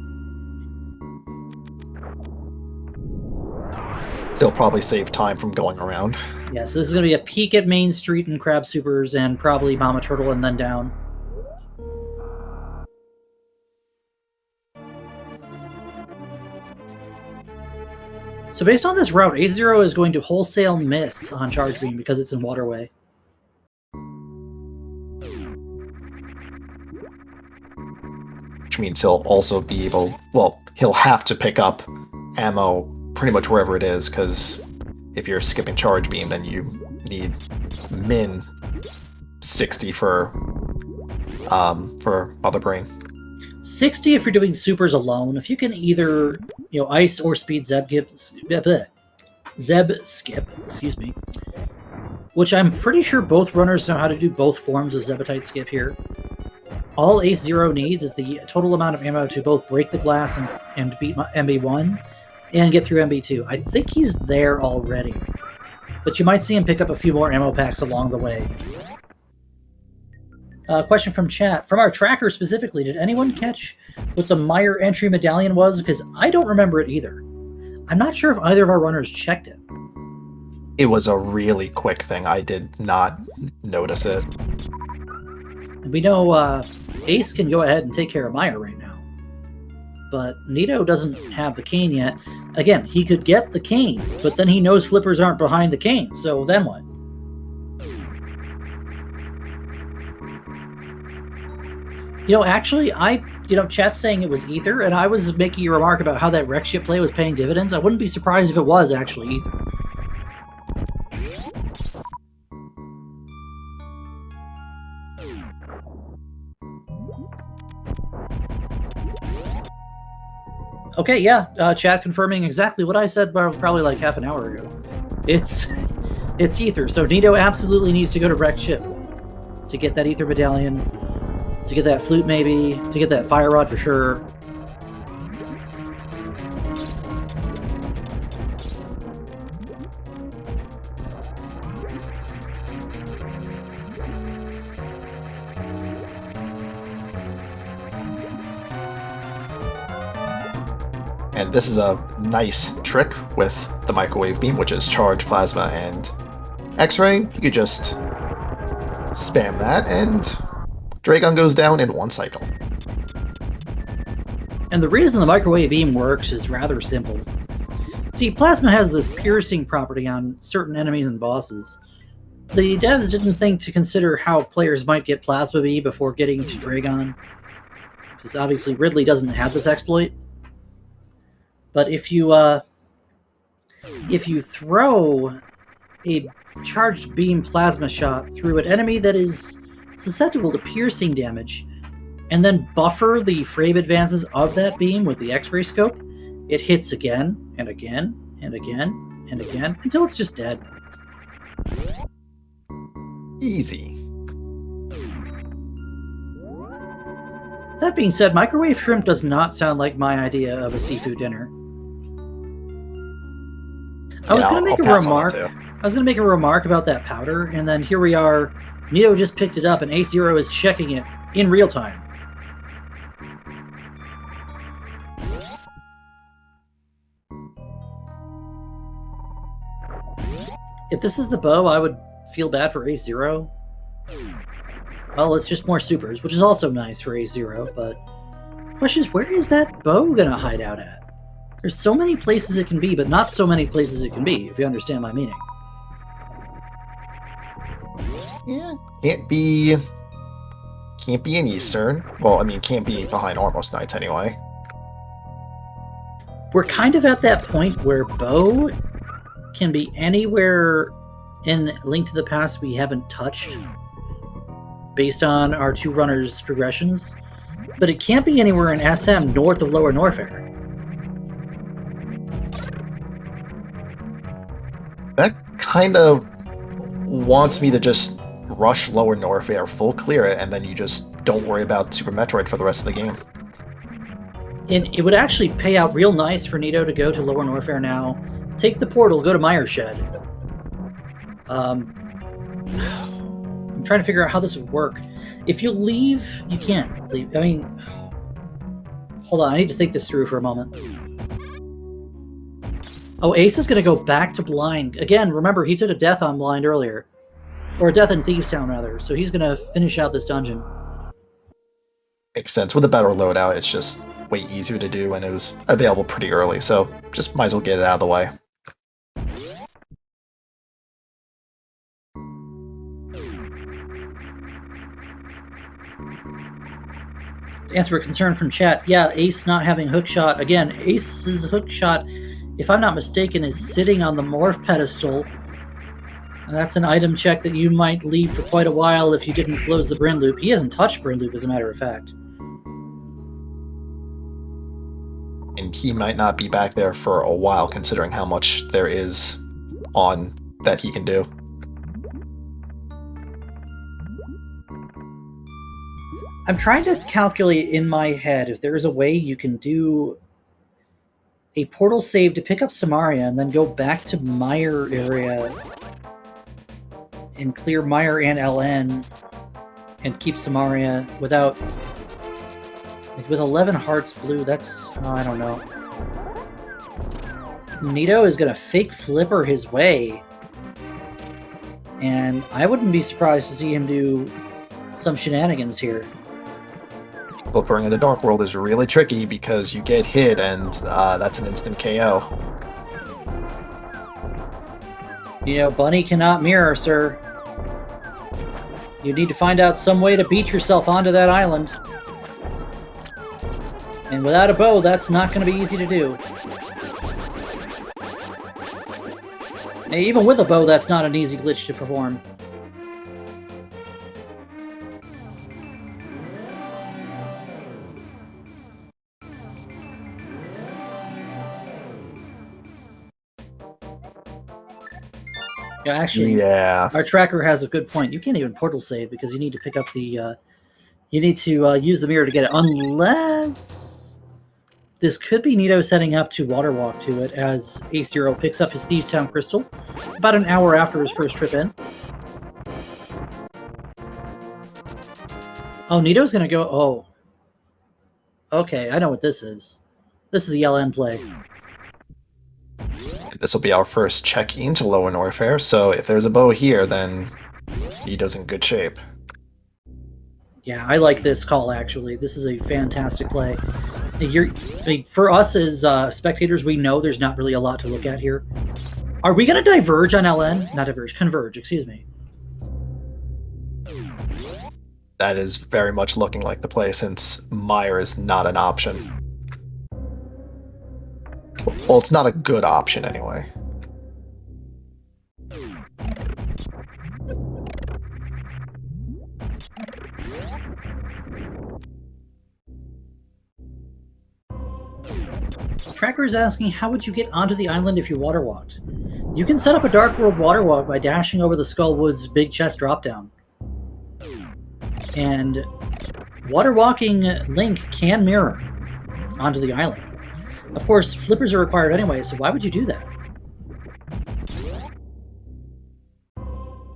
They'll probably save time from going around. Yeah, so this is going to be a peek at Main Street and Crab Supers and probably Mama Turtle and then down. So based on this route, A0 is going to wholesale miss on Charge Beam because it's in Waterway. Which means he'll also be able... Well, he'll have to pick up ammo pretty much wherever it is, because if you're skipping Charge Beam, then you need min 60 for Mother Brain. 60 if you're doing supers alone. If you can either, ice or speed Zeb skip, excuse me, which I'm pretty sure both runners know how to do both forms of Zebetite skip here. All A0 needs is the total amount of ammo to both break the glass and beat MB1 and get through MB2. I think he's there already, but you might see him pick up a few more ammo packs along the way. Question from chat. From our tracker specifically, did anyone catch what the Meyer entry medallion was? Because I don't remember it either. I'm not sure if either of our runners checked it. It was a really quick thing. I did not notice it. And we know Ace can go ahead and take care of Meyer right now. But Nito doesn't have the cane yet. Again, he could get the cane, but then he knows flippers aren't behind the cane, so then what? Actually, chat's saying it was Ether, and I was making a remark about how that wreck ship play was paying dividends. I wouldn't be surprised if it was actually Ether. Okay, yeah, chat confirming exactly what I said probably like half an hour ago. It's Ether, so Nito absolutely needs to go to wreck ship to get that Ether medallion, to get that flute maybe, to get that fire rod for sure. And this is a nice trick with the microwave beam, which is charge, plasma, and X-ray. You could just spam that, and Dragon goes down in one cycle. And the reason the microwave beam works is rather simple. See, plasma has this piercing property on certain enemies and bosses. The devs didn't think to consider how players might get plasma beam before getting to Dragon, because obviously Ridley doesn't have this exploit. But if you throw a charged beam plasma shot through an enemy that is susceptible to piercing damage, and then buffer the frame advances of that beam with the X-ray scope, it hits again and again and again and again until it's just dead. Easy. That being said, microwave shrimp does not sound like my idea of a seafood dinner. I was going to make a remark about that powder, and then here we are. Nito just picked it up, and A0 is checking it in real time. If this is the bow, I would feel bad for A0. Well, it's just more supers, which is also nice for A0, but the question is, where is that bow gonna hide out at? There's so many places it can be, but not so many places it can be, if you understand my meaning. Yeah, can't be in Eastern. Well, I mean, can't be behind Armos Knights anyway. We're kind of at that point where bow can be anywhere in Link to the Past we haven't touched, based on our two runners' progressions, but it can't be anywhere in SM north of Lower Norfair. That kind of wants me to just rush Lower Norfair, full clear it, and then you just don't worry about Super Metroid for the rest of the game. And it would actually pay out real nice for Nito to go to Lower Norfair now, take the portal, go to Meyer Shed. I'm trying to figure out how this would work. If you leave, you can't leave. I mean, hold on, I need to think this through for a moment. Oh, Ace is going to go back to Blind. Again, remember, he took a death on Blind earlier. Or a death in Thieves Town, rather. So he's going to finish out this dungeon. Makes sense. With a better loadout, it's just way easier to do, and it was available pretty early, so just might as well get it out of the way. To answer a concern from chat, yeah, Ace not having hookshot. Again, Ace's hookshot, if I'm not mistaken, is sitting on the morph pedestal. And that's an item check that you might leave for quite a while if you didn't close the Bryn Loop. He hasn't touched Bryn Loop, as a matter of fact. And he might not be back there for a while, considering how much there is on that he can do. I'm trying to calculate in my head if there is a way you can do a portal save to pick up Samaria and then go back to Meyer area and clear Meyer and LN and keep Samaria without... Like with 11 hearts blue, that's... Oh, I don't know. Nito is going to fake flipper his way. And I wouldn't be surprised to see him do some shenanigans here. Flippering in the Dark World is really tricky because you get hit and that's an instant KO. You know, Bunny cannot mirror, sir. You need to find out some way to beat yourself onto that island. And without a bow, that's not going to be easy to do. And even with a bow, that's not an easy glitch to perform. Yeah, actually, our tracker has a good point. You can't even portal save because you need to pick up the... you need to use the mirror to get it, unless... This could be Nito setting up to water walk to it as A0 picks up his Thieves Town Crystal about an hour after his first trip in. Oh, Nito's gonna go... Oh. Okay, I know what this is. This is the LN play. This will be our first check into Lower Norfair, so if there's a bow here, then Nito's in good shape. Yeah, I like this call, actually. This is a fantastic play. For us as spectators, we know there's not really a lot to look at here. Are we going to diverge on LN? Not diverge, converge, excuse me. That is very much looking like the play since Meyer is not an option. Well, it's not a good option anyway. Tracker is asking, how would you get onto the island if you water walked? You can set up a Dark World water walk by dashing over the Skullwood's big chest dropdown. And water walking Link can mirror onto the island. Of course, flippers are required anyway, so why would you do that?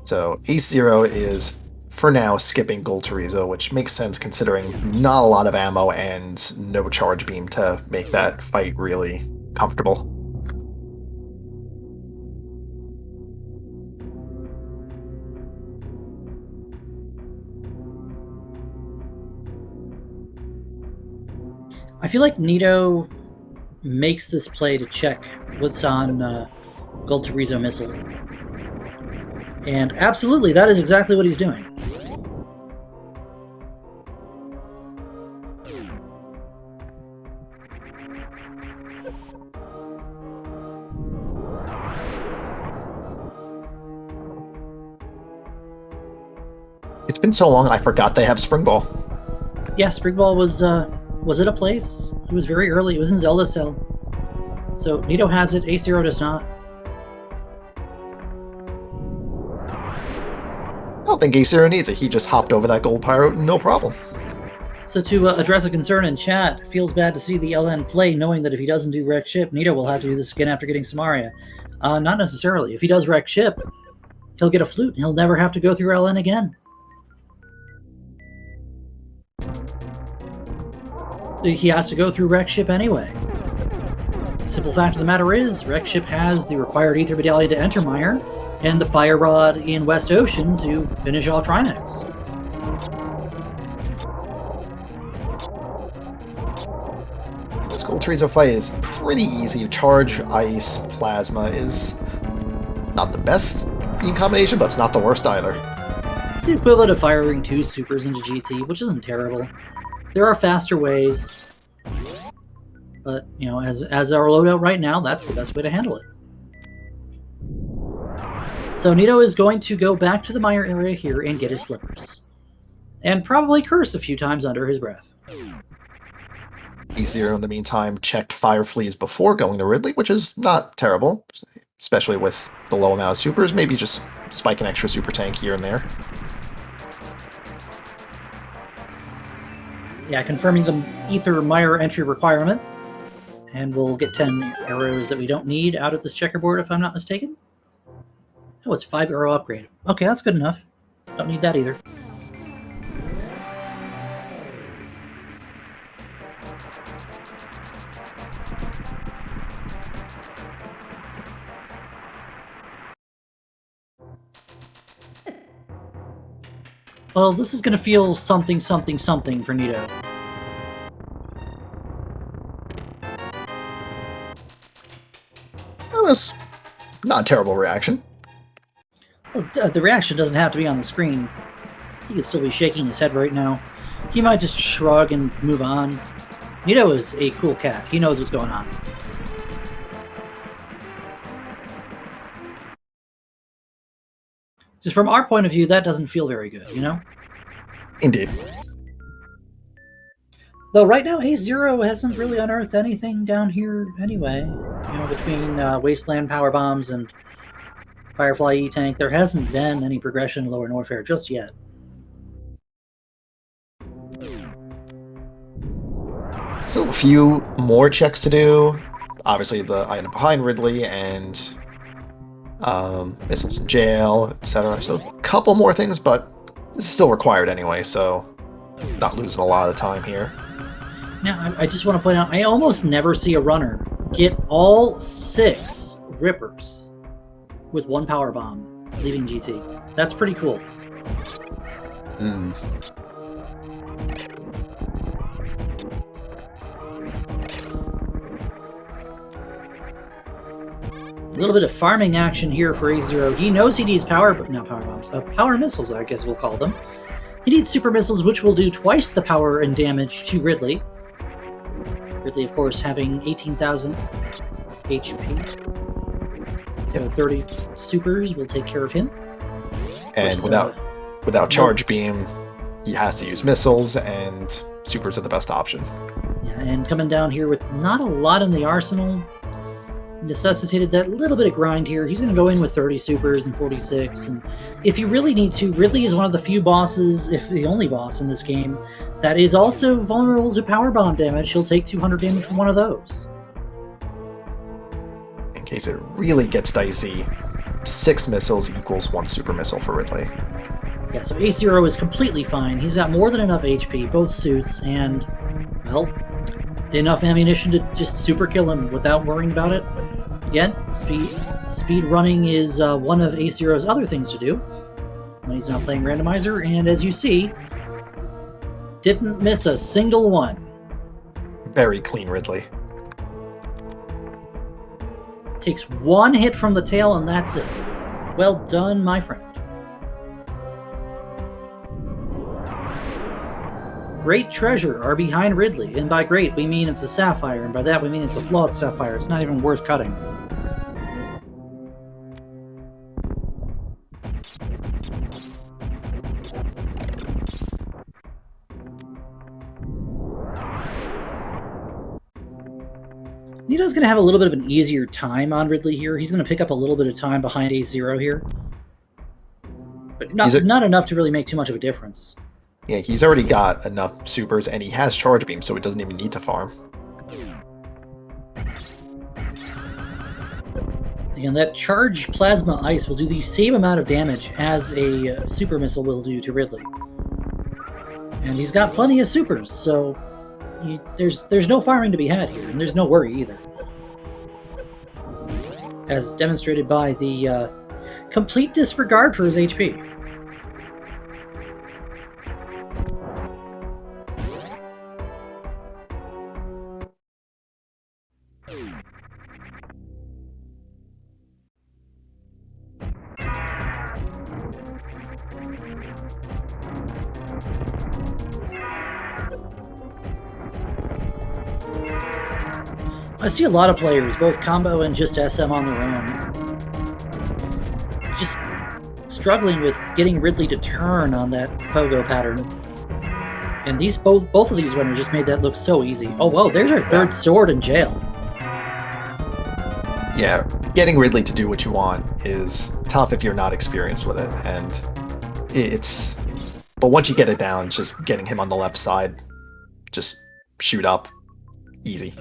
So Ace Zero is, for now, skipping Gold Torizo, which makes sense considering not a lot of ammo and no charge beam to make that fight really comfortable. I feel like Nito makes this play to check what's on Gold Torizo missile. And absolutely, that is exactly what he's doing. It's been so long, I forgot they have Spring Ball. Yeah, Spring Ball was it a place? It was very early. It was in Zelda Cell. So Nito has it, Ace Zero does not. I don't think Ace Zero needs it. He just hopped over that gold pyro, no problem. So to address a concern in chat, feels bad to see the LN play, knowing that if he doesn't do wreck ship, Nito will have to do this again after getting Samaria. Not necessarily. If he does wreck ship, he'll get a flute, and he'll never have to go through LN again. He has to go through wreck ship anyway. Simple fact of the matter is, wreck ship has the required Ether Medallion to enter Meyer, and the Fire Rod in West Ocean to finish off Trinex. This Gold Torizo fight is pretty easy. Charge, Ice, Plasma is not the best beam combination, but it's not the worst either. It's the equivalent of firing 2 supers into GT, which isn't terrible. There are faster ways, but, you know, as our loadout right now, that's the best way to handle it. So Nito is going to go back to the Meyer area here and get his flippers. And probably curse a few times under his breath. Ace Zero, in the meantime, checked Fire Fleas before going to Ridley, which is not terrible, especially with the low amount of supers. Maybe just spike an extra super tank here and there. Yeah, confirming the Ether Meyer entry requirement. And we'll get 10 arrows that we don't need out of this checkerboard, if I'm not mistaken. Oh, it's 5 arrow upgrade. Okay, that's good enough. Don't need that either. Well, this is going to feel something, something, something for Nito. Well, that's not a terrible reaction. Well, the reaction doesn't have to be on the screen. He could still be shaking his head right now. He might just shrug and move on. Nito is a cool cat. He knows what's going on. Just from our point of view, that doesn't feel very good, you know? Indeed. Though right now, Ace Zero hasn't really unearthed anything down here anyway. You know, between Wasteland Power Bombs and Firefly E-Tank, there hasn't been any progression in Lower Norfair just yet. Still a few more checks to do. Obviously, the item behind Ridley and Missiles in Jail, etc. So a couple more things, but this is still required anyway, so not losing a lot of time here. Now, I just want to point out, I almost never see a runner get all 6 Rippers with 1 power bomb, leaving GT. That's pretty cool. Hmm. A little bit of farming action here for A0. He knows he needs power missiles, I guess we'll call them. He needs super missiles, which will do twice the power and damage to Ridley. Ridley, of course, having 18,000 HP. So 30 supers will take care of him. And without charge beam, he has to use missiles, and supers are the best option. Yeah, and coming down here with not a lot in the arsenal, necessitated that little bit of grind here. He's going to go in with 30 supers and 46, and if you really need to, Ridley is one of the few bosses, if the only boss in this game, that is also vulnerable to power bomb damage. He'll take 200 damage from one of those. In case it really gets dicey, 6 missiles equals 1 super missile for Ridley. Yeah, so A0 is completely fine. He's got more than enough HP, both suits, and, well, enough ammunition to just super kill him without worrying about it. Again, speed running is one of A0's other things to do when he's not playing Randomizer, and as you see, didn't miss a single one. Very clean Ridley. Takes 1 hit from the tail, and that's it. Well done, my friend. Great treasure are behind Ridley, and by great we mean it's a sapphire, and by that we mean it's a flawed sapphire. It's not even worth cutting. Nito's going to have a little bit of an easier time on Ridley here. He's going to pick up a little bit of time behind A0 here. But not enough to really make too much of a difference. Yeah, he's already got enough supers, and he has charge beam, so he doesn't even need to farm. And that charge plasma ice will do the same amount of damage as a super missile will do to Ridley. And he's got plenty of supers, so there's no farming to be had here, and there's no worry either. As demonstrated by the complete disregard for his HP. I see a lot of players, both combo and just SM on their own, just struggling with getting Ridley to turn on that pogo pattern. And these both of these runners just made that look so easy. Oh, whoa, there's our third sword in jail. Yeah, getting Ridley to do what you want is tough if you're not experienced with it, and it's... But once you get it down, just getting him on the left side, just shoot up, easy.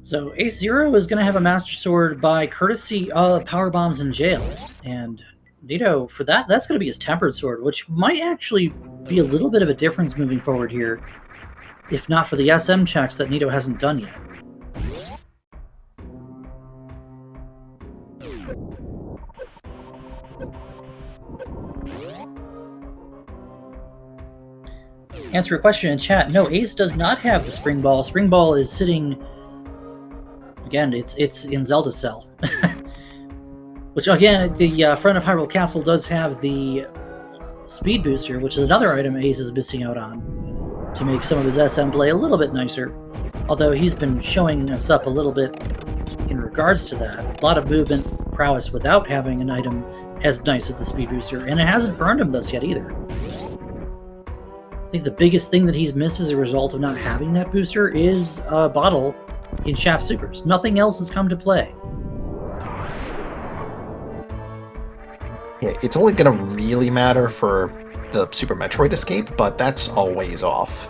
So A0 is going to have a Master Sword by courtesy of Power Bombs in jail, and Nito, for that's going to be his Tempered Sword, which might actually be a little bit of a difference moving forward here, if not for the SM checks that Nito hasn't done yet. Answer a question in chat. No, Ace does not have the Spring Ball. Spring Ball is sitting... Again, it's in Zelda Cell. Which, again, the front of Hyrule Castle does have the Speed Booster, which is another item Ace is missing out on to make some of his SM play a little bit nicer. Although he's been showing us up a little bit in regards to that. A lot of movement prowess without having an item as nice as the Speed Booster, and it hasn't burned him thus yet either. I think the biggest thing that he's missed as a result of not having that booster is a bottle in Shaft Supers. Nothing else has come to play. Yeah, it's only going to really matter for the Super Metroid escape, but that's always off.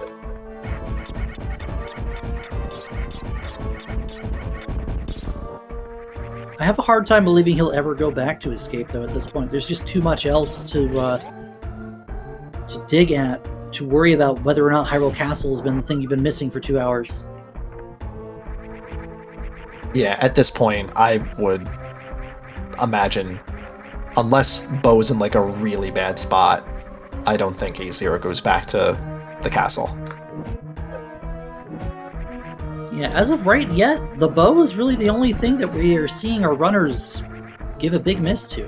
I have a hard time believing he'll ever go back to escape, though, at this point. There's just too much else to dig at to worry about whether or not Hyrule Castle has been the thing you've been missing for 2 hours. Yeah, at this point, I would imagine, unless Bo's in like a really bad spot, I don't think A0 goes back to the castle. Yeah, as of right yet, the bow is really the only thing that we are seeing our runners give a big miss to.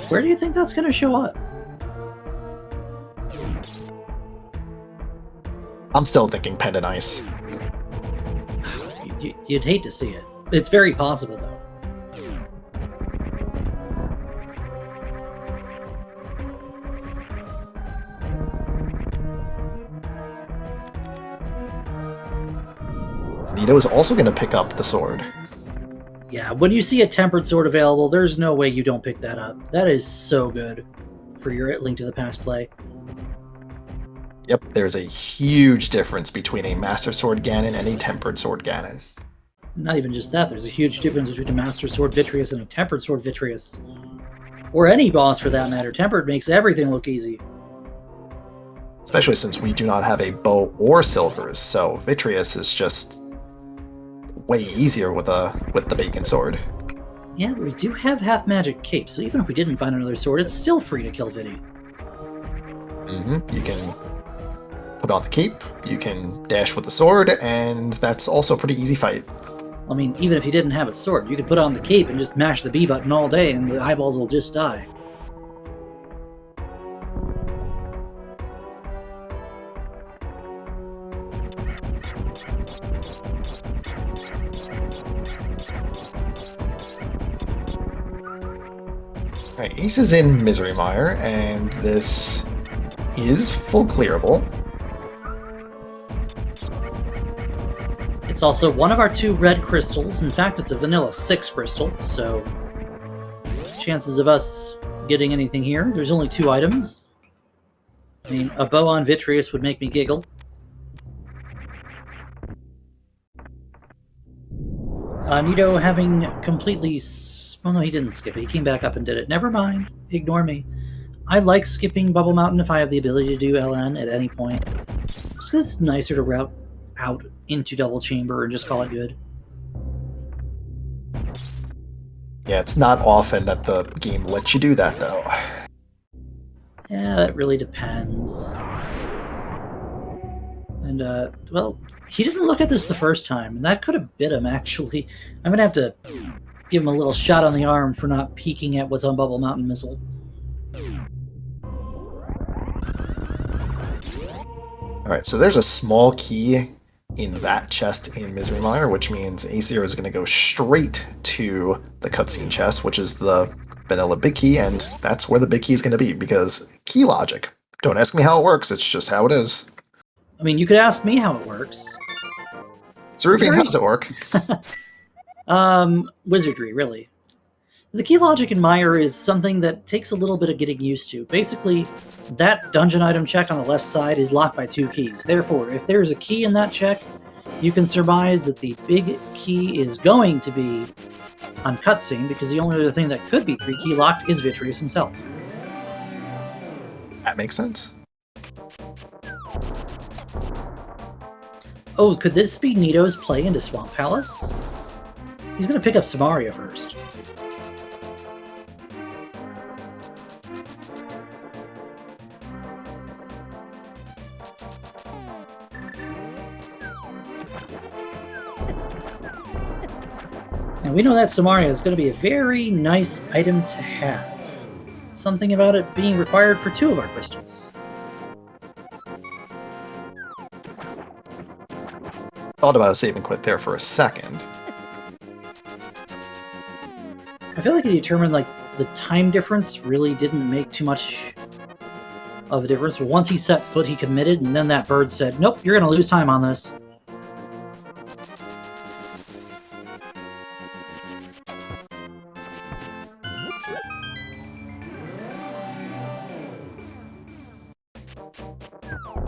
Where do you think that's going to show up? I'm still thinking Pendant Ice. You'd hate to see it. It's very possible, though. Nito is also going to pick up the sword. Yeah, when you see a tempered sword available, there's no way you don't pick that up. That is so good for your Link to the Past play. Yep, there's a huge difference between a Master Sword Ganon and a Tempered Sword Ganon. Not even just that, there's a huge difference between a Master Sword Vitreous and a Tempered Sword Vitreous. Or any boss for that matter. Tempered makes everything look easy. Especially since we do not have a bow or silvers, so Vitreous is just way easier with the Bacon Sword. Yeah, but we do have half magic cape, so even if we didn't find another sword, it's still free to kill Vidi. You can put on the cape, you can dash with the sword, and that's also a pretty easy fight. I mean, even if you didn't have a sword, you could put on the cape and just mash the B button all day and the eyeballs will just die. Alright, Ace is in Misery Mire, and this is full clearable. It's also one of our 2 red crystals. In fact, it's a vanilla 6 crystal, so chances of us getting anything here. There's only 2 items. I mean, a bow on Vitreous would make me giggle. Nito having completely... Well, no, he didn't skip it. He came back up and did it. Never mind. Ignore me. I like skipping Bubble Mountain if I have the ability to do LN at any point. Just because it's nicer to route out into Double Chamber and just call it good. Yeah, it's not often that the game lets you do that, though. Yeah, that really depends. And, well, he didn't look at this the first time, and that could have bit him, actually. I'm going to have to give him a little shot on the arm for not peeking at what's on Bubble Mountain Missile. Alright, so there's a small key in that chest in Misery Mire, which means A0 is going to go straight to the cutscene chest, which is the vanilla big key, and that's where the big key is going to be, because key logic. Don't ask me how it works, it's just how it is. I mean, you could ask me how it works. Zerufian, how does it work? Wizardry, really. The key logic in Mire is something that takes a little bit of getting used to. Basically, that dungeon item check on the left side is locked by 2 keys. Therefore, if there's a key in that check, you can surmise that the big key is going to be on cutscene, because the only other thing that could be 3 key locked is Vitreous himself. That makes sense. Oh, could this be Nito's play into Swamp Palace? He's going to pick up Samaria first. And we know that Samaria is going to be a very nice item to have. Something about it being required for 2 of our crystals. Thought about a save and quit there for a second. I feel like he determined like the time difference really didn't make too much of a difference. But once he set foot, he committed, and then that bird said, "Nope, you're going to lose time on this."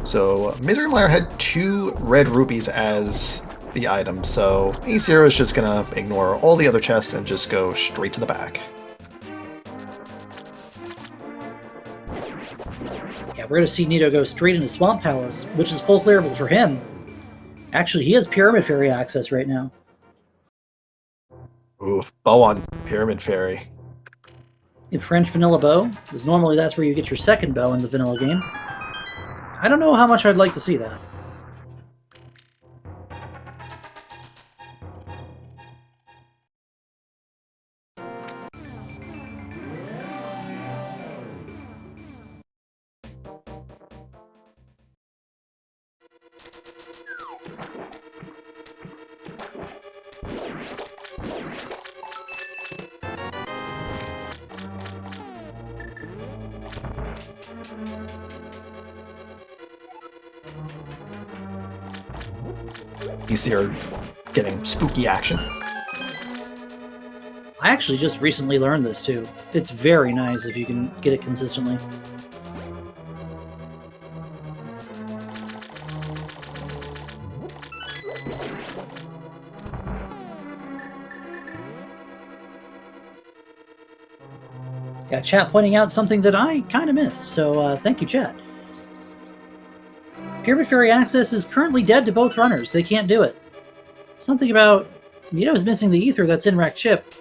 So, Misery Mire had 2 red rupees as the item, so A0 is just gonna ignore all the other chests and just go straight to the back. Yeah, we're going to see Nito go straight into Swamp Palace, which is full clearable for him. Actually, he has Pyramid Fairy access right now. Oof, bow on Pyramid Fairy. In French Vanilla Bow, because normally that's where you get your second bow in the vanilla game. I don't know how much I'd like to see that. He's here getting spooky action. I actually just recently learned this too. It's very nice if you can get it consistently. Yeah, chat pointing out something that I kind of missed, so thank you, chat. Pyramid Fairy access is currently dead to both runners. They can't do it. Something about Nito's missing the Ether that's in Rack Chip.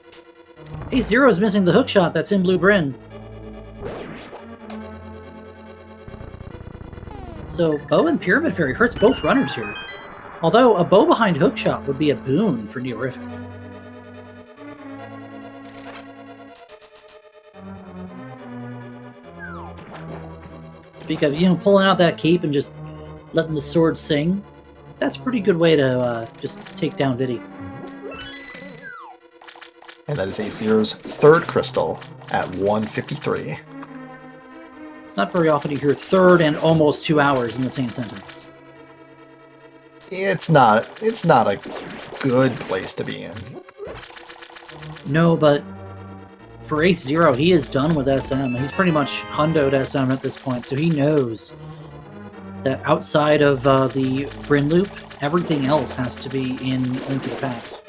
Ace Zero is missing the hookshot that's in Blue Bryn. So bow and Pyramid Fairy hurts both runners here. Although a bow behind hookshot would be a boon for Neorific. Speak of, pulling out that cape and just letting the sword sing, that's a pretty good way to just take down Viddy. And that is Ace Zero's third crystal at 153. It's not very often you hear third and almost 2 hours in the same sentence. It's not a good place to be in. No, but for Ace Zero, he is done with SM. He's pretty much hundoed SM at this point, so he knows that outside of the Bryn Loop, everything else has to be in Link to the Past.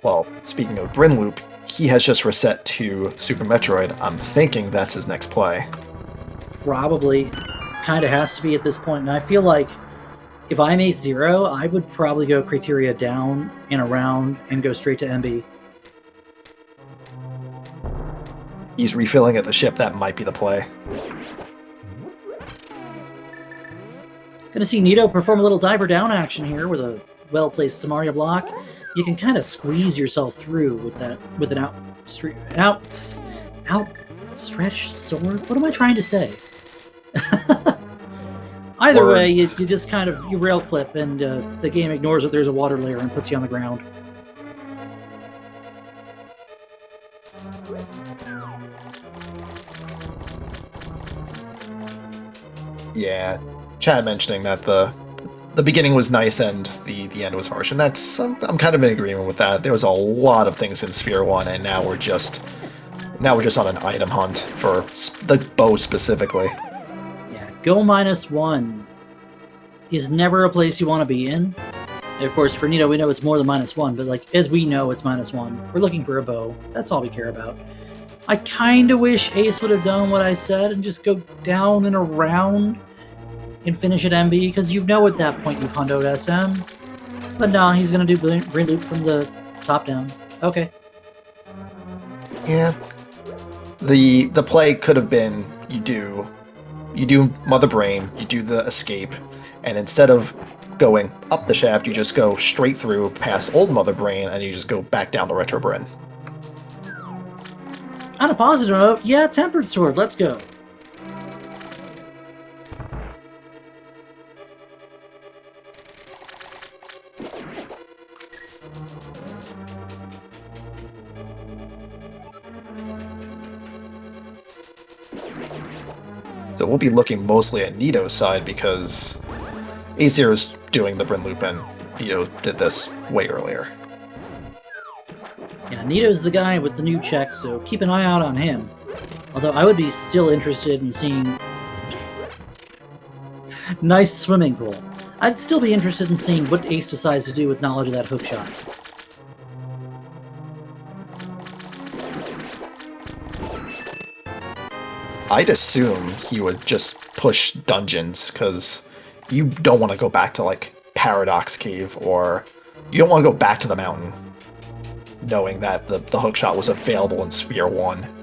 Well, speaking of Bryn Loop, he has just reset to Super Metroid. I'm thinking that's his next play. Probably. Kind of has to be at this point, and I feel like if I'm Ace Zero, I would probably go Criteria down and around and go straight to MB. He's refilling at the ship. That might be the play. Gonna see Nito perform a little diver down action here with a well-placed Samaria block. You can kind of squeeze yourself through with an outstretched sword. What am I trying to say? Either way, you just kind of rail clip, and the game ignores that there's a water layer and puts you on the ground. Yeah, Chad mentioning that the beginning was nice and the end was harsh, and that's I'm kind of in agreement with that. There was a lot of things in Sphere 1, and now we're just on an item hunt for the bow specifically. Yeah, go -1 is never a place you want to be in. And of course, for Nito, we know it's more than -1, but like as we know, it's -1. We're looking for a bow. That's all we care about. I kind of wish Ace would have done what I said and just go down and around and finish at MB, because you know at that point you've hundoed SM. But nah, he's going to do Bryn Loop from the top down. Okay. Yeah. The play could have been you do Mother Brain, you do the escape, and instead of going up the shaft, you just go straight through past Old Mother Brain, and you just go back down to Retro Bryn. On a positive note, yeah, Tempered Sword, let's go. So we'll be looking mostly at Nito's side because Aesir is doing the Bryn Loop and Nito did this way earlier. Yeah, Nito's the guy with the new check, so keep an eye out on him. Although I would be still interested in seeing... nice swimming pool. I'd still be interested in seeing what Ace decides to do with knowledge of that hook shot. I'd assume he would just push dungeons, because you don't want to go back to, like, Paradox Cave, or you don't want to go back to the mountain knowing that the hookshot was available in Sphere 1.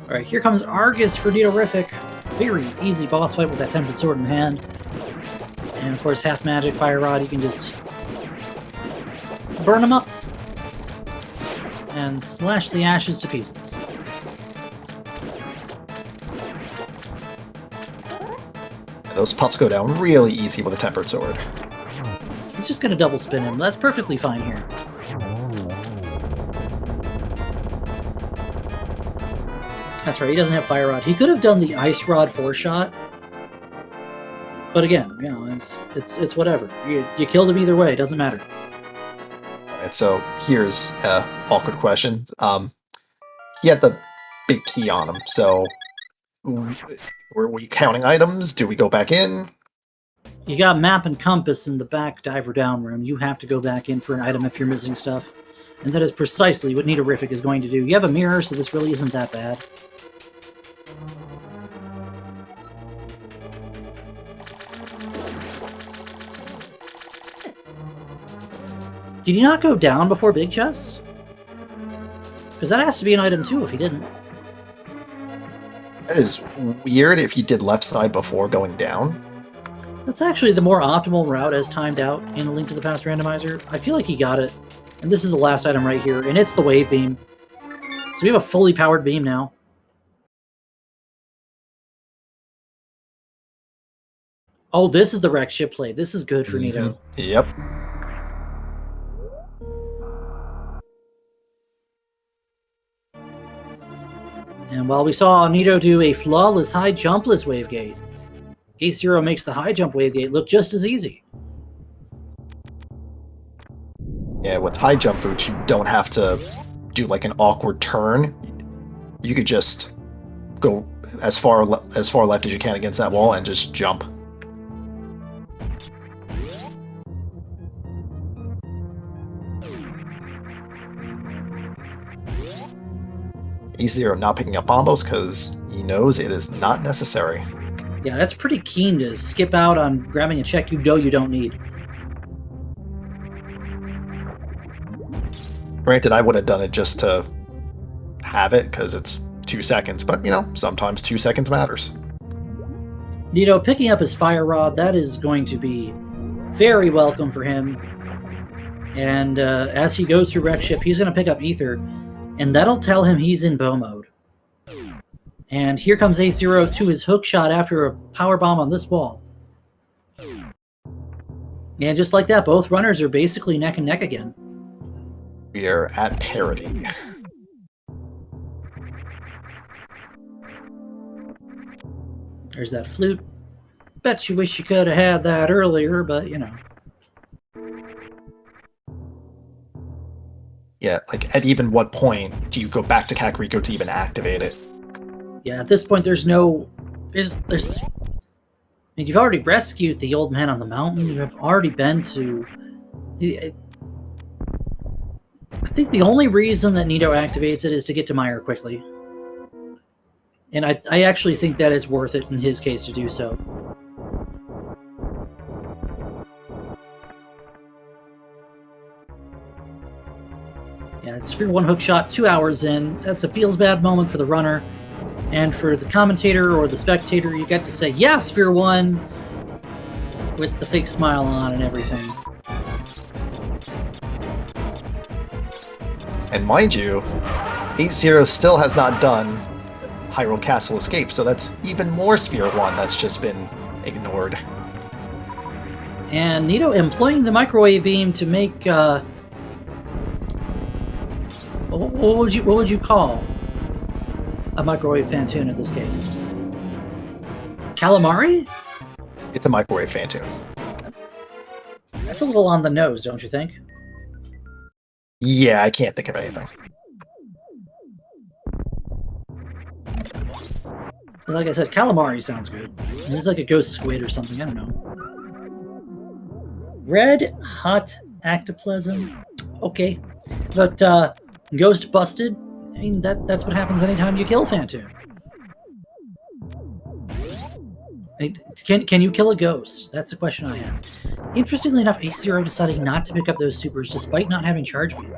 Alright, here comes Argus for Nidorific. Very easy boss fight with that Tempered Sword in hand. And of course, half magic, Fire Rod, you can just burn them up and slash the ashes to pieces. Those puffs go down really easy with a Tempered Sword. He's just gonna double spin him. That's perfectly fine here. That's right, he doesn't have Fire Rod. He could have done the Ice Rod 4-shot. But again, you know, it's whatever. You killed him either way, it doesn't matter. Alright, so here's an awkward question. He had the big key on him, so were we counting items? Do we go back in? You got map and compass in the back diver down room. You have to go back in for an item if you're missing stuff. And that is precisely what Nidorific is going to do. You have a mirror, so this really isn't that bad. Did he not go down before Big Chest? Because that has to be an item too if he didn't. That is weird if he did left side before going down. That's actually the more optimal route as timed out in A Link to the Past Randomizer. I feel like he got it. And this is the last item right here, and it's the Wave Beam. So we have a fully powered beam now. Oh, this is the wrecked ship play. This is good for Nito. Yep. And while we saw Nito do a flawless high jumpless wavegate, A0 makes the high jump wavegate look just as easy. Yeah, with high jump boots, you don't have to do like an awkward turn. You could just go as far left as you can against that wall and just jump. A0 not picking up bombos because he knows it is not necessary. Yeah, that's pretty keen to skip out on grabbing a check you know you don't need. Granted, I would have done it just to have it because it's 2 seconds, but you know, sometimes 2 seconds matters. Nito picking up his Fire Rod, that is going to be very welcome for him. And as he goes through Wreck Ship, he's going to pick up Ether, and that'll tell him he's in bow mode. And here comes A0 to his hook shot after a power bomb on this wall. And just like that, both runners are basically neck and neck again. We are at parity. There's that flute. Bet you wish you could have had that earlier, but you know. Yeah, like at even what point do you go back to Kakariko to even activate it? Yeah, at this point there's no... There's I mean, you've already rescued the old man on the mountain. You have already been to... I think the only reason that Nito activates it is to get to Meyer quickly. And I actually think that it's worth it in his case to do so. Yeah, it's Sphere 1 hook shot, 2 hours in. That's a feels bad moment for the runner. And for the commentator or the spectator, you get to say, yeah, Sphere 1! With the fake smile on and everything. And mind you, 8-0 still has not done Hyrule Castle Escape, so that's even more Sphere 1 that's just been ignored. And Nito employing the microwave beam to make what would you call a microwave Phantoon in this case? Calamari? It's a microwave Phantoon. That's a little on the nose, don't you think? Yeah, I can't think of anything. Like I said, calamari sounds good. This is like a ghost squid or something. I don't know. Red hot ectoplasm. Okay, but ghost busted. I mean that's what happens anytime you kill Phantom. Can you kill a ghost? That's the question I have. Interestingly enough, A0 deciding not to pick up those supers despite not having charge beam.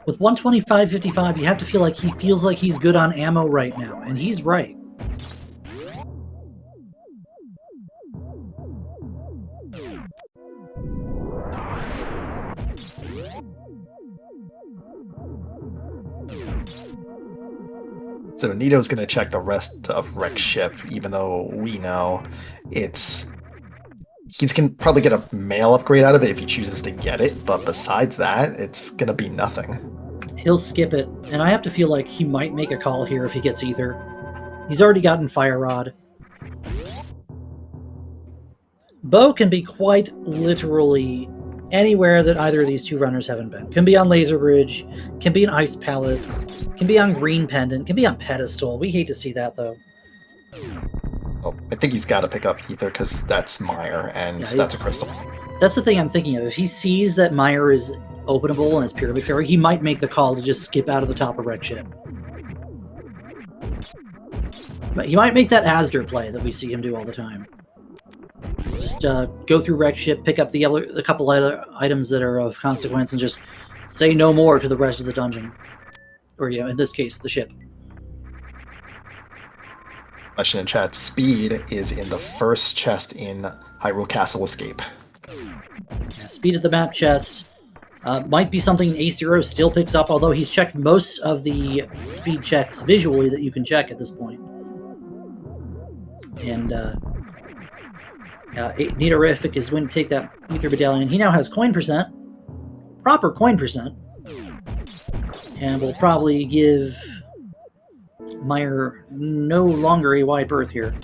With 125.55, you have to feel like he feels like he's good on ammo right now, and he's right. So Nito's going to check the rest of Rex ship, even though we know he's going to probably get a mail upgrade out of it if he chooses to get it, but besides that, it's going to be nothing. He'll skip it, and I have to feel like he might make a call here if he gets either. He's already gotten Fire Rod. Bo can be quite literally anywhere that either of these two runners haven't been. Can be on Laser Bridge, can be in Ice Palace, can be on Green Pendant, can be on Pedestal. We hate to see that, though. Oh, I think he's got to pick up Ether because that's Meyer, and that's a crystal. That's the thing I'm thinking of. If he sees that Meyer is openable and it's Pyramid Fairy, he might make the call to just skip out of the top of Wreck Ship. But he might make that Asder play that we see him do all the time. Just go through Wreck Ship, pick up the couple other items that are of consequence, and just say no more to the rest of the dungeon. Or, in this case, the ship. Question in chat, speed is in the first chest in Hyrule Castle Escape. Yeah, speed at the map chest. Might be something A0 still picks up, although he's checked most of the speed checks visually that you can check at this point. And Nitorific is going to take that Ether Medallion. He now has coin percent, proper coin percent, and will probably give Meyer no longer a wide berth here.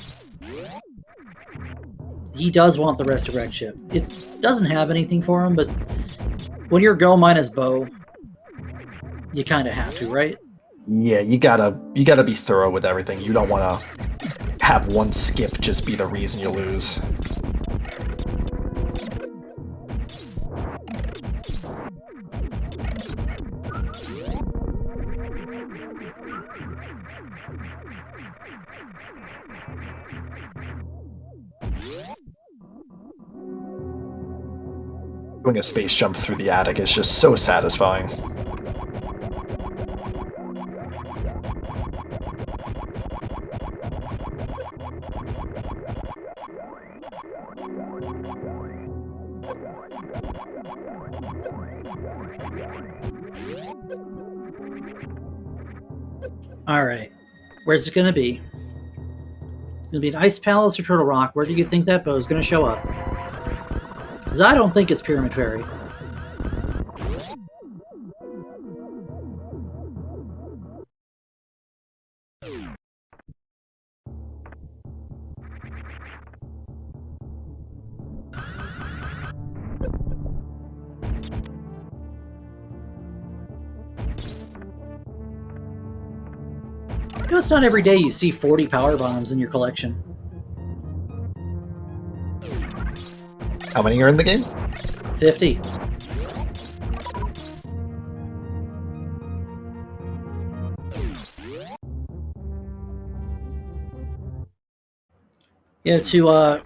He does want the rest of Wreck Ship. It doesn't have anything for him, but when you're go minus Bo, you kind of have to, right? Yeah, you gotta be thorough with everything. You don't want to have one skip just be the reason you lose. Doing a space jump through the attic is just so satisfying. Alright. Where's it going to be? It's going to be an Ice Palace or Turtle Rock. Where do you think that bow is going to show up? Because I don't think it's Pyramid Fairy. It's not every day you see 40 power bombs in your collection. How many are in the game? 50. To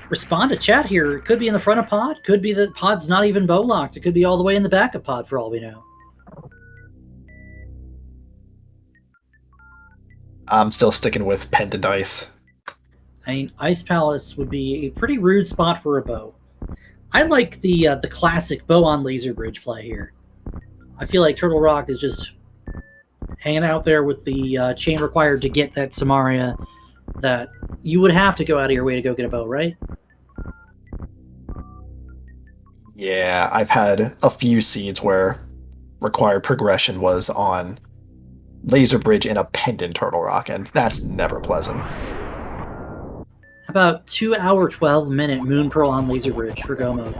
respond to chat here, it could be in the front of pod, could be that pod's not even bow locked, it could be all the way in the back of pod for all we know. I'm still sticking with Pendant Ice. I mean, Ice Palace would be a pretty rude spot for a bow. I like the classic bow on Laser Bridge play here. I feel like Turtle Rock is just hanging out there with the chain required to get that Samaria that you would have to go out of your way to go get a bow, right? Yeah, I've had a few seeds where required progression was on Laser Bridge in a Pendant Turtle Rock, and that's never pleasant. How about 2 hour 12 minute Moon Pearl on Laser Bridge for go mode?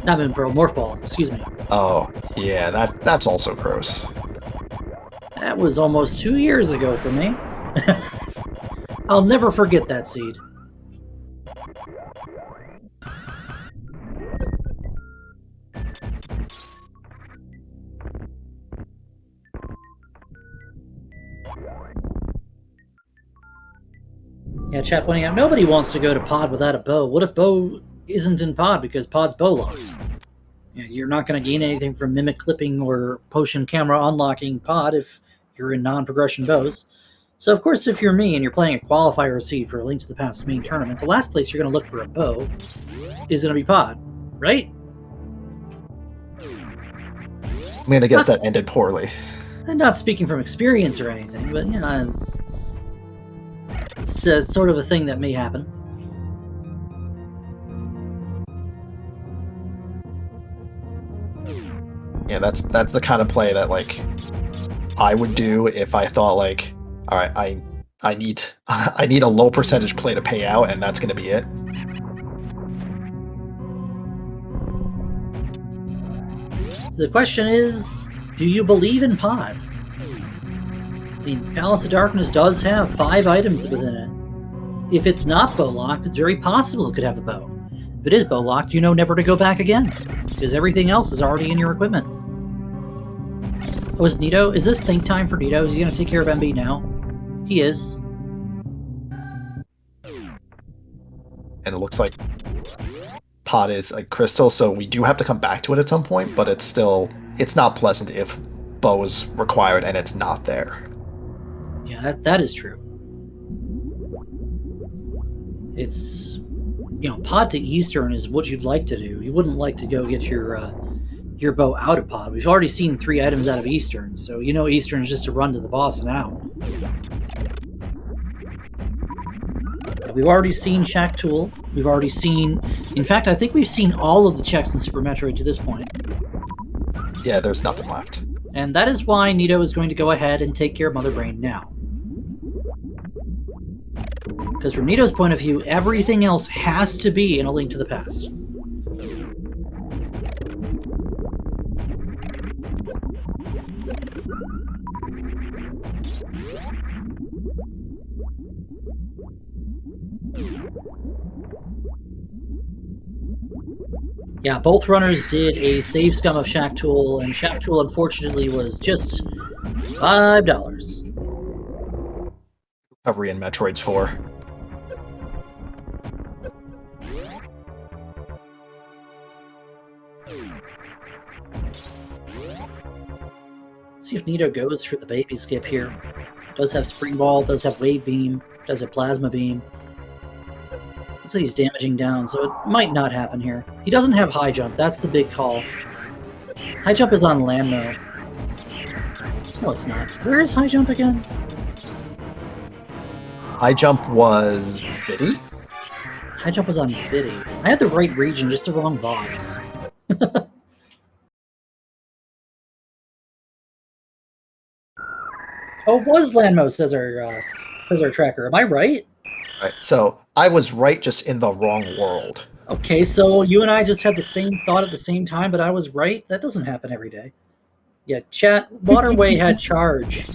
Not Moon Pearl, Morph Ball, excuse me. Oh, yeah, that's also gross. That was almost 2 years ago for me. I'll never forget that seed. Yeah, chat pointing out, nobody wants to go to pod without a bow. What if bow isn't in pod because pod's bow locked? You're not going to gain anything from mimic clipping or potion camera unlocking pod if you're in non-progression bows. So of course, if you're me and you're playing a qualifier seed for a Link to the Past main tournament, the last place you're going to look for a bow is going to be pod, right? I'm going to guess that ended poorly. I'm not speaking from experience or anything, but yeah, it's sort of a thing that may happen. Yeah, that's the kind of play that like I would do if I thought like, all right, I need a low percentage play to pay out, and that's going to be it. The question is, do you believe in pod? I mean, Palace of Darkness does have 5 items within it. If it's not bow locked, it's very possible it could have a bow. If it is bow locked, you know never to go back again, because everything else is already in your equipment. Oh, is Nito? Is this think time for Nito? Is he going to take care of MB now? He is. And it looks like pod is like crystal, so we do have to come back to it at some point, but it's not pleasant if bow is required and it's not there. Yeah, that is true. It's, pod to Eastern is what you'd like to do. You wouldn't like to go get your bow out of pod. We've already seen 3 items out of Eastern, so Eastern is just a run to the boss and out. We've already seen Shack Tool. We've already seen... In fact, I think we've seen all of the checks in Super Metroid to this point. Yeah, there's nothing left. And that is why Nito is going to go ahead and take care of Mother Brain now. Because from Nito's point of view, everything else has to be in A Link to the Past. Yeah, both runners did a save scum of Shack Tool, and Shack Tool unfortunately was just $5. Recovery in Metroid's 4. Let's see if Nito goes for the baby skip here. Does have Spring Ball, does have Wave Beam, does have Plasma Beam. Looks like he's damaging down, so it might not happen here. He doesn't have High Jump, that's the big call. High Jump is on Landmo. No, it's not. Where is High Jump again? High Jump was Viddy? High Jump was on Viddy. I had the right region, just the wrong boss. Oh, it was Landmo, says our tracker. Am I right? Right, so I was right, just in the wrong world. Okay, so you and I just had the same thought at the same time, but I was right? That doesn't happen every day. Yeah, chat, Waterway had charge.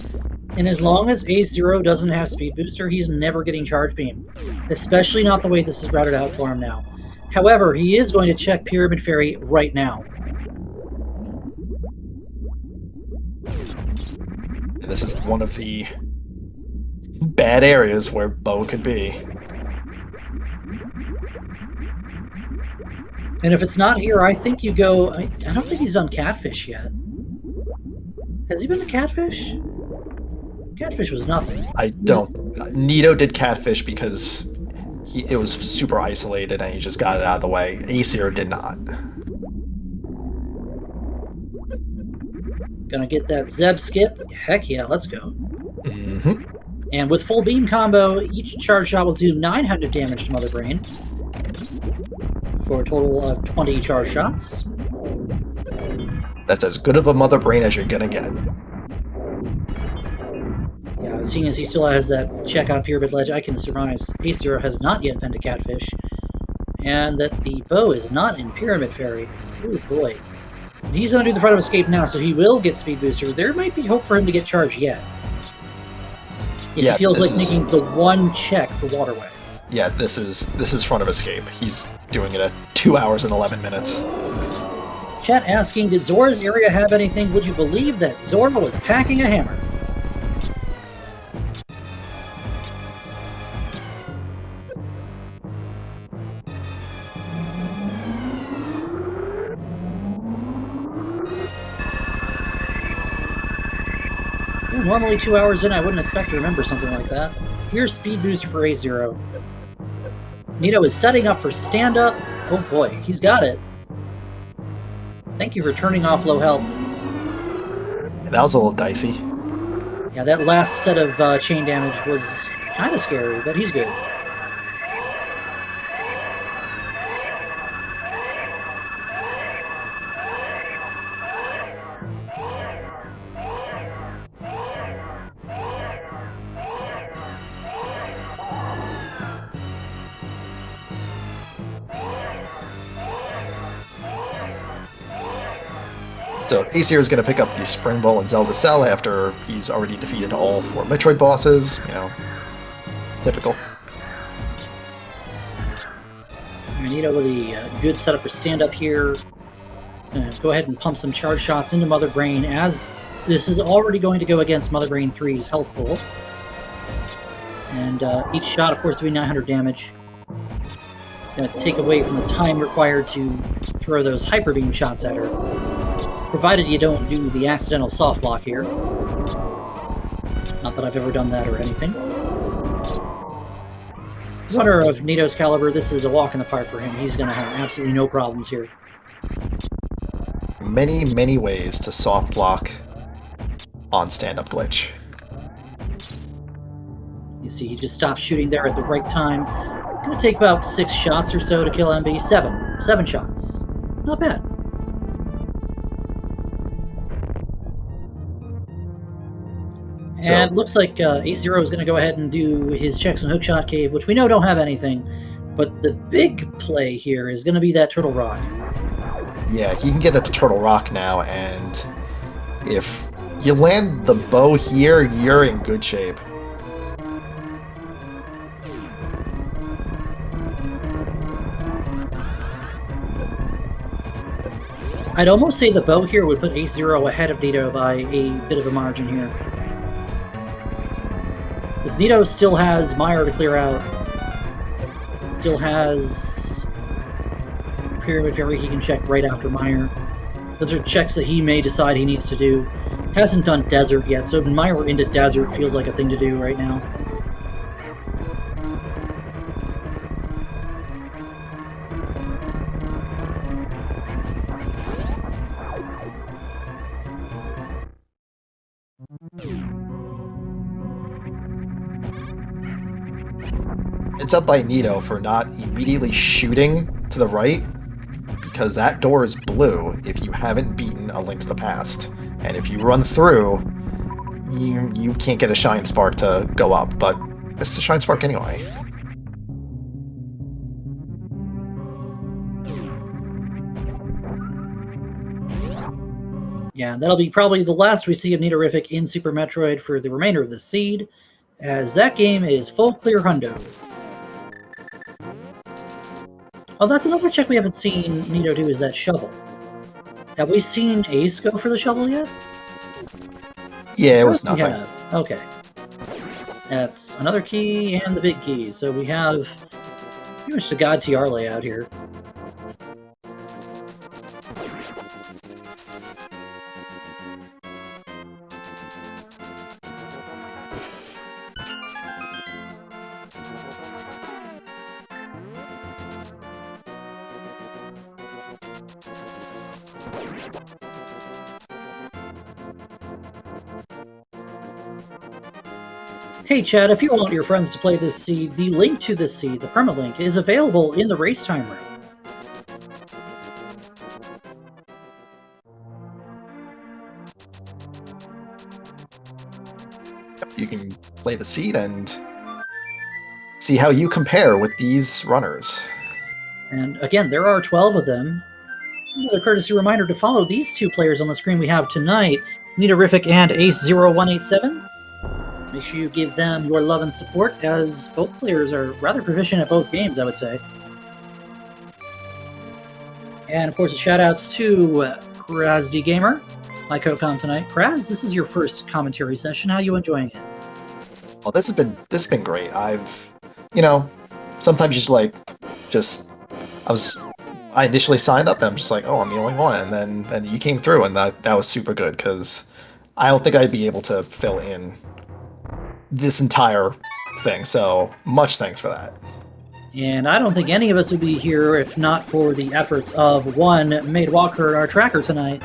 And as long as A0 doesn't have Speed Booster, he's never getting Charge Beam. Especially not the way this is routed out for him now. However, he is going to check Pyramid Fairy right now. And this is one of the bad areas where bow could be. And if it's not here, I think you go... I don't think he's done Catfish yet. Has he been to Catfish? Catfish was nothing. I don't... Nito did Catfish because it was super isolated and he just got it out of the way. Aesir did not. Gonna get that Zeb skip? Heck yeah, let's go. Mm-hmm. And with full beam combo, each charge shot will do 900 damage to Mother Brain. For a total of 20 charge shots. That's as good of a Mother Brain as you're gonna get. Yeah, seeing as he still has that check on Pyramid Ledge, I can surmise Acer has not yet been to Catfish. And that the bow is not in Pyramid Fairy. Ooh, boy. He's going to do the front of escape now, so he will get speed booster. There might be hope for him to get charged yet. If he feels like making the one check for waterway. Yeah, this is front of escape. He's doing it at 2 hours and 11 minutes. Chat asking, did Zora's area have anything? Would you believe that Zora was packing a hammer? Normally 2 hours in, I wouldn't expect to remember something like that. Here's speed booster for A0. Nito is setting up for stand-up. Oh boy, he's got it. Thank you for turning off low health. That was a little dicey. Yeah, that last set of chain damage was kind of scary, but he's good. So Aesir is going to pick up the Spring Ball and Zelda Cell after he's already defeated all 4 Metroid bosses. You know, typical. Nito with a good setup for stand-up here. Go ahead and pump some charge shots into Mother Brain, as this is already going to go against Mother Brain 3's health pool. And each shot, of course, doing 900 damage. Gonna take away from the time required to throw those Hyper Beam shots at her. Provided you don't do the accidental soft block here. Not that I've ever done that or anything. Runner of Nito's caliber, this is a walk in the park for him. He's going to have absolutely no problems here. Many, many ways to soft lock on stand-up glitch. You see, he just stops shooting there at the right time. Going to take about 6 shots or so to kill MB. 7 shots. Not bad. And it looks like A0 is going to go ahead and do his checks on Hookshot Cave, which we know don't have anything. But the big play here is going to be that Turtle Rock. Yeah, he can get a Turtle Rock now, and if you land the bow here, you're in good shape. I'd almost say the bow here would put A0 ahead of Nito by a bit of a margin here. Because Nito still has Meyer to clear out. Still has Pyramid Fairy he can check right after Meyer. Those are checks that he may decide he needs to do. Hasn't done Desert yet, so Meyer into Desert feels like a thing to do right now. It's up by Nito for not immediately shooting to the right, because that door is blue if you haven't beaten A Link to the Past. And if you run through, you can't get a Shine Spark to go up, but it's the Shine Spark anyway. Yeah, that'll be probably the last we see of Nitorific in Super Metroid for the remainder of the seed, as that game is full clear hundo. Oh, that's another check we haven't seen Nito do, is that shovel. Have we seen Ace go for the shovel yet? Yeah, it was nothing. Okay. That's another key and the big key, so we have pretty much the God TR layout here. Hey Chad, if you want your friends to play this seed, the link to this seed, the permalink, is available in the race time room. You can play the seed and see how you compare with these runners. And again, there are 12 of them. Another courtesy reminder to follow these two players on the screen we have tonight, Nitorific and Ace0187. Make sure you give them your love and support, as both players are rather proficient at both games, I would say. And of course, shout outs to Krazdi Gamer, my co-com tonight. Kraz, this is your first commentary session. How are you enjoying it? Well, this has been great. Sometimes you I initially signed up and I'm just like, oh, I'm the only one, and then you came through, and that was super good because I don't think I'd be able to fill in this entire thing. So much thanks for that. And I don't think any of us would be here if not for the efforts of one Maid Walker, our tracker tonight.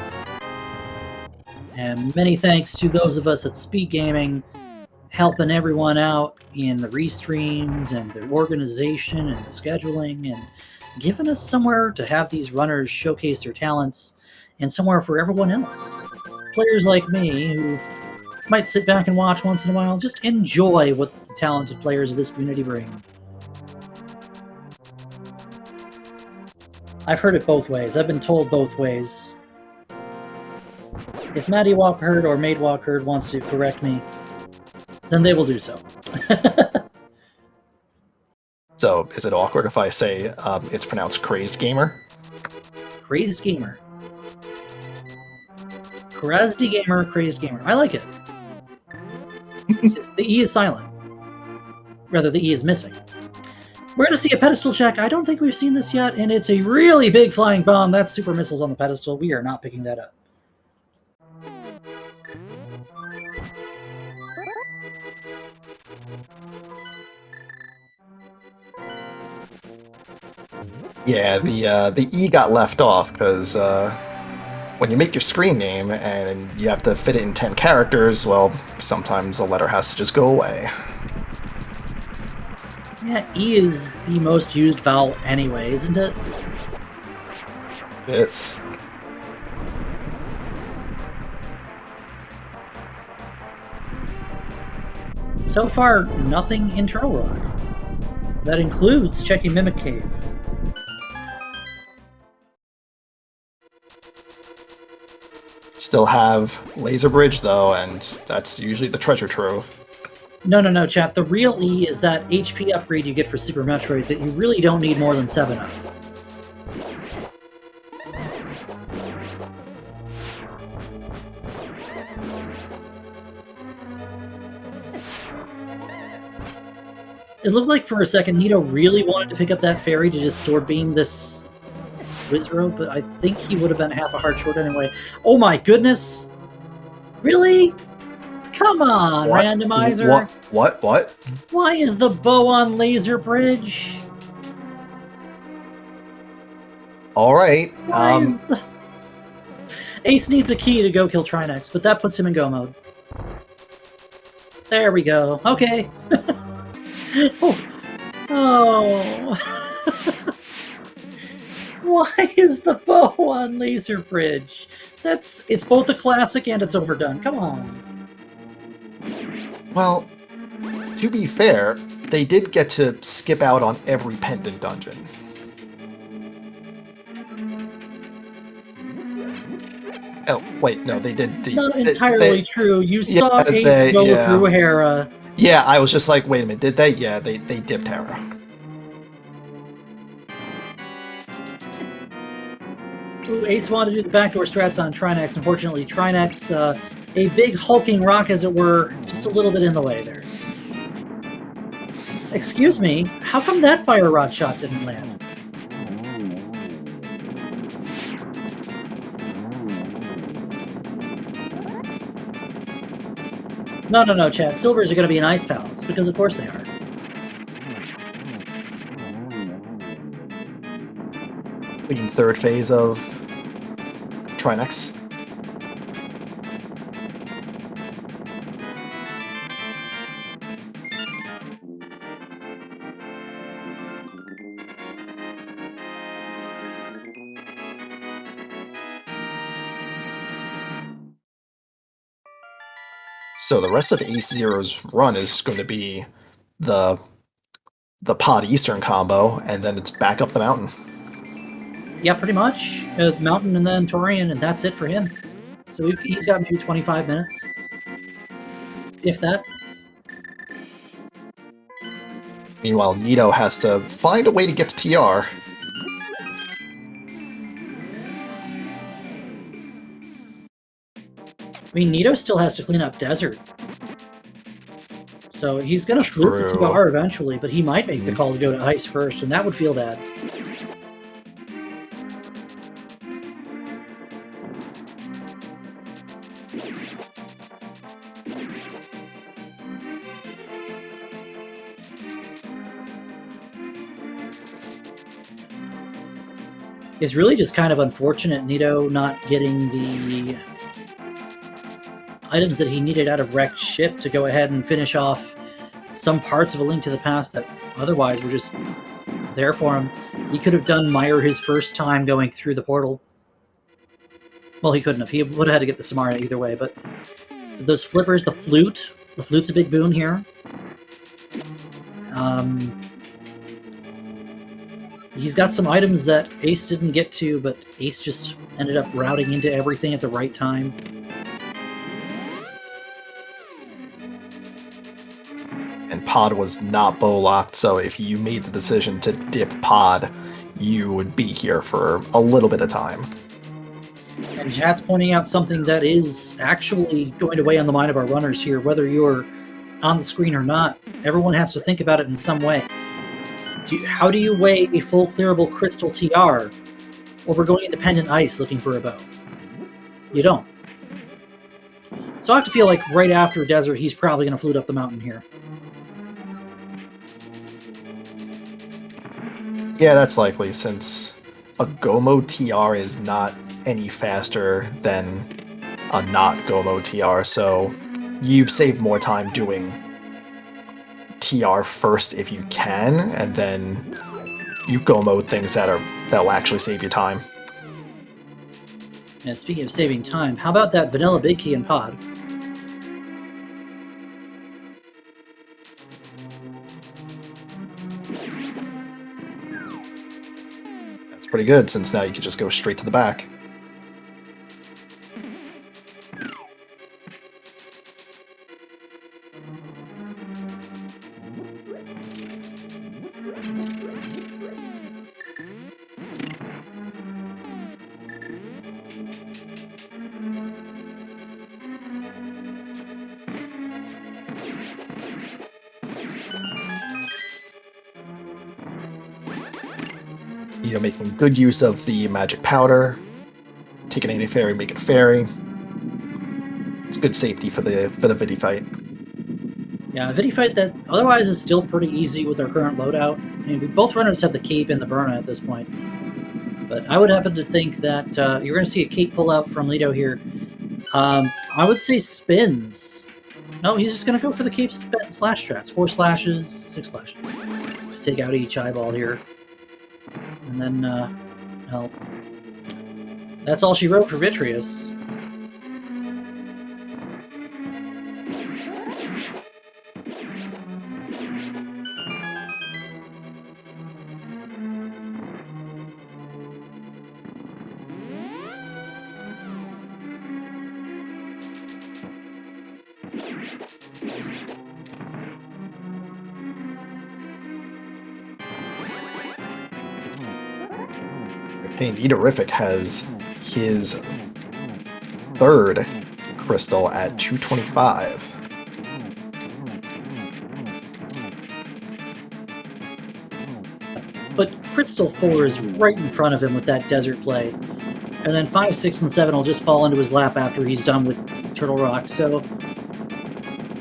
And many thanks to those of us at Speed Gaming, helping everyone out in the restreams and the organization and the scheduling, and giving us somewhere to have these runners showcase their talents, and somewhere for everyone else. Players like me who might sit back and watch once in a while, just enjoy what the talented players of this community bring. I've heard it both ways. I've been told both ways. If Maddie Walkherd or Maid Walkherd wants to correct me, then they will do so. So, is it awkward if I say it's pronounced Crazed Gamer? Crazed Gamer. Krazdi Gamer, Crazed Gamer. I like it. The E is silent. Rather, the E is missing. We're going to see a pedestal check. I don't think we've seen this yet, and it's a really big flying bomb. That's super missiles on the pedestal. We are not picking that up. Yeah, the E got left off because when you make your screen name and you have to fit it in 10 characters, well, sometimes a letter has to just go away. Yeah, E is the most used vowel anyway, isn't it? It is. So far, nothing in Turtle Rock. That includes checking Mimic Cave. Still have Laser Bridge, though, and that's usually the treasure trove. No, chat. The real E is that HP upgrade you get for Super Metroid that you really don't need more than 7 of. It looked like for a second Nito really wanted to pick up that fairy to just sword beam this Wizro, but I think he would have been half a heart short anyway. Oh my goodness! Really? Come on, What? Randomizer! What? Why is the bow on Laser Bridge? Alright, Ace needs a key to go kill Trinex, but that puts him in go mode. There we go. Okay. Oh. Why is the bow on Laser Bridge? It's both a classic and it's overdone. Come on. well, to be fair, they did get to skip out on every pendant dungeon. Oh, wait, no, they did. Not entirely true. You saw Ace they- go yeah. through Hera. Yeah, I was just like, wait a minute, did they? Yeah, they dipped Hera. Ooh, Ace wanted to do the backdoor strats on Trinex. Unfortunately, Trinex, a big hulking rock, as it were, just a little bit in the way there. Excuse me, how come that fire rod shot didn't land? No, chat. Silvers are going to be in Ice Palace, because of course they are. In third phase of Trinex. So the rest of Ace Zero's run is going to be the Pod Eastern combo, and then it's back up the mountain. Yeah, pretty much. Mountain and then Torian, and that's it for him. So he's got maybe 25 minutes, if that. Meanwhile, Nito has to find a way to get to TR. I mean, Nito still has to clean up Desert. So he's going to flute the True. TR eventually, but he might make the call to go to Ice first, and that would feel bad. It's really just kind of unfortunate Nito not getting the items that he needed out of Wrecked Ship to go ahead and finish off some parts of A Link to the Past that otherwise were just there for him. He could have done Meyer his first time going through the portal. Well, he couldn't have. He would have had to get the Samara either way, but those flippers, the flute's a big boon here. He's got some items that Ace didn't get to, but Ace just ended up routing into everything at the right time. And Pod was not bow locked, so if you made the decision to dip Pod, you would be here for a little bit of time. And chat's pointing out something that is actually going to weigh on the mind of our runners here, whether you're on the screen or not. Everyone has to think about it in some way. How do you weigh a full clearable crystal TR over going independent ice looking for a bow? You don't. So I have to feel like right after Desert, he's probably going to flute up the mountain here. Yeah, that's likely, since a Gomo TR is not any faster than a not Gomo TR, so you save more time doing TR first if you can, and then you Gomo things that'll actually save you time. And speaking of saving time, how about that vanilla big key and Pod? That's pretty good, since now you can just go straight to the back. You know, making good use of the magic powder, taking any fairy, make it fairy. It's good safety for the Vidi fight. Yeah, a Vidi fight that otherwise is still pretty easy with our current loadout. I mean, both runners have the cape and the Burna at this point. But I would happen to think that you're going to see a cape pull out from Lido here. I would say spins. No, he's just going to go for the cape slash strats. 4 slashes, 6 slashes. Take out each eyeball here. And then, well, that's all she wrote for Vitreous. Okay, Nidorific has his third crystal at 225. But Crystal 4 is right in front of him with that desert play. And then 5, 6, and 7 will just fall into his lap after he's done with Turtle Rock. So,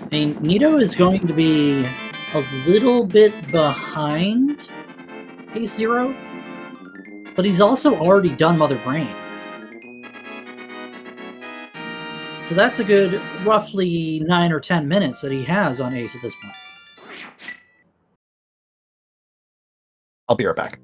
I mean, Nito is going to be a little bit behind Ace Zero, but he's also already done Mother Brain. So that's a good roughly 9 or 10 minutes that he has on Ace at this point. I'll be right back.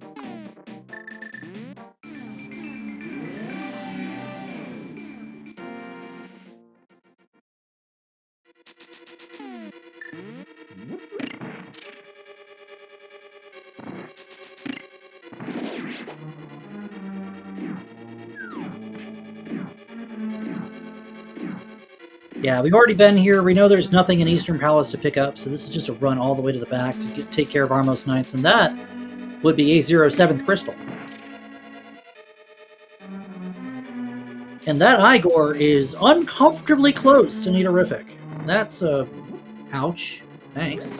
Yeah, we've already been here. We know there's nothing in Eastern Palace to pick up, so this is just a run all the way to the back to take care of Armos Knights, and that would be A07th Crystal. And that Igor is uncomfortably close to Nidorific. That's ouch. Thanks.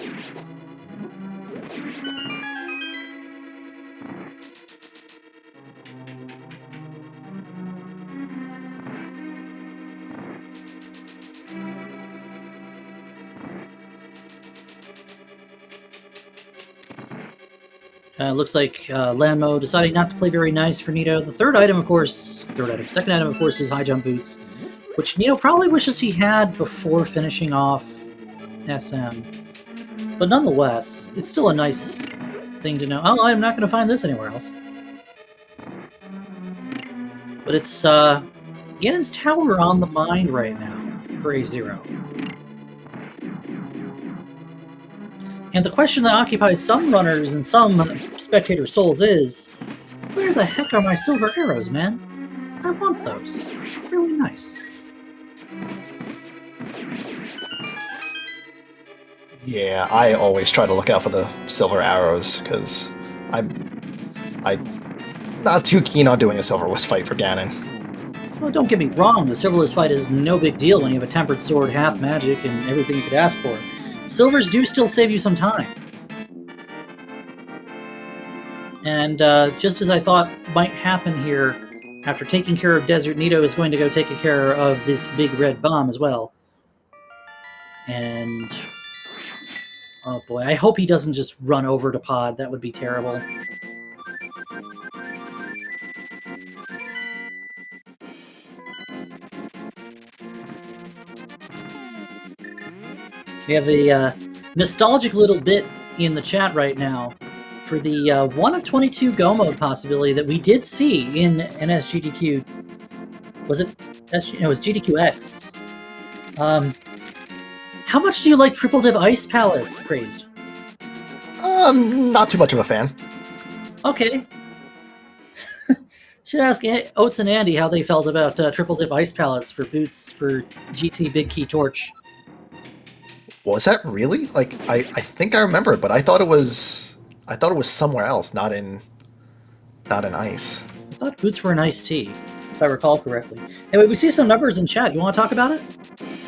Looks like Lanmo deciding not to play very nice for Nito. The second item, of course, is high jump boots, which Nito probably wishes he had before finishing off SM. But nonetheless, it's still a nice thing to know. Oh, I'm not going to find this anywhere else. But it's Ganon's Tower on the mind right now for A0. And the question that occupies some runners and some spectator souls is, where the heck are my silver arrows, man? I want those. Really nice. Yeah, I always try to look out for the silver arrows, because I'm not too keen on doing a silverless fight for Ganon. Well, don't get me wrong, the silverless fight is no big deal when you have a tempered sword, half magic, and everything you could ask for. Silvers do still save you some time. And just as I thought might happen here, after taking care of Desert, Nito is going to go take care of this big red bomb as well. And oh boy, I hope he doesn't just run over to Pod. That would be terrible. We have a nostalgic little bit in the chat right now for the 1 of 22 Go mode possibility that we did see in NSGDQ. Was it? It was GDQX. How much do you like Triple Dip Ice Palace, Praised? Not too much of a fan. Okay. Should ask Oats and Andy how they felt about Triple Dip Ice Palace for boots for GT Big Key Torch. Was that really? Like, I think I remember it, but I thought it was somewhere else, not in ice. I thought boots were an iced tea, if I recall correctly. Anyway, we see some numbers in chat. You want to talk about it?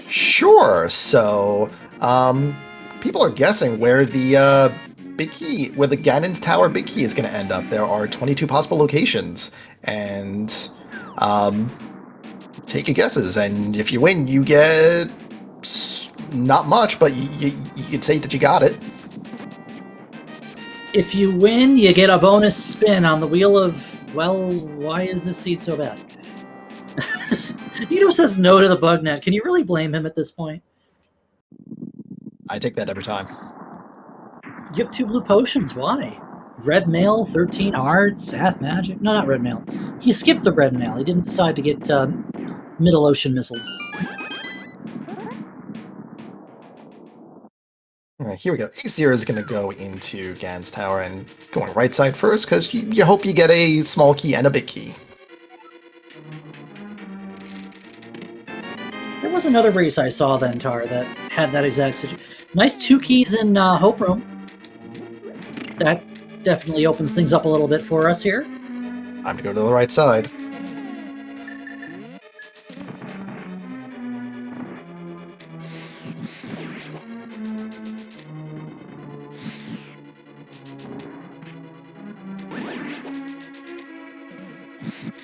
Sure. So, people are guessing where the big key, where the Ganon's Tower big key is going to end up. There are 22 possible locations, and take your guesses. And if you win, you get not much, but you could say that you got it. If you win, you get a bonus spin on the wheel of, well, why is this seed so bad? Nito says no to the bug net. Can you really blame him at this point? I take that every time. You have 2 blue potions. Why? Red mail, 13 arts, half magic. No, not red mail. He skipped the red mail. He didn't decide to get middle ocean missiles. Alright, here we go. A0 is going to go into Gan's Tower and going right side first, because you hope you get a small key and a big key. There was another race I saw then, Tar, that had that exact situation. Nice 2 keys in Hope Room. That definitely opens things up a little bit for us here. Time to go to the right side.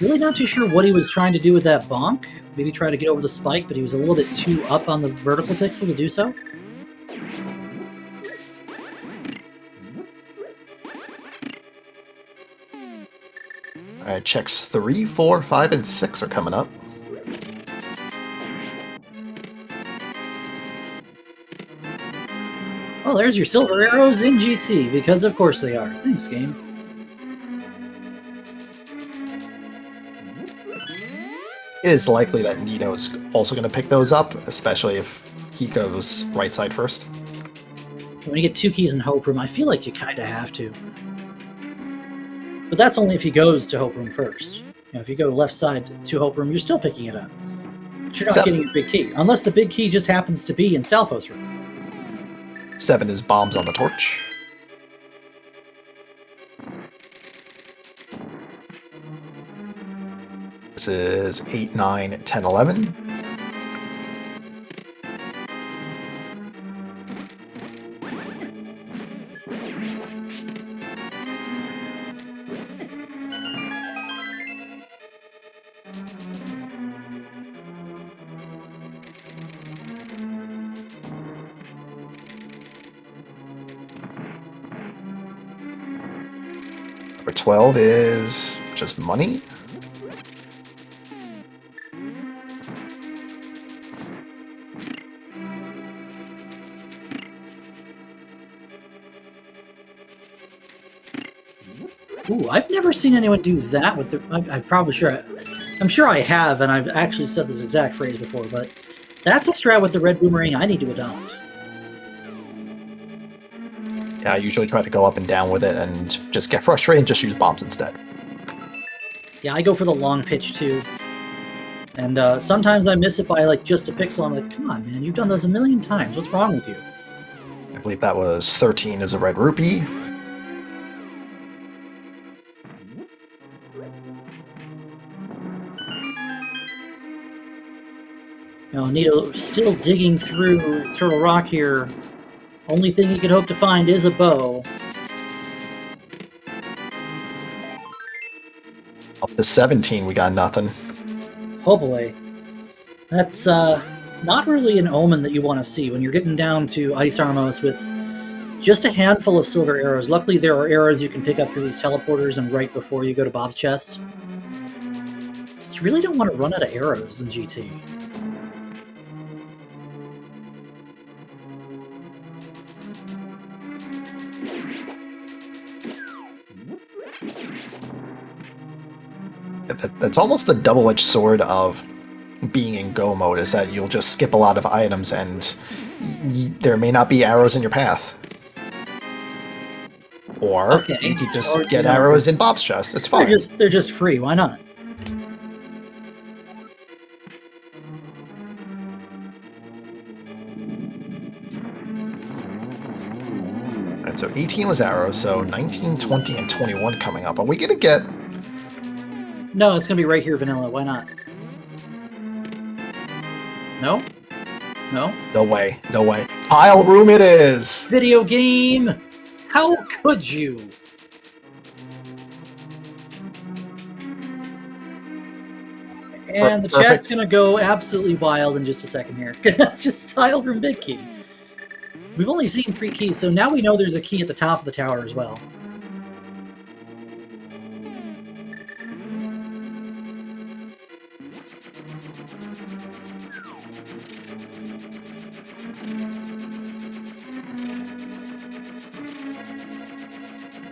Really not too sure what he was trying to do with that bonk. Maybe try to get over the spike, but he was a little bit too up on the vertical pixel to do so. Alright, checks 3, 4, 5, and 6 are coming up. Well, there's your silver arrows in GT, because of course they are. Thanks, game. It is likely that Nito's also going to pick those up, especially if he goes right side first. When you get 2 keys in Hope Room, I feel like you kind of have to. But that's only if he goes to Hope Room first. You know, if you go left side to Hope Room, you're still picking it up. But you're not getting your big key. Unless the big key just happens to be in Stalfos room. 7 is bombs on the torch. This is 8, 9, 10, 11. Number 12 is just money. Ooh, I've never seen anyone do that with the. I'm probably sure. I'm sure I have, and I've actually said this exact phrase before, but that's a strat with the red boomerang I need to adopt. Yeah, I usually try to go up and down with it and just get frustrated and just use bombs instead. Yeah, I go for the long pitch too. And sometimes I miss it by like just a pixel. I'm like, come on, man, you've done those a million times. What's wrong with you? I believe that was 13 is a red rupee. You know, Nito still digging through Turtle Rock here. Only thing he could hope to find is a bow. Up to 17, we got nothing. Oh boy. That's not really an omen that you want to see when you're getting down to Ice Armos with just a handful of silver arrows. Luckily, there are arrows you can pick up through these teleporters and right before you go to Bob's chest. You really don't want to run out of arrows in GT. It's almost the double-edged sword of being in go mode, is that you'll just skip a lot of items and there may not be arrows in your path. Or you could just get arrows in Bob's chest. It's fine. They're just free. Why not? Alright, so 18 was arrows, so 19, 20, and 21 coming up. Are we gonna get... No, it's gonna be right here, vanilla. Why not? No? No? No way. No way. Tile room it is! Video game! How could you? And the chat's gonna go absolutely wild in just a second here. That's just tile room big key. We've only seen 3 keys, so now we know there's a key at the top of the tower as well.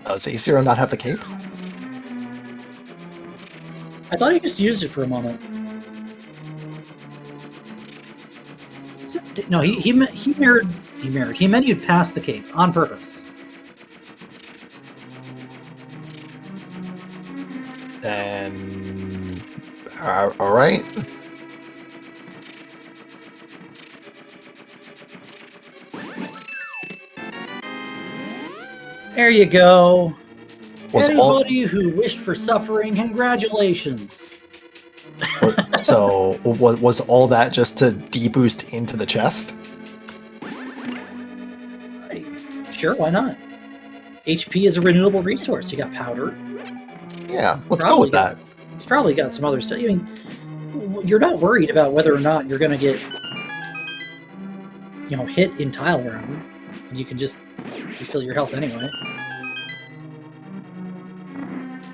Does A0 not have the cape? I thought he just used it for a moment. No, he menued past the cape on purpose. Then... alright. There you go. Was Anybody who wished for suffering, congratulations. So, was all that just to deboost into the chest? Sure, why not? HP is a renewable resource. You got powder. Yeah, let's go with that. It's probably got some other stuff. I mean, you're not worried about whether or not you're going to get, hit in tile room. You can just refill your health anyway.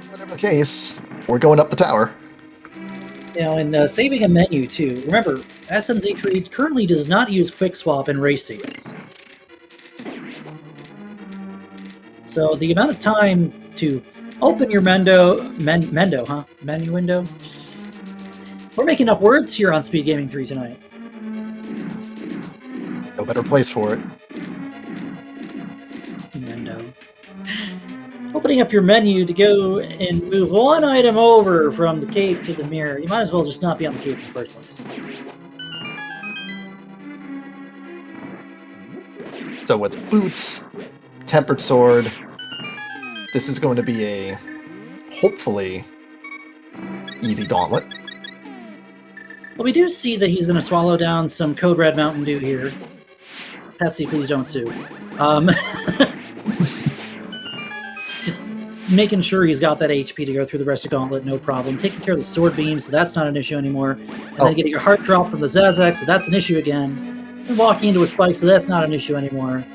Whatever case, we're going up the tower. And saving a menu too. Remember, SMZ3 currently does not use quick swap and race seals. So the amount of time to open your menu window. We're making up words here on Speed Gaming 3 tonight. No better place for it. Mendo. Opening up your menu to go and move one item over from the cape to the mirror. You might as well just not be on the cape in the first place. So with boots, tempered sword, this is going to be a hopefully easy gauntlet. Well, we do see that he's going to swallow down some Code Red Mountain Dew here. Pepsi, please don't sue. Just making sure he's got that HP to go through the rest of Gauntlet, no problem. Taking care of the Sword Beam, so that's not an issue anymore. And then getting your Heart Drop from the Zazak, so that's an issue again. And walking into a Spike, so that's not an issue anymore.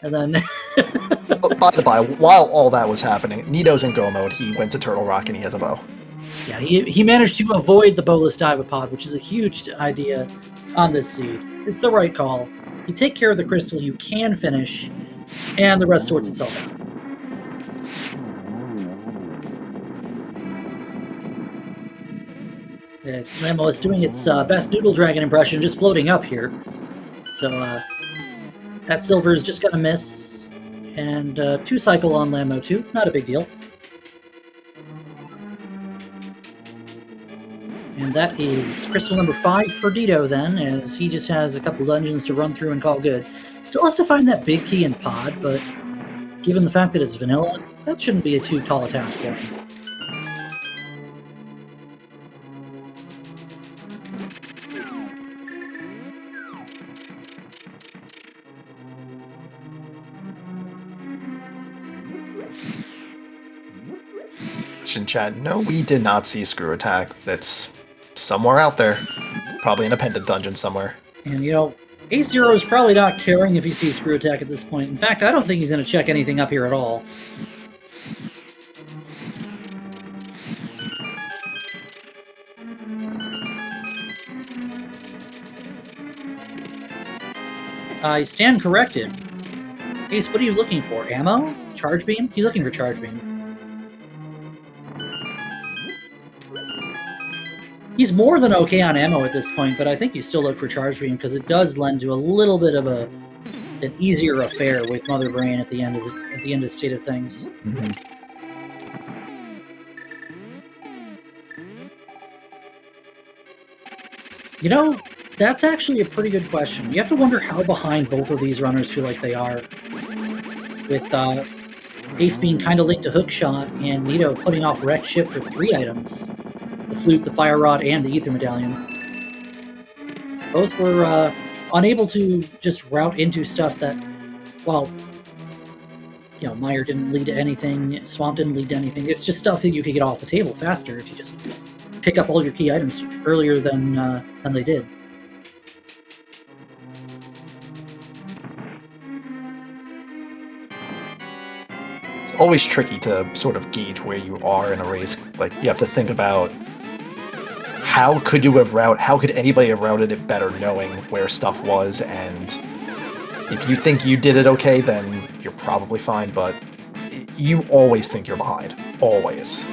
And then... By the by, while all that was happening, Nito's in go mode. He went to Turtle Rock and he has a bow. Yeah, he managed to avoid the Bolus Divapod, which is a huge idea on this seed. It's the right call. You take care of the crystal, you can finish, and the rest sorts itself out. Lamo is doing its best Noodle Dragon impression, just floating up here. So that silver is just going to miss. And 2 cycle on Lamo too, not a big deal. And that is crystal number 5 for Dito then, as he just has a couple dungeons to run through and call good. Still has to find that big key in Pod, but given the fact that it's vanilla, that shouldn't be too tall a task for him. In chat, no, we did not see Screw Attack. That's somewhere out there. Probably in a pendant dungeon somewhere. And, you know, A0 is probably not caring if he sees Screw Attack at this point. In fact, I don't think he's going to check anything up here at all. You stand corrected. Ace, what are you looking for? Ammo? Charge Beam? He's looking for Charge Beam. He's more than okay on ammo at this point, but I think you still look for Charge Beam because it does lend to a little bit of an easier affair with Mother Brain at the end of the state of things. Mm-hmm. You know, that's actually a pretty good question. You have to wonder how behind both of these runners feel like they are. With Ace being kind of late to Hookshot and Nito putting off Wrecked Ship for 3 items. The Flute, the Fire Rod, and the Ether Medallion. Both were unable to just route into stuff that, well, you know, Meyer didn't lead to anything, Swamp didn't lead to anything. It's just stuff that you could get off the table faster if you just pick up all your key items earlier than they did. It's always tricky to sort of gauge where you are in a race. Like, you have to think about how could anybody have routed it better knowing where stuff was, and if you think you did it okay, then you're probably fine, but you always think you're behind. Always.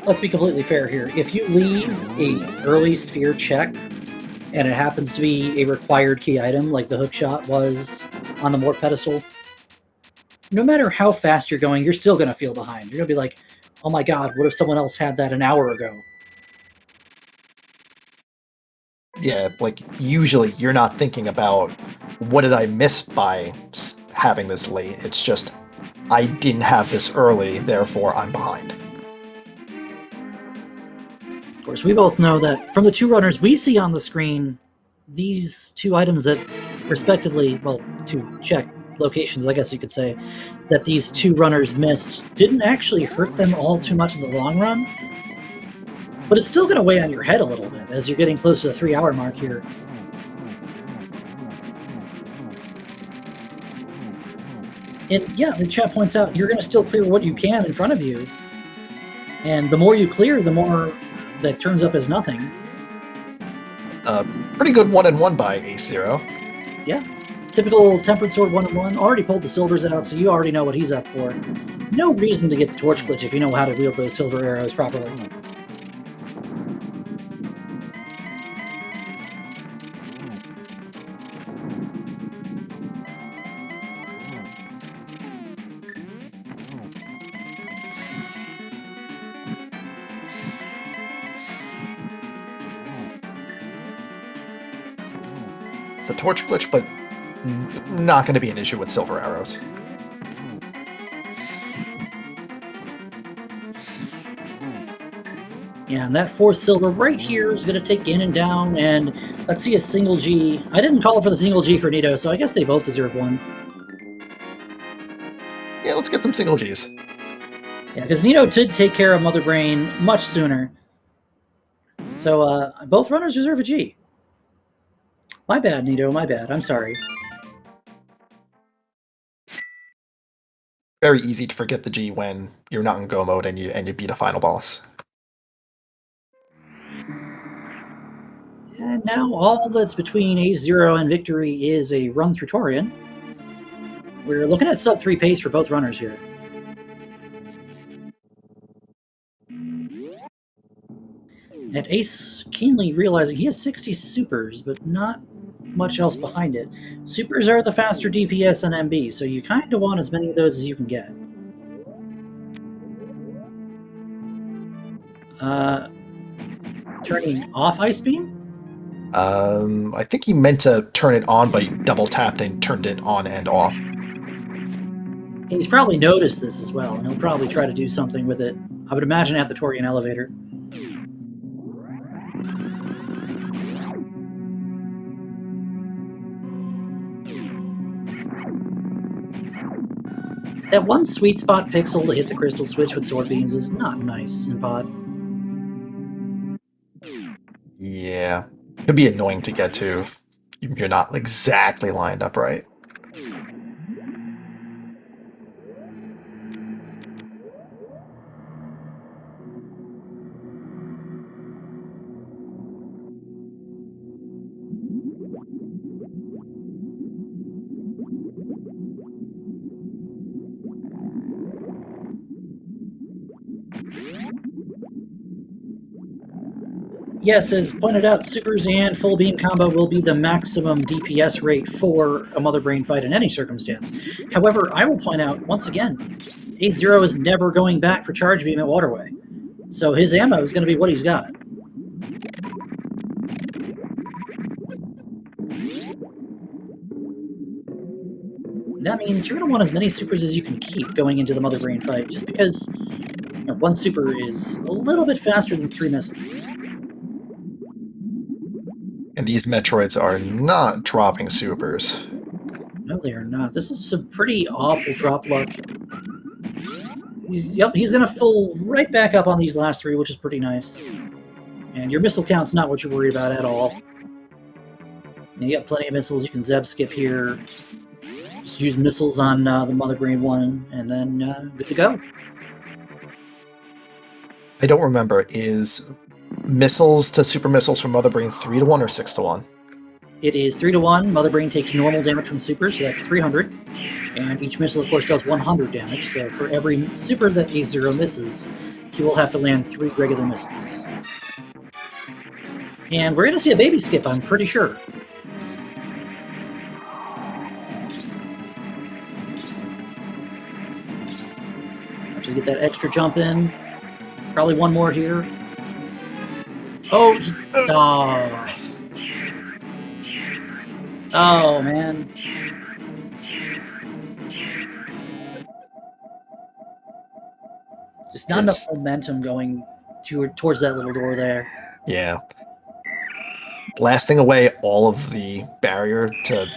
Let's be completely fair here. If you leave a early sphere check, and it happens to be a required key item, like the Hookshot was on the Mort pedestal, no matter how fast you're going, you're still going to feel behind. You're going to be like, oh my god, what if someone else had that an hour ago? Yeah, like, usually you're not thinking about, what did I miss by having this late? It's just, I didn't have this early, therefore I'm behind. Of course, we both know that from the 2 runners we see on the screen, these 2 items that respectively, well, 2 check locations, I guess you could say, that these 2 runners missed didn't actually hurt them all too much in the long run. But it's still going to weigh on your head a little bit as you're getting close to the 3-hour mark here. And yeah, the chat points out you're going to still clear what you can in front of you. And the more you clear, the more that turns up as nothing. Pretty good 1-1 by A0. Yeah. Typical Tempered Sword 1-1. Already pulled the silvers out, so you already know what he's up for. No reason to get the Torch Glitch if you know how to wield those silver arrows properly. against the torch glitch, but not going to be an issue with silver arrows. Yeah, and that fourth silver right here is going to take Ganon down, and let's see a single G. I didn't call for the single G for Nito, so I guess they both deserve one. Yeah, let's get some single Gs. Yeah, because Nito did take care of Mother Brain much sooner. So both runners deserve a G. My bad, Nito, my bad. I'm sorry. Very easy to forget the G when you're not in go mode and you beat a final boss. And now all that's between A0 and victory is a run through Torian. We're looking at sub 3 pace for both runners here. And Ace keenly realizing he has 60 supers, but not much else behind it. Supers are the faster DPS and MB, so you kind of want as many of those as you can get. Turning off Ice Beam? I think he meant to turn it on, but he double tapped and turned it on and off. He's probably noticed this as well, and he'll probably try to do something with it. I would imagine at the Torian elevator. That one sweet spot pixel to hit the crystal switch with sword beams is not nice in Pod. Yeah. Could be annoying to get to if you're not exactly lined up right. Yes, as pointed out, supers and full beam combo will be the maximum DPS rate for a Mother Brain fight in any circumstance. However, I will point out, once again, A0 is never going back for charge beam at Waterway. So his ammo is going to be what he's got. That means you're going to want as many supers as you can keep going into the Mother Brain fight, just because one super is a little bit faster than 3 missiles. And these Metroids are not dropping supers. No, they are not. This is some pretty awful drop luck. Yep, he's going to fill right back up on these last 3, which is pretty nice. And your missile count's not what you're worried about at all. And you got plenty of missiles. You can Zeb skip here. Just use missiles on the Mother Brain one, and then good to go. I don't remember. Is missiles to super missiles from Mother Brain 3 to 1 or 6 to 1? It is 3 to 1. Mother Brain takes normal damage from super, so that's 300. And each missile, of course, does 100 damage. So for every super that A0 misses, he will have to land 3 regular missiles. And we're going to see a baby skip, I'm pretty sure. To get that extra jump in. Probably one more here. Oh, oh man. Just not enough momentum going towards that little door there. Yeah. Blasting away all of the barrier to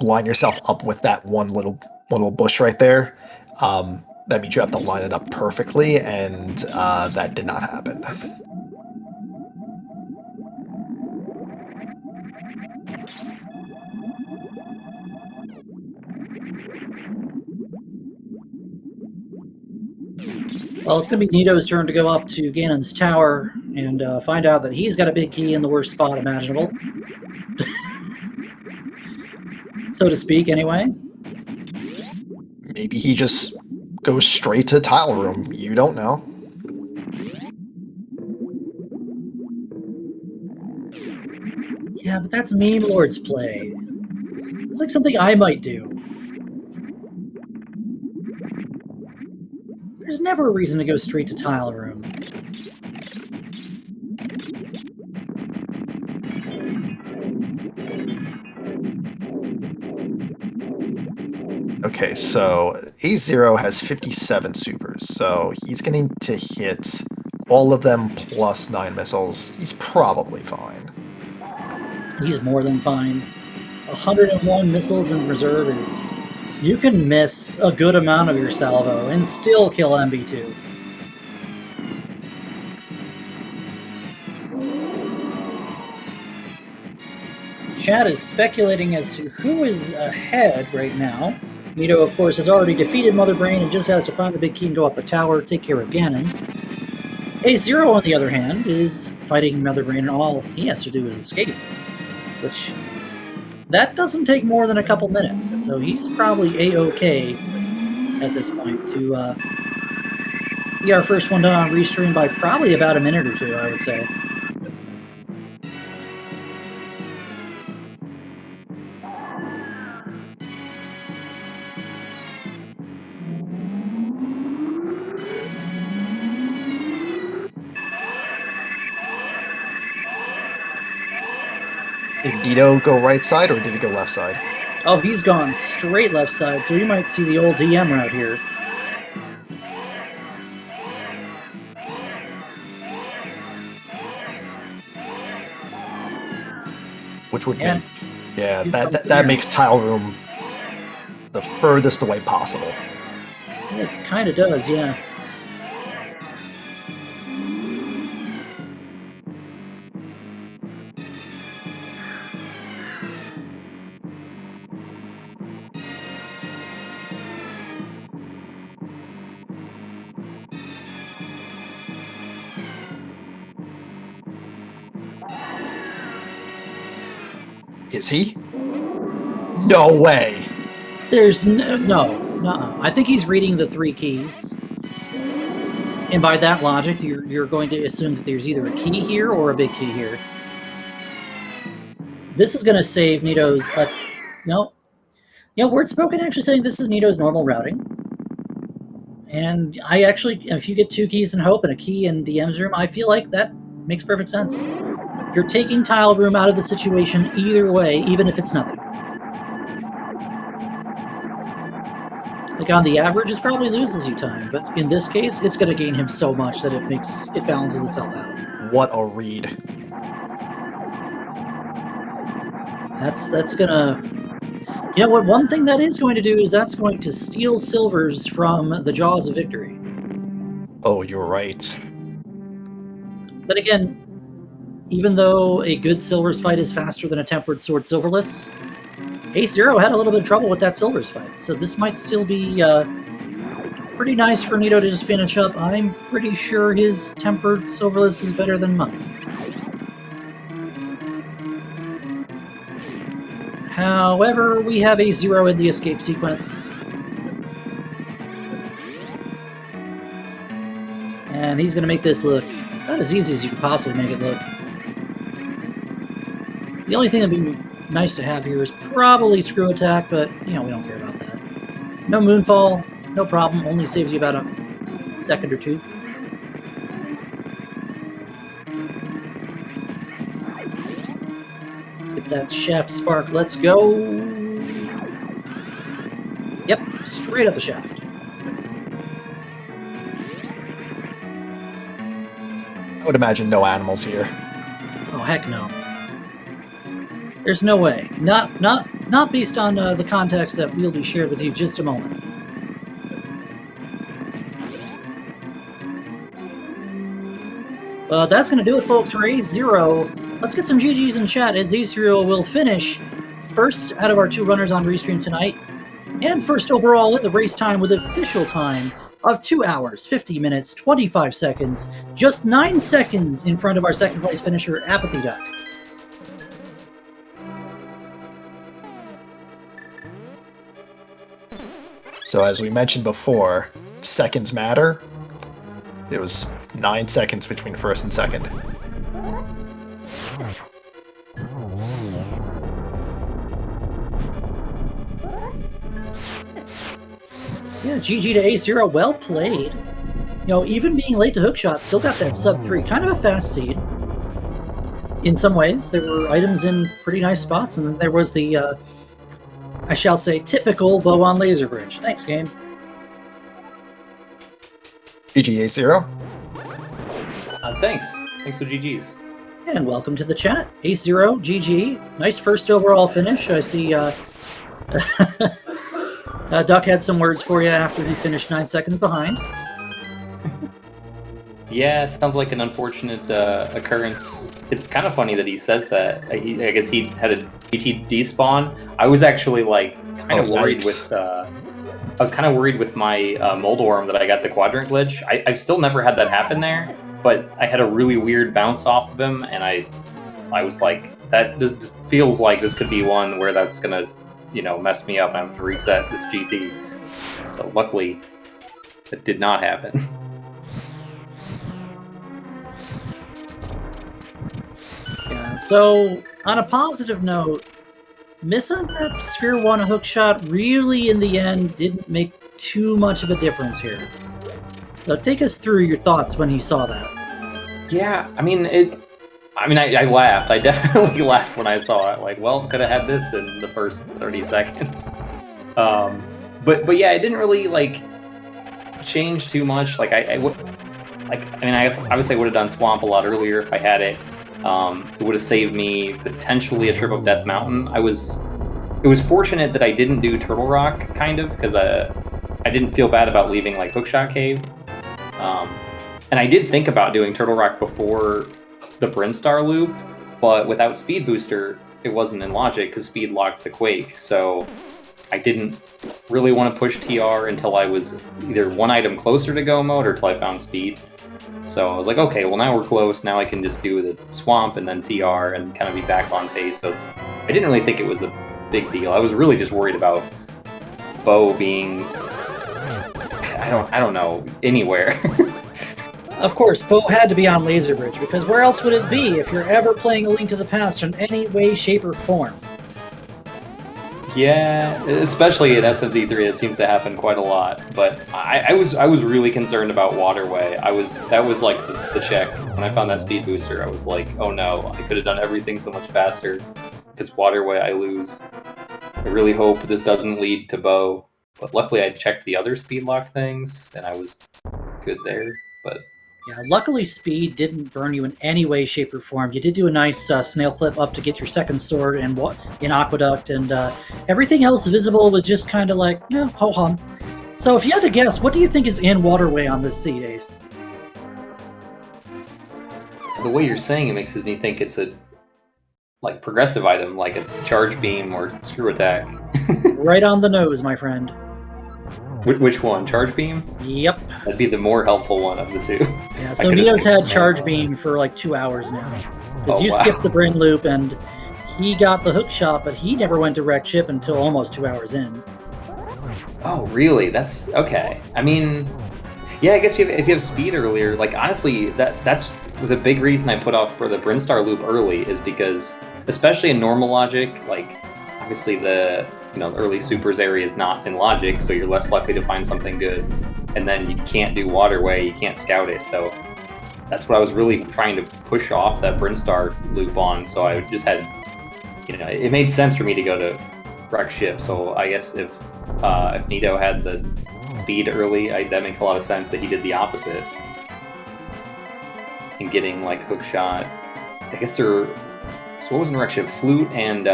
line yourself up with that one little bush right there. That means you have to line it up perfectly, and that did not happen. Well, it's going to be Nito's turn to go up to Ganon's tower and find out that he's got a big key in the worst spot imaginable. So to speak, anyway. Maybe he just goes straight to tile room. You don't know. Yeah, but that's meme lord's play. It's like something I might do. There's never a reason to go straight to tile room. Okay, so A0 has 57 supers, so he's going to hit all of them plus 9 missiles. He's probably fine. He's more than fine. 101 missiles in reserve is... You can miss a good amount of your salvo and still kill MB2. Chat is speculating as to who is ahead right now. Nito, of course, has already defeated Mother Brain and just has to find the big key and go up the tower, take care of Ganon. A0, on the other hand, is fighting Mother Brain, and all he has to do is escape. Which, that doesn't take more than a couple minutes, so he's probably A-OK at this point to be our first one done on Restream by probably about a minute or two, I would say. Did Nito go right side or did he go left side? Oh, he's gone straight left side, so you might see the old DM route here. Which would make, yeah, that makes tile room the furthest away possible. It kind of does, yeah. Is he? No way. There's no. I think he's reading the 3 keys. And by that logic, you're going to assume that there's either a key here or a big key here. This is going to save Nito's... no. Word Spoken actually saying this is Nito's normal routing. And I actually, if you get 2 keys in Hope and a key in DM's room, I feel like that makes perfect sense. You're taking tile room out of the situation either way, even if it's nothing. Like on the average, it probably loses you time, but in this case, it's going to gain him so much that it balances itself out. What a read. That's gonna... You know what, one thing that is going to do is that's going to steal silvers from the jaws of victory. Oh, you're right. But again, even though a good silvers fight is faster than a tempered sword silverless, A0 had a little bit of trouble with that silvers fight, so this might still be pretty nice for Nito to just finish up. I'm pretty sure his tempered silverless is better than mine. However, we have A0 in the escape sequence. And he's going to make this look about as easy as you could possibly make it look. The only thing that would be nice to have here is probably Screw Attack, but, we don't care about that. No Moonfall, no problem, only saves you about a second or 2. Let's get that shaft spark, let's go! Yep, straight up the shaft. I would imagine no animals here. Oh, heck no. There's no way. Not based on the context that will be shared with you just a moment. But that's going to do it, folks, for A0. Let's get some GGs in chat as A0 will finish first out of our 2 runners on Restream tonight, and first overall in the race time with official time of 2 hours, 50 minutes, 25 seconds, just 9 seconds in front of our second place finisher, Apathy Duck. So as we mentioned before, seconds matter. It was 9 seconds between first and second. Yeah, GG to A0, well played. Even being late to hookshot, still got that sub 3, kind of a fast seed. In some ways, there were items in pretty nice spots, and then there was the I shall say typical bow on laser bridge. Thanks, game. GGA 0. Thanks for GG's. And welcome to the chat. A0, GG. Nice first overall finish. I see Duck had some words for you after he finished 9 seconds behind. Yeah, sounds like an unfortunate occurrence. It's kind of funny that he says that. I guess he had a GT despawn. I was actually like kind of worried with. I was kind of worried with my Moldorm that I got the quadrant glitch. I've still never had that happen there, but I had a really weird bounce off of him, and I was like, that just feels like this could be one where that's gonna, mess me up and I have to reset this GT. So luckily, it did not happen. Yeah, so on a positive note, missing that Sphere 1 hookshot really in the end didn't make too much of a difference here. So take us through your thoughts when you saw that. Yeah, I laughed. I definitely laughed when I saw it. Like, well, could have had this in the first 30 seconds. But yeah, it didn't really change too much. I guess obviously I would have done Swamp a lot earlier if I had it. It would have saved me potentially a trip up Death Mountain. It was fortunate that I didn't do Turtle Rock, kind of, because I didn't feel bad about leaving Hookshot Cave. And I did think about doing Turtle Rock before the Brinstar loop, but without Speed Booster, it wasn't in logic because Speed locked the Quake. So I didn't really want to push TR until I was either one item closer to Go mode or until I found Speed. So I was like, okay, well now we're close. Now I can just do the Swamp and then TR and kind of be back on pace. So I didn't really think it was a big deal. I was really just worried about Bo being, I don't know, anywhere. Of course, Bo had to be on Laser Bridge, because where else would it be if you're ever playing A Link to the Past in any way, shape, or form? Yeah, especially in SMZ3, it seems to happen quite a lot. But I was really concerned about Waterway. That was like the check. When I found that Speed Booster, I was like, oh no, I could have done everything so much faster. If it's Waterway, I lose. I really hope this doesn't lead to Bo. But luckily, I checked the other speed lock things, and I was good there. But yeah, luckily Speed didn't burn you in any way, shape, or form. You did do a nice snail clip up to get your second sword in Aqueduct, and everything else visible was just kind of like, yeah, ho-hum. So if you had to guess, what do you think is in Waterway on this seed, Ace? The way you're saying it makes me think it's a progressive item, like a charge beam or screw attack. Right on the nose, my friend. Which one? Charge beam? Yep. That'd be the more helpful one of the two. Yeah, so Neo's had charge beam for 2 hours now. Because you skipped the Bryn loop and he got the hook shot, but he never went to wreck ship until almost 2 hours in. Oh, really? That's okay. I mean, yeah, I guess if you have speed earlier, honestly, that's the big reason I put off for the Brinstar loop early is because, especially in normal logic, obviously the early supers area is not in logic, so you're less likely to find something good. And then you can't do Waterway, you can't scout it. So that's what I was really trying to push off that Brinstar loop on. So I just had, it made sense for me to go to wreck ship. So I guess if Nito had the speed early, that makes a lot of sense that he did the opposite. And getting hook shot. I guess so what was in wreck ship? Flute and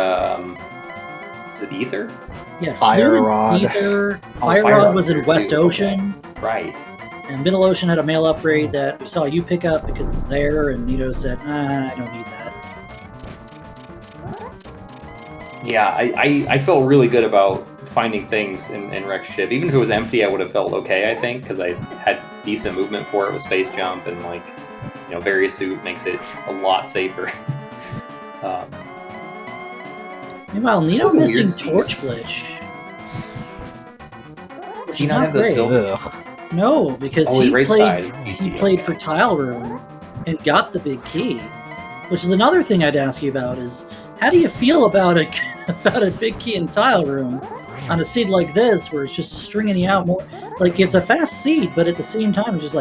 is it Ether? Yeah, Fire Rod. Ether. Fire Rod was in West Ocean. Okay. Right. And Middle Ocean had a mail upgrade that we saw you pick up because it's there, and Nito said, I don't need that. Yeah, I felt really good about finding things in wreck ship. Even if it was empty, I would have felt okay, I think, because I had decent movement for it with space jump, and various suit makes it a lot safer. Meanwhile, Nito missing Torch Glitch. Does he not have the silver? No, because he played for Tile Room and got the big key. Which is another thing I'd ask you about is, how do you feel about a big key in Tile Room on a seed like this, where it's just stringing you out more? It's a fast seed, but at the same time, it's just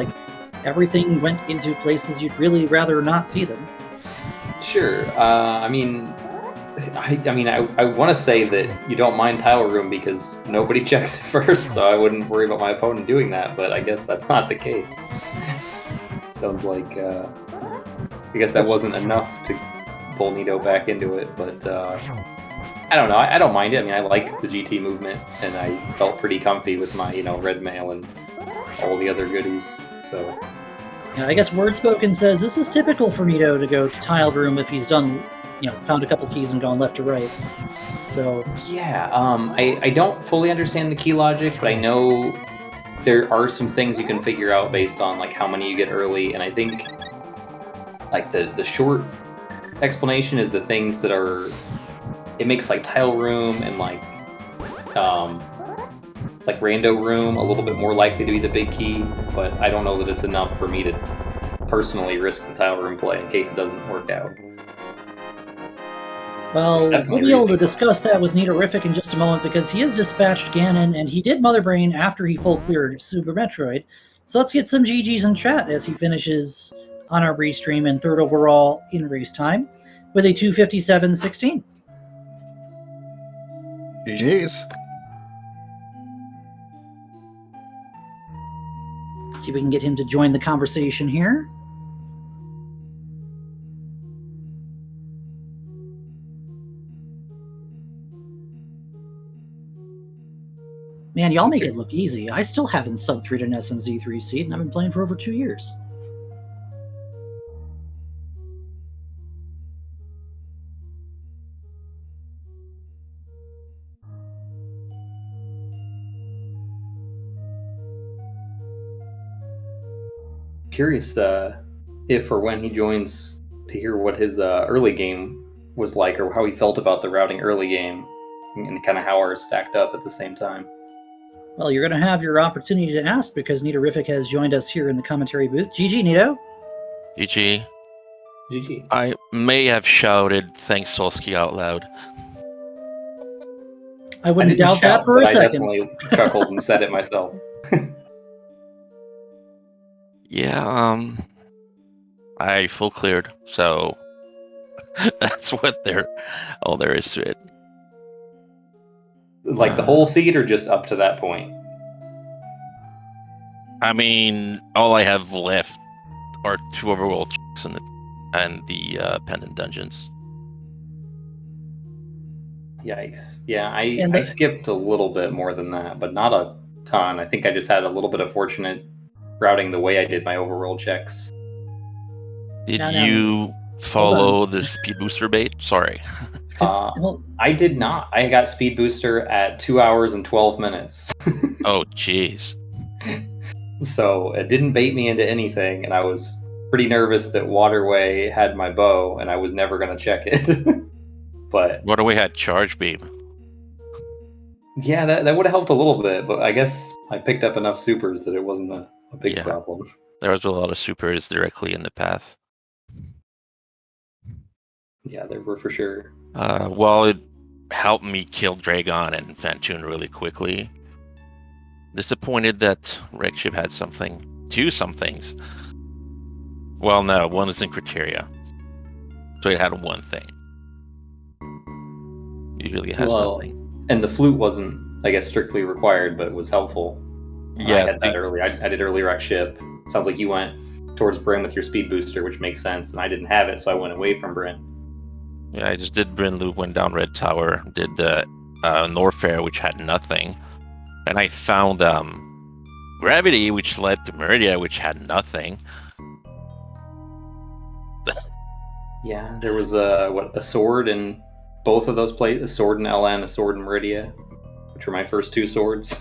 everything went into places you'd really rather not see them. Sure. I mean, I mean, I want to say that you don't mind tile room because nobody checks it first, so I wouldn't worry about my opponent doing that, but I guess that's not the case. Sounds like, I guess that wasn't enough to pull Nito back into it, but I don't know. I don't mind it. I mean, I like the GT movement, and I felt pretty comfy with my, red mail and all the other goodies, so... Yeah, I guess Wordspoken says this is typical for Nito to go to tiled room if he's done, found a couple keys and gone left to right. So yeah, I don't fully understand the key logic, but I know there are some things you can figure out based on like how many you get early, and I think like the short explanation is the things that are it makes like tile room and like rando room a little bit more likely to be the big key, but I don't know that it's enough for me to personally risk the tile room play in case it doesn't work out. Well, we'll be able to discuss that with Nitorific in just a moment because he has dispatched Ganon and he did Mother Brain after he full cleared Super Metroid. So let's get some GGs in chat as he finishes on our restream and third overall in race time with a 2:57.16. GG's. See if we can get him to join the conversation here. Man, y'all make it look easy. I still haven't sub-3'd an SMZ3 seed, and I've been playing for over 2 years. Curious if or when he joins to hear what his early game was like or how he felt about the routing early game and kind of how ours stacked up at the same time. Well, you're going to have your opportunity to ask because Nitorific has joined us here in the commentary booth. GG, Nito. GG. GG. I may have shouted "Thanks, Solsky" out loud. I wouldn't doubt that for a second. I definitely chuckled and said it myself. Yeah, I full cleared, so that's what all there is to it. Like the whole seed or just up to that point? I mean, all I have left are 2 overworld checks and the pendant dungeons. Yikes. Yeah, I skipped a little bit more than that, but not a ton. I think I just had a little bit of fortunate routing the way I did my overworld checks. Did you follow the speed booster bait? Sorry. I did not. I got speed booster at 2 hours and 12 minutes. Oh, jeez. So it didn't bait me into anything, and I was pretty nervous that Waterway had my bow, and I was never going to check it. But Waterway had charge beam. Yeah, that would have helped a little bit, but I guess I picked up enough supers that it wasn't a big problem. There was a lot of supers directly in the path. Yeah, there were for sure. Well, it helped me kill Dragon and Fantoon really quickly. Disappointed that Redship had two somethings. Well, no, one is in criteria. So it had one thing. Usually it has nothing. And the flute wasn't, I guess, strictly required, but was helpful. Yes, I had that early. I did early wreck ship. Sounds like you went towards Bryn with your speed booster, which makes sense. And I didn't have it, so I went away from Bryn. Yeah, I just did Bryn Loop, went down Red Tower, did the Norfair, which had nothing. And I found Gravity, which led to Meridia, which had nothing. Yeah, there was a sword in both of those places, a sword in LN, a sword in Meridia, which were my first 2 swords.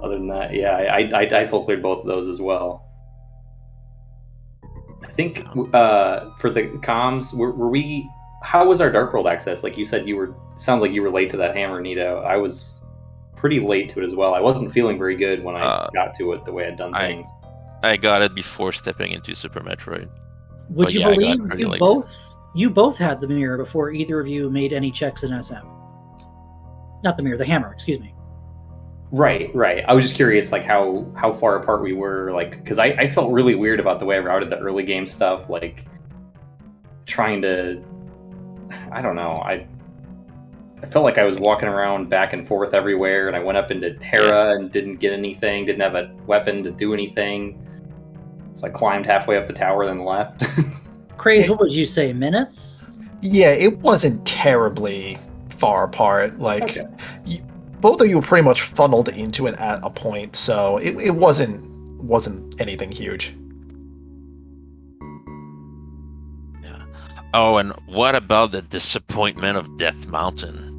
Other than that, yeah, I full cleared both of those as well. I think for the comms, were we? How was our Dark World access? Like you said, sounds like you were late to that hammer, Nito. I was pretty late to it as well. I wasn't feeling very good when I got to it the way I'd done things. I got it before stepping into Super Metroid. Would you believe you both had the mirror before either of you made any checks in SM? Not the mirror, the hammer, excuse me. Right. I was just curious, like how far apart we were, like because I felt really weird about the way I routed the early game stuff, like trying to. I don't know. I felt like I was walking around back and forth everywhere, and I went up into Hera and didn't get anything, didn't have a weapon to do anything. So I climbed halfway up the tower, then left. Craze, what would you say, minutes? Yeah, it wasn't terribly far apart. Like, Okay. both of you were pretty much funneled into it at a point, so it wasn't anything huge. Yeah. Oh, and what about the disappointment of Death Mountain?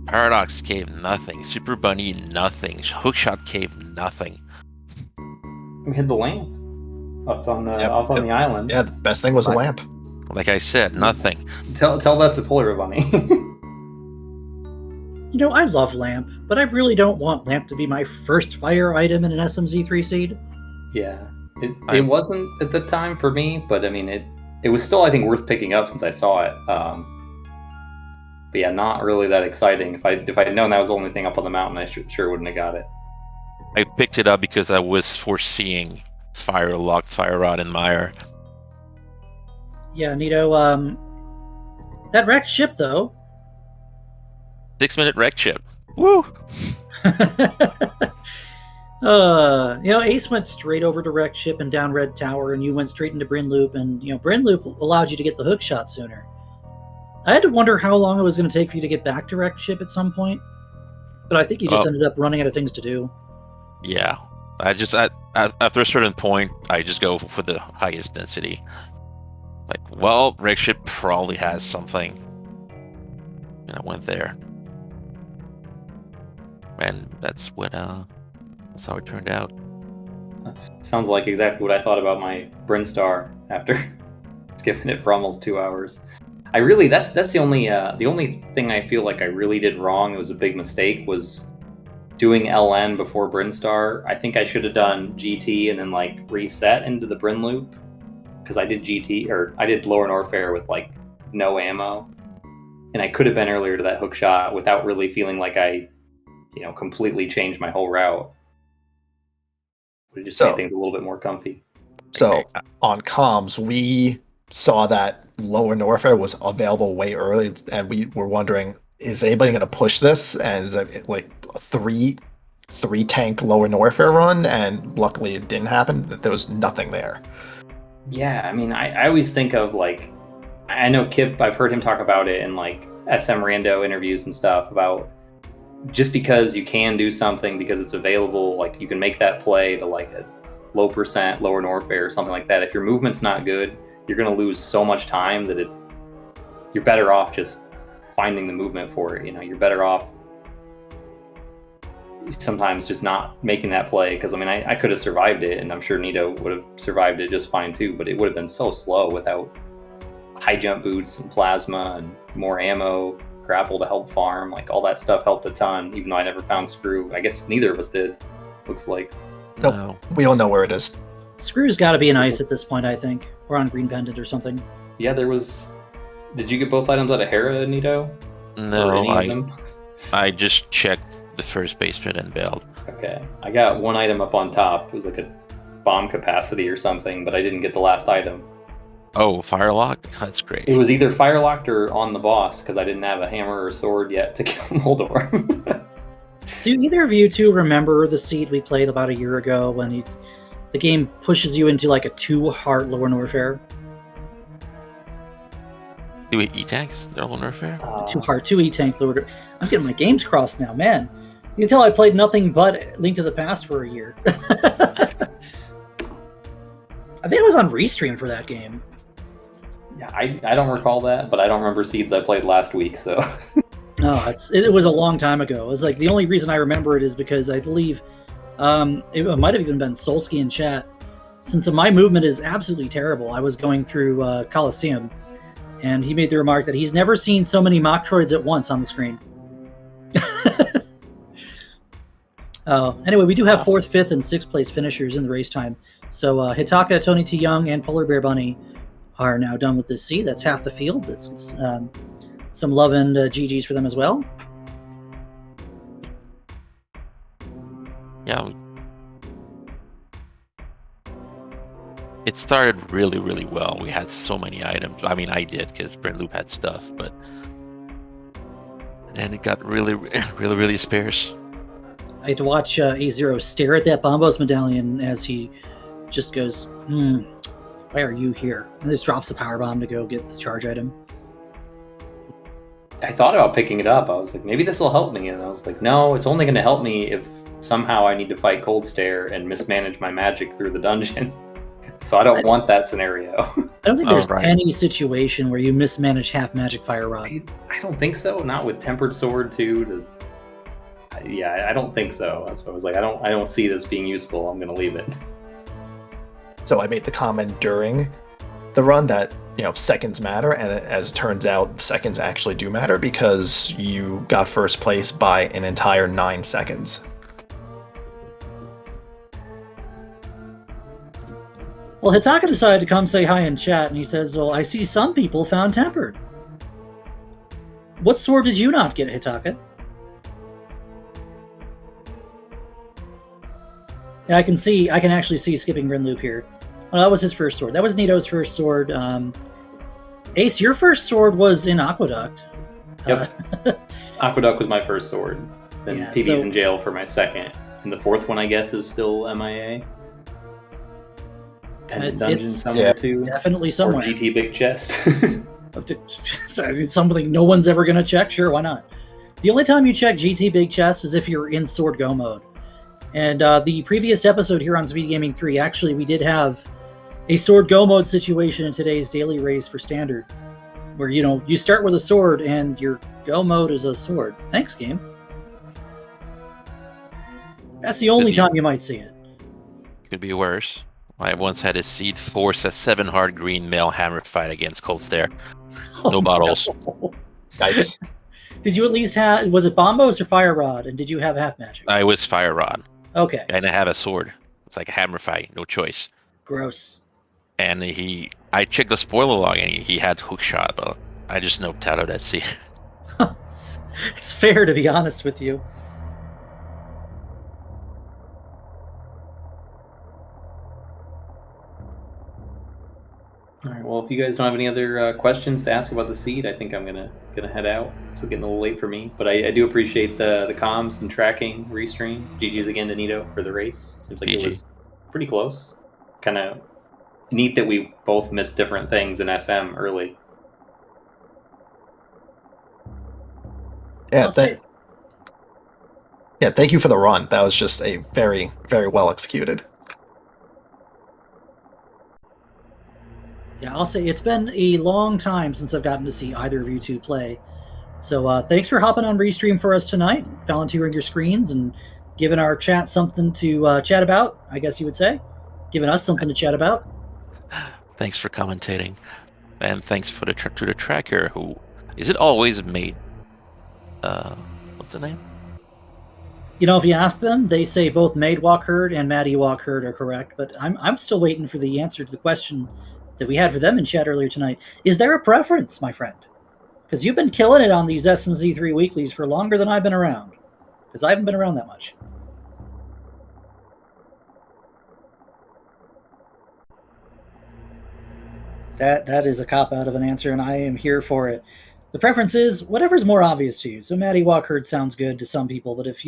Paradox Cave, nothing. Super Bunny, nothing. Hookshot Cave, nothing. We hit the lamp up on the island. Yeah, the best thing was the lamp. Like I said, nothing. Tell that to Polar Bunny. You know, I love Lamp, but I really don't want Lamp to be my first fire item in an SMZ3 seed. Yeah, it wasn't at the time for me, but I mean it was still, I think, worth picking up since I saw it. But yeah, not really that exciting. If I'd known that was the only thing up on the mountain, I sure wouldn't have got it. I picked it up because I was foreseeing Fire Rod, and Mire. Yeah, Nito, that wrecked ship, though. 6-minute wreck chip. Woo! Ace went straight over to wrecked ship and down Red Tower, and you went straight into Bryn Loop, and, Bryn Loop allowed you to get the hook shot sooner. I had to wonder how long it was going to take for you to get back to wrecked ship at some point, but I think you just ended up running out of things to do. Yeah. After a certain point, I just go for the highest density. Like, well, wreck ship probably has something. And I went there. And that's how it turned out. That sounds like exactly what I thought about my Bryn Star after skipping it for almost 2 hours. That's the only thing I feel like I really did wrong. It was a big mistake, was doing LN before Bryn Star. I think I should have done GT and then reset into the Bryn Loop, because I did Lower Norfair with no ammo, and I could have been earlier to that hook shot without really feeling like I completely changed my whole route. It just made things a little bit more comfy. So on comms, we saw that Lower Norfair was available way early, and we were wondering, is anybody going to push this? And is it like a three tank Lower Norfair run? And luckily it didn't happen. There was nothing there. Yeah, I mean, I always think of I know Kip, I've heard him talk about it in SM Rando interviews and stuff, about just because you can do something because it's available, you can make that play to a low percent Lower Norfair or something like that. If your movement's not good, you're going to lose so much time that you're better off just finding the movement for it. You're better off sometimes just not making that play, because I could have survived it, and I'm sure Nito would have survived it just fine too, but it would have been so slow without high jump boots and plasma and more ammo, grapple to help farm. All that stuff helped a ton, even though I never found Screw. I guess neither of us did, looks like. Nope. No. We don't know where it is. Screw's got to be in ice at this point, I think, or on Green Pendant or something. Yeah, there was. Did you get both items out of Hera, Nito? No, I just checked the first basement and bailed. Okay, I got one item up on top. It was a bomb capacity or something, but I didn't get the last item. Oh, Firelock? That's great. It was either firelocked or on the boss, because I didn't have a hammer or sword yet to kill Moldor. Do either of you two remember the seed we played about a year ago when the game pushes you into a 2-heart Lower Norfair? Do we E-tanks? Lower Norfair? 2-heart, 2 E-tank Lower. I'm getting my games crossed now, man. You can tell I played nothing but Link to the Past for a year. I think I was on Restream for that game. Yeah, I don't recall that, but I don't remember seeds I played last week, so. No, it was a long time ago. It was the only reason I remember it is because I believe it might have even been Solsky in chat. Since my movement is absolutely terrible, I was going through Coliseum, and he made the remark that he's never seen so many Metroids at once on the screen. Anyway, we do have 4th, 5th, and 6th place finishers in the race time. So Hitaka, Tony T. Young, and Polar Bear Bunny are now done with this seed. That's half the field. It's some love and GGs for them as well. Yeah. it started really, really well. We had so many items. I mean, I did because Brent Loop had stuff, but then it got really, really, really sparse. I had to watch A0 stare at that Bombos medallion as he just goes, why are you here? And just drops the power bomb to go get the charge item. I thought about picking it up. I was like, maybe this will help me. And I was like, no, it's only going to help me if somehow I need to fight Cold Stare and mismanage my magic through the dungeon. So I don't want that scenario. I don't think there's any situation where you mismanage half magic fire rod. I don't think so. Not with Tempered Sword too. Yeah, I don't think so. That's why I was like, I don't see this being useful. I'm gonna leave it. So I made the comment during the run that, seconds matter, and as it turns out, seconds actually do matter because you got first place by an entire 9 seconds. Well, Hitaka decided to come say hi in chat, and he says, well, I see some people found Tempered. What sword did you not get, Hitaka? Yeah, I can actually see skipping Rin Loop here. Well, that was his first sword. That was Nito's first sword. Ace, your first sword was in Aqueduct. Yep. Aqueduct was my first sword. Then Yeah, PD's in jail for my second. And the fourth one, I guess, is still MIA. And dungeon somewhere too. Definitely somewhere. Or GT Big Chest. It's something no one's ever going to check. Sure, why not? The only time you check GT Big Chest is if you're in Sword Go mode. And the previous episode here on Speed Gaming 3, actually, we did have a Sword Go mode situation in today's daily race for Standard, where, you start with a sword and your Go mode is a sword. Thanks, game. That's the only time you might see it. Could be worse. I once had a seed force a 7 hard green male hammer fight against Cold Stare. No bottles. No. Yikes. Did you at least have, was it Bombos or Fire Rod? And did you have half magic? I was Fire Rod. Okay. And I have a sword. It's like a hammer fight, no choice. Gross. And I checked the spoiler log and he had hook shot, but I just noped out of that seed. It's fair, to be honest with you. All right. Well, if you guys don't have any other questions to ask about the seed, I think I'm gonna head out. It's getting a little late for me, but I do appreciate the comms and tracking restream. GG's again to Nito for the race. Seems like it was pretty close. Kind of neat that we both missed different things in SM early. Yeah, thank you for the run. That was just a very, very well executed. Yeah, I'll say it's been a long time since I've gotten to see either of you two play. So thanks for hopping on Restream for us tonight, volunteering your screens, and giving our chat something to chat about, I guess you would say. Giving us something to chat about. Thanks for commentating. And thanks to the tracker who... Is it always made... what's the name? If you ask them, they say both Maid Walk Herd and Maddie Walk Herd are correct, but I'm still waiting for the answer to the question that we had for them in chat earlier tonight. Is there a preference, my friend? Because you've been killing it on these SMZ3 weeklies for longer than I've been around. Because I haven't been around that much. That is a cop-out of an answer, and I am here for it. The preference is whatever's more obvious to you. So Maddie Walk Herd sounds good to some people, but if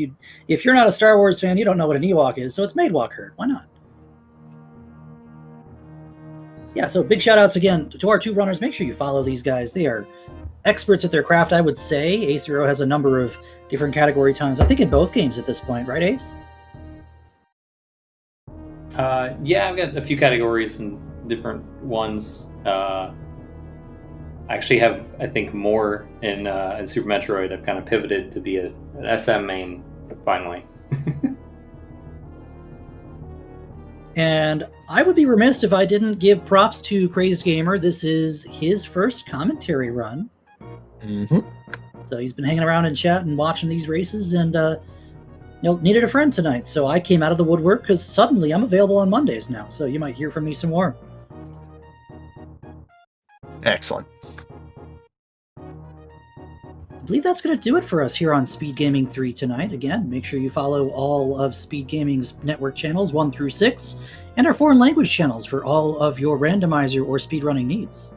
you're not a Star Wars fan, you don't know what an Ewok is, so it's Maid Walk Herd. Why not? Yeah, so big shout-outs again to our two runners. Make sure you follow these guys. They are experts at their craft, I would say. Ace Zero has a number of different category times, I think in both games at this point, right, Ace? Yeah, I've got a few categories and different ones. I actually have, I think, more in Super Metroid. I've kind of pivoted to be an SM main, finally. And I would be remiss if I didn't give props to Crazed Gamer. This is his first commentary run. Mm-hmm. So he's been hanging around in chat and watching these races and needed a friend tonight. So I came out of the woodwork because suddenly I'm available on Mondays now. So you might hear from me some more. Excellent. believe that's going to do it for us here on Speed Gaming 3 tonight. Again, make sure you follow all of Speed Gaming's network channels 1 through 6 and our foreign language channels for all of your randomizer or speedrunning needs.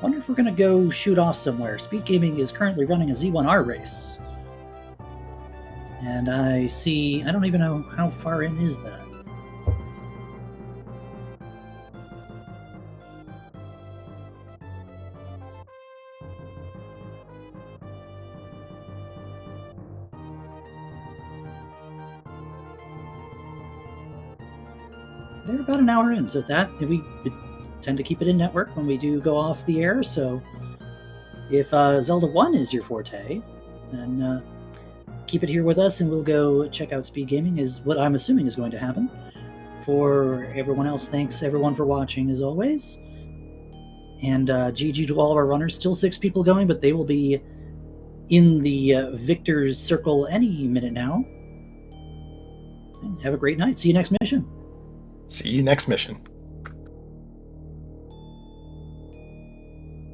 Wonder if we're going to go shoot off somewhere. Speed Gaming is currently running a Z1R race. And I see, I don't even know how far in is that. They're about an hour in, so we tend to keep it in network when we do go off the air, so if Zelda 1 is your forte, then keep it here with us and we'll go check out Speed Gaming, is what I'm assuming is going to happen. For everyone else, thanks everyone for watching as always. And GG to all of our runners. Still 6 people going, but they will be in the victor's circle any minute now. And have a great night. See you next mission. See you next mission.